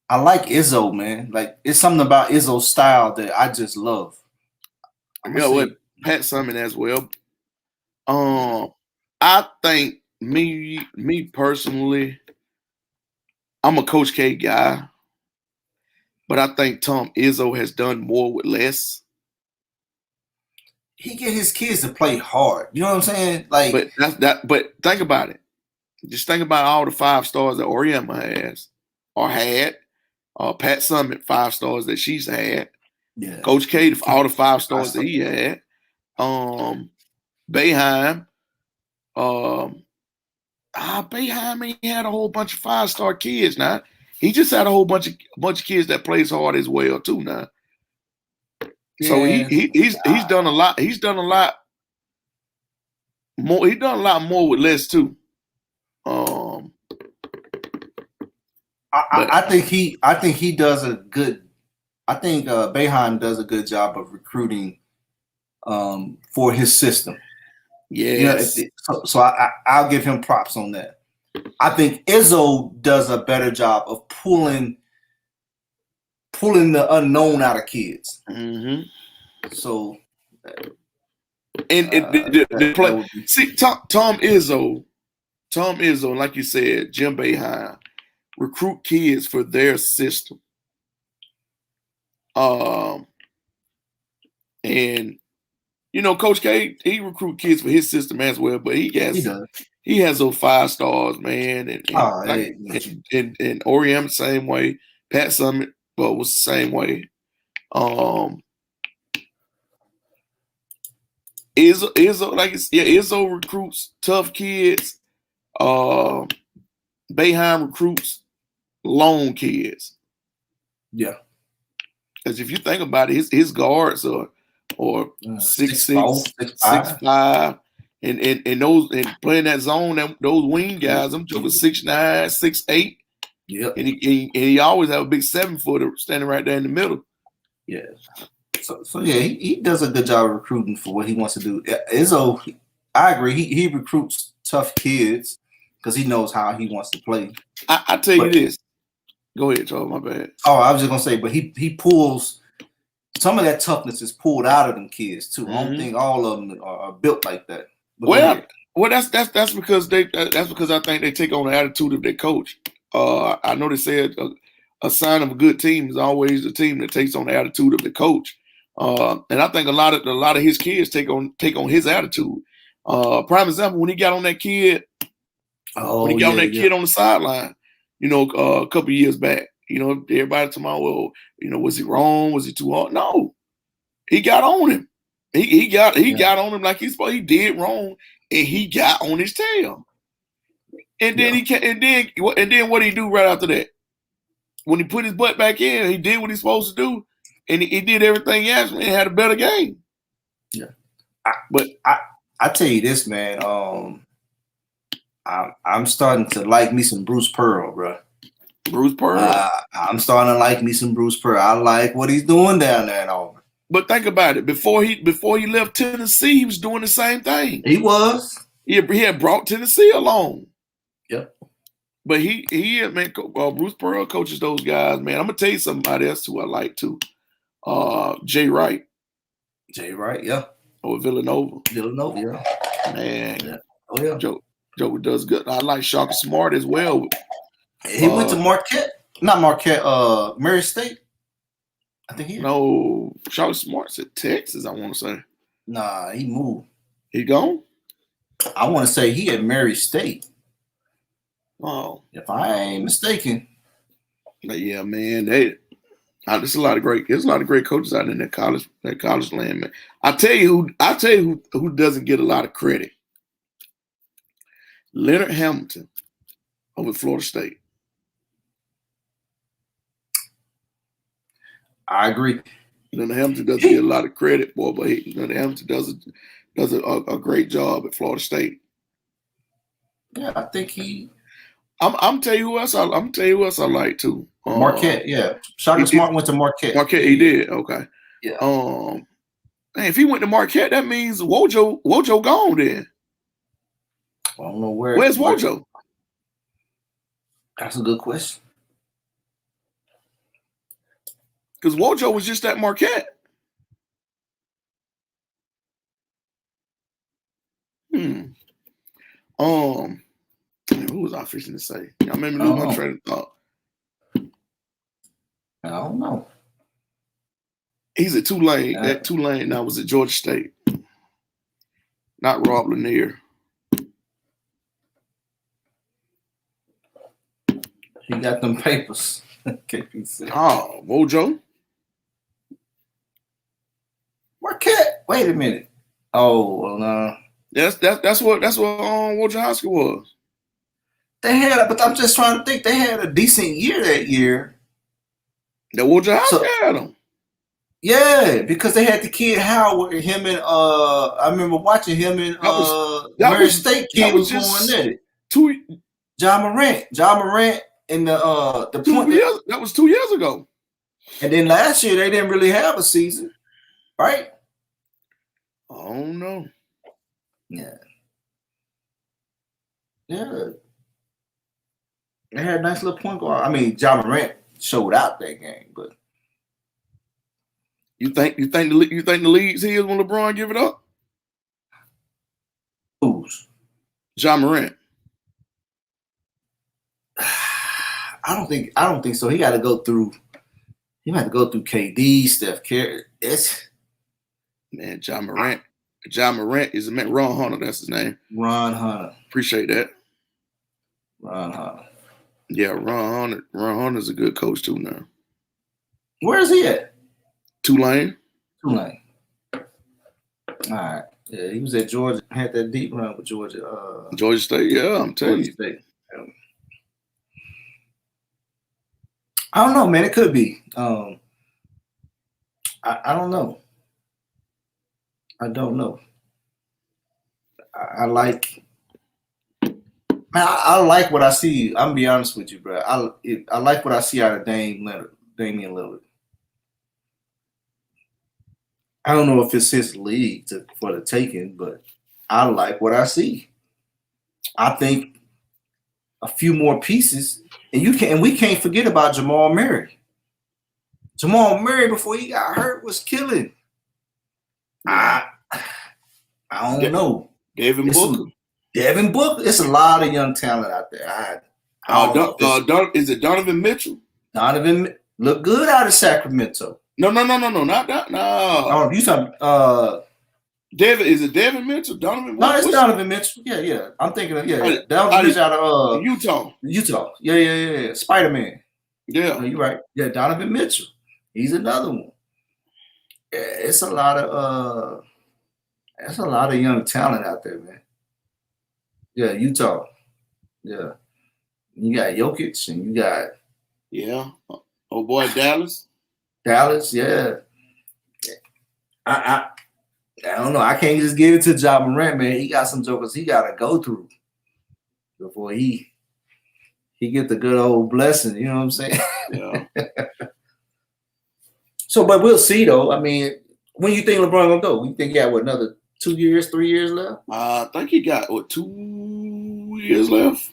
I like Izzo, man. Like, it's something about Izzo's style that I just love. What Pat Summitt as well. I think me personally, I'm a Coach K guy, but I think Tom Izzo has done more with less. He get his kids to play hard. You know what I'm saying? Like, but But think about it. Just think about all the 5 stars that Oriama has or had. Pat Summitt, 5 stars that she's had. Yeah. Coach K, all the 5 stars that he had. Boeheim. Boeheim ain't had a whole bunch of 5-star kids now. He just had a whole bunch of kids that plays hard as well too now. Yeah. So he's done a lot. He's done a lot more. He's done a lot more with less too. I think he does a good. I think Boeheim does a good job of recruiting for his system. Yes. So I'll give him props on that. I think Izzo does a better job of pulling the unknown out of kids. Mm-hmm. So, Tom Izzo, like you said, Jim Boeheim, recruit kids for their system. And Coach K, he recruit kids for his system as well, but he has those 5 stars, man, and Oriam the same way. Pat Summitt was the same way. Izzo recruits tough kids. Boeheim recruits lone kids. Yeah. Because if you think about it, his guards are 6'6", 6'5", and those playing that zone, those wing guys, I'm joking 6'9", 6'8". Yeah. And he always have a big 7-footer standing right there in the middle. Yeah. So yeah, he does a good job of recruiting for what he wants to do. Izzo, I agree. He recruits tough kids because he knows how he wants to play. I tell you this. Go ahead, Charles. My bad. Oh, I was just gonna say, but he pulls some of that toughness is pulled out of them kids too. I don't think all of them are built like that. But that's because I think they take on the attitude of their coach. I know they said a sign of a good team is always a team that takes on the attitude of the coach. And I think a lot of his kids take on his attitude. Prime example, when he got on that kid, kid on the sideline, a couple years back. Everybody talking about, well, was he wrong? Was he too hard? No, he got on him. He got on him like he did wrong, and he got on his tail. And then and then what did he do right after that? When he put his butt back in, he did what he's supposed to do, and he did everything he asked and had a better game. Yeah, but I tell you this, man. I'm starting to like me some Bruce Pearl, bro. Bruce Pearl. I'm starting to like me some Bruce Pearl. I like what he's doing down there in Auburn. But think about it. Before he left Tennessee, he was doing the same thing. He was. He had brought Tennessee along. Yep. But Bruce Pearl coaches those guys, man. I'm gonna tell you somebody else who I like too. Jay Wright. Jay Wright, yeah. Or Villanova, yeah. Man. Yeah. Oh yeah. Joe does good. I like Shaka Smart as well. He went to Marquette. Not Marquette, Murray State. I think he. No, Shaka Smart's at Texas, I want to say. Nah, he moved. He gone? I want to say he at Murray State. Oh. If I ain't mistaken. But yeah, man. There's a lot of great coaches out in that college land, man. I tell you who doesn't get a lot of credit. Leonard Hamilton over at Florida State. I agree. Leonard Hamilton doesn't get a lot of credit, boy, but Leonard Hamilton does a great job at Florida State. Yeah, I think he. I'm tell you who else I like too. Marquette, yeah. Shaka Smart went to Marquette. Marquette, he did. Okay. Yeah. Man, if he went to Marquette, that means Wojo gone then. I don't know where. Where's Wojo? That's a good question. Because Wojo was just at Marquette. Who was I fishing to say? I made me lose my train of thought. I don't know. He's at Tulane. At Tulane now was at Georgia State. Not Rob Lanier. He got them papers. Oh, Wojo. Marquette. Wait a minute. Oh, well, no. That's what Wojo High School was. They had, but I'm just trying to think. They had a decent year that year. That Wojo High School had them. Yeah, because they had the kid Howard, him and I remember watching him and Murray State kid was going at it. John Morant and the point that was 2 years ago. And then last year they didn't really have a season, right? Oh no. Yeah. Yeah. They had a nice little point guard. I mean, John Morant showed out that game, but you think the league's his when LeBron give it up? Who's? John Morant. I don't think so. He got to go through KD, Steph Curry. Man, John Morant. John Morant is a man. Ron Hunter, that's his name. Ron Hunter. Appreciate that. Ron Hunter. Yeah, Ron Hunter. Ron Hunter's a good coach too now. Where is he at? Tulane. All right. Yeah, he was at Georgia. Had that deep run with Georgia. Georgia State. Yeah, I'm telling you. State. I don't know, man. It could be. I don't know. I don't know. I like what I see. I'm gonna be honest with you, bro. I like what I see out of Damian Lillard. I don't know if it's his league for the taking, but I like what I see. I think a few more pieces, and we can't forget about Jamal Murray. Jamal Murray, before he got hurt, was killing. I don't know. Devin Booker. It's a lot of young talent out there. Is it Donovan Mitchell? Donovan looked good out of Sacramento. No, not that. No. Oh, you talking Is it Devin Mitchell? Donovan? No, it's Donovan Mitchell. Yeah. I'm thinking of Donovan Mitchell out of Utah. Yeah. Spider-Man. Yeah. No, you're right. Yeah, Donovan Mitchell. He's another one. Yeah, it's a lot of young talent out there, man. Yeah, Utah. Yeah. You got Jokic and you got oh boy, Dallas. Yeah. I don't know. I can't just give it to Ja Morant, man. He got some jokers he gotta go through before he get the good old blessing. You know what I'm saying? Yeah. So, but we'll see though. I mean, when you think LeBron gonna go? You think he got another 2 years, 3 years left? I think he got 2 years left.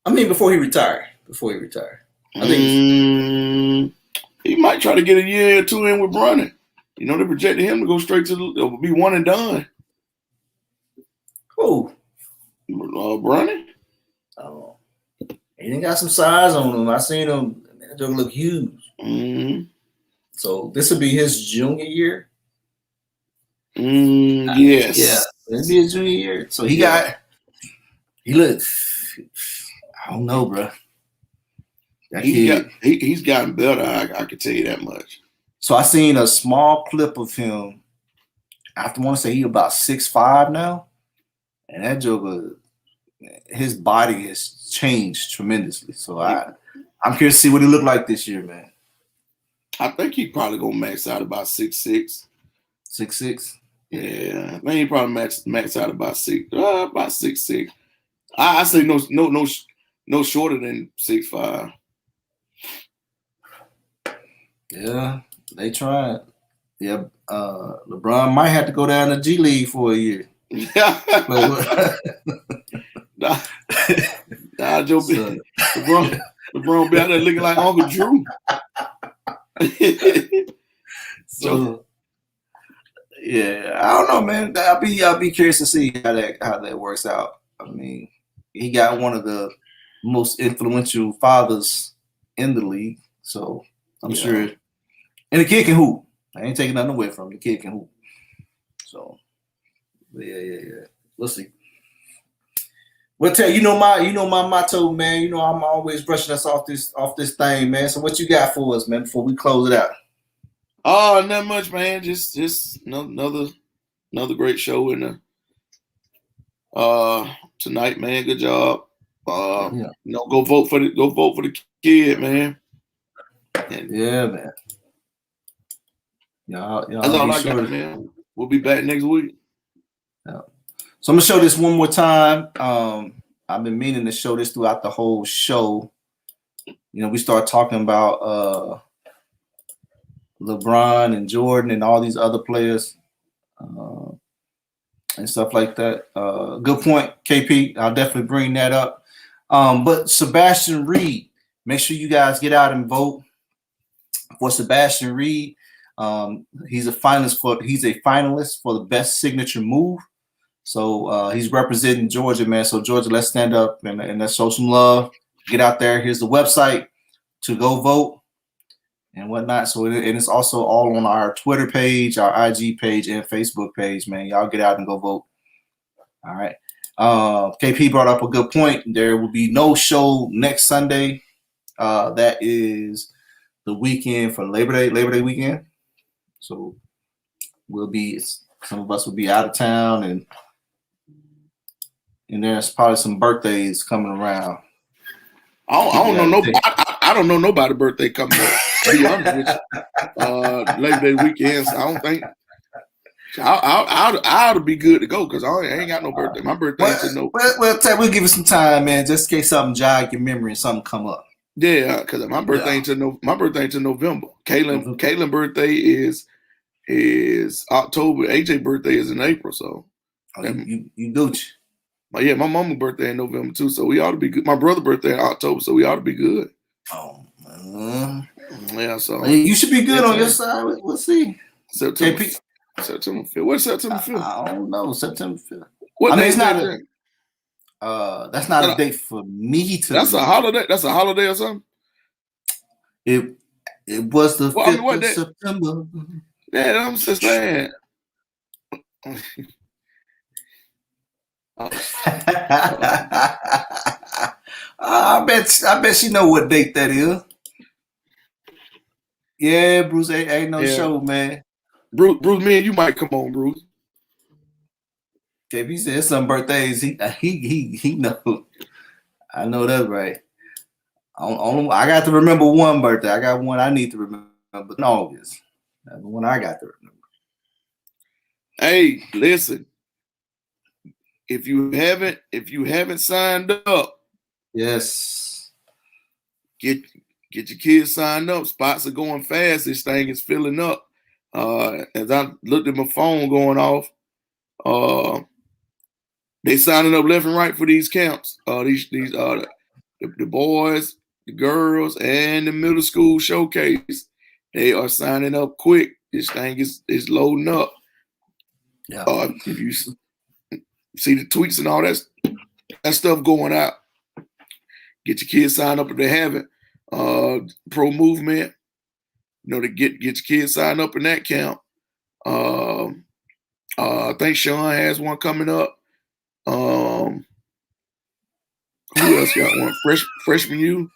I mean, before he retired. I think he might try to get a year or two in with Bronny. You know, they projected him to go straight to be one and done. Who? Bronny. Oh, he didn't got some size on him. I seen him. That joke look huge. Mm-hmm. So this will be his junior year. Yes. Yeah, this will be his junior year. So he looks. I don't know, bro. He's gotten better. I can tell you that much. So I seen a small clip of him. I want to say he about 6'5" now, and that joker, his body has changed tremendously. So I'm curious to see what he look like this year, man. I think he probably gonna max out about 6'6". 6'6". Yeah, I think he probably max out about 6'6". I say no shorter than 6'5". Yeah, they tried. Yeah, LeBron might have to go down to G League for a year. Joe, LeBron be out there looking like Uncle Drew. So yeah, I don't know, man. I'll be curious to see how that works out. I mean, he got one of the most influential fathers in the league, so I'm sure. And the kid can hoop. I ain't taking nothing away from him. The kid can hoop. So yeah. We'll see. Well, tell you know my motto, man. You know I'm always brushing us off this thing, man. So what you got for us, man, before we close it out? Oh, not much, man. Just another great show in the tonight, man. Good job. Go vote for the kid, man. Yeah, man. Y'all that's all I got, man. We'll be back next week. Yeah. So I'm gonna show this one more time. I've been meaning to show this throughout the whole show. You know, we start talking about LeBron and Jordan and all these other players and stuff like that. Good point, KP. I'll definitely bring that up. But Sebastian Reed, make sure you guys get out and vote for Sebastian Reed. He's a finalist for the best signature move. So he's representing Georgia, man. So Georgia, let's stand up and let's show some love. Get out there. Here's the website to go vote and whatnot. So and it's also all on our Twitter page, our IG page, and Facebook page, man. Y'all get out and go vote. All right. KP brought up a good point. There will be no show next Sunday. That is the weekend for Labor Day weekend. So some of us will be out of town, and there's probably some birthdays coming around. I don't know nobody's birthday coming up. To be honest with you. Labor Day weekend, so I don't think I ought to be good to go because I ain't got no birthday. My birthday ain't no. Well, we'll give it some time, man, just in case something jog your memory and something come up. Yeah, because my birthday ain't till November. Caitlin's birthday is October. AJ's birthday is in April, so you Gucci. But yeah, my mama's birthday in November too, so we ought to be good. My brother's birthday in October, so we ought to be good. Oh, yeah. So you should be good on your side. We'll see. September 5th. What's September 5th? I don't know. September 5th. What day it's is not that? That's not a date for me to. That's a holiday. That's a holiday or something. It was the 5th of September. Yeah, I'm just saying. I bet she know what date that is. Yeah, Bruce, ain't no show, man. Bruce, man, you might come on, Bruce. If he said some birthdays, he know. I know that's right. I got to remember one birthday. I got one I need to remember in August. That's the one I got to remember. Hey, listen. If you haven't signed up, yes, get your kids signed up. Spots are going fast. This thing is filling up. As I looked at my phone going off, they signing up left and right for these camps. The boys, the girls, and the middle school showcase. They are signing up quick. This thing is loading up. Yeah. If you see the tweets and all that stuff going out, get your kids signed up if they haven't. Pro movement, to get your kids signed up in that camp. I think Sean has one coming up. Who else got one? Freshman U.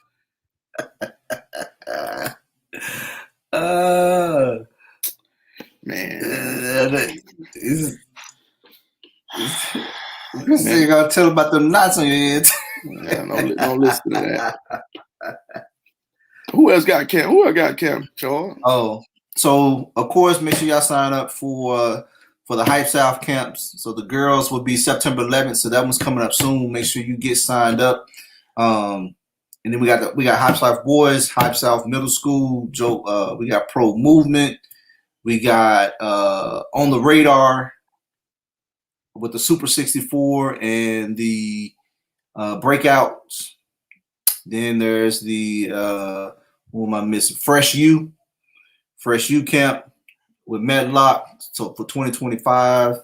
Man. Chris ain't gonna tell about them knots on your head. Don't listen to that. Who else got camp? Who else got camp, Charles? Oh, so of course, make sure y'all sign up for the Hype South camps. So the girls will be September 11th. So that one's coming up soon. Make sure you get signed up. And then we got Hype South boys, Hype South middle school. We got Pro Movement. We got On the Radar with the Super 64 and the breakouts. Then there's the who am I missing? Fresh U camp with Medlock. So for 2025.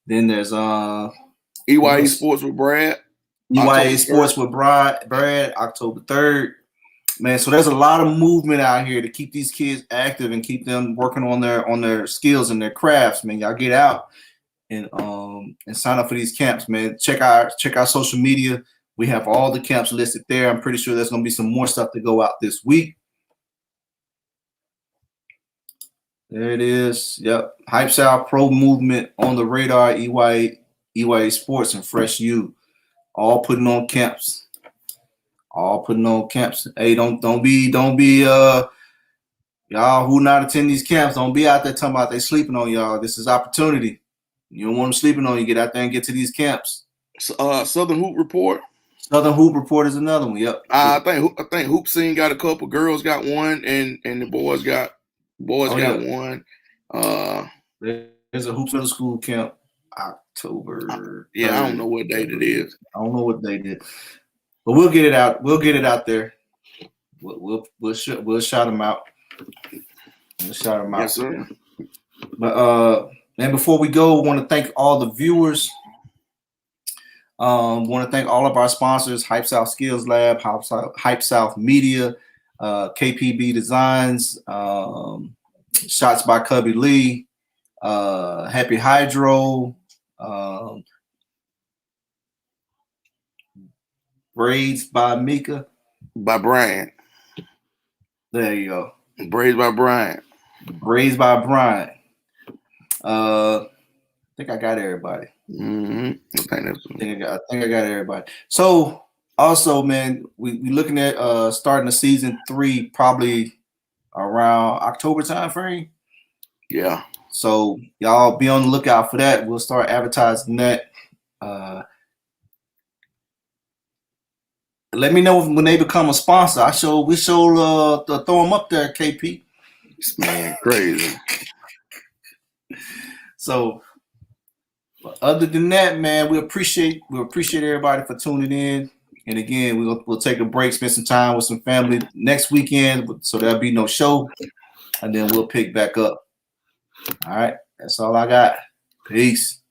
Then there's EYA Sports with Brad. EYA Sports with Brad October 3rd. Man, so there's a lot of movement out here to keep these kids active and keep them working on their skills and their crafts. Man, y'all get out and sign up for these camps, man. Check our social media. We have all the camps listed there. I'm pretty sure there's going to be some more stuff to go out this week. There it is. Yep. Hype South, Pro Movement, On the Radar, EYA Sports, and Fresh U. All putting on camps. Hey, don't be y'all who not attend these camps. Don't be out there talking about they sleeping on y'all. This is opportunity. You don't want them sleeping on you. Get out there and get to these camps. Southern Hoop Report. Southern Hoop Report is another one. Yep. I think Hoop Scene got a couple. Girls got one, and the boys got one. There's a Hoops Middle School camp October. I don't know what date it is. I don't know what they did, but we'll get it out. We'll get it out there. We'll shout them out. We'll shout them out. Yes, sir. But and before we go, I want to thank all the viewers. Want to thank all of our sponsors: Hype South Skills Lab, Hype South Media, KPB Designs, Shots by Cubby Lee, Happy Hydro, Braids by Mika. By Brian. There you go. Braids by Brian. I think I got everybody. Mm-hmm. I think I got everybody. So also, man, we looking at starting the season 3 probably around October time frame. Yeah. So y'all be on the lookout for that. We'll start advertising that. Let me know when they become a sponsor. We throw them up there, KP. This man crazy. So other than that, man, we appreciate everybody for tuning in. And again, we'll take a break, spend some time with some family next weekend, so there'll be no show, and then we'll pick back up. All right, that's all I got. Peace.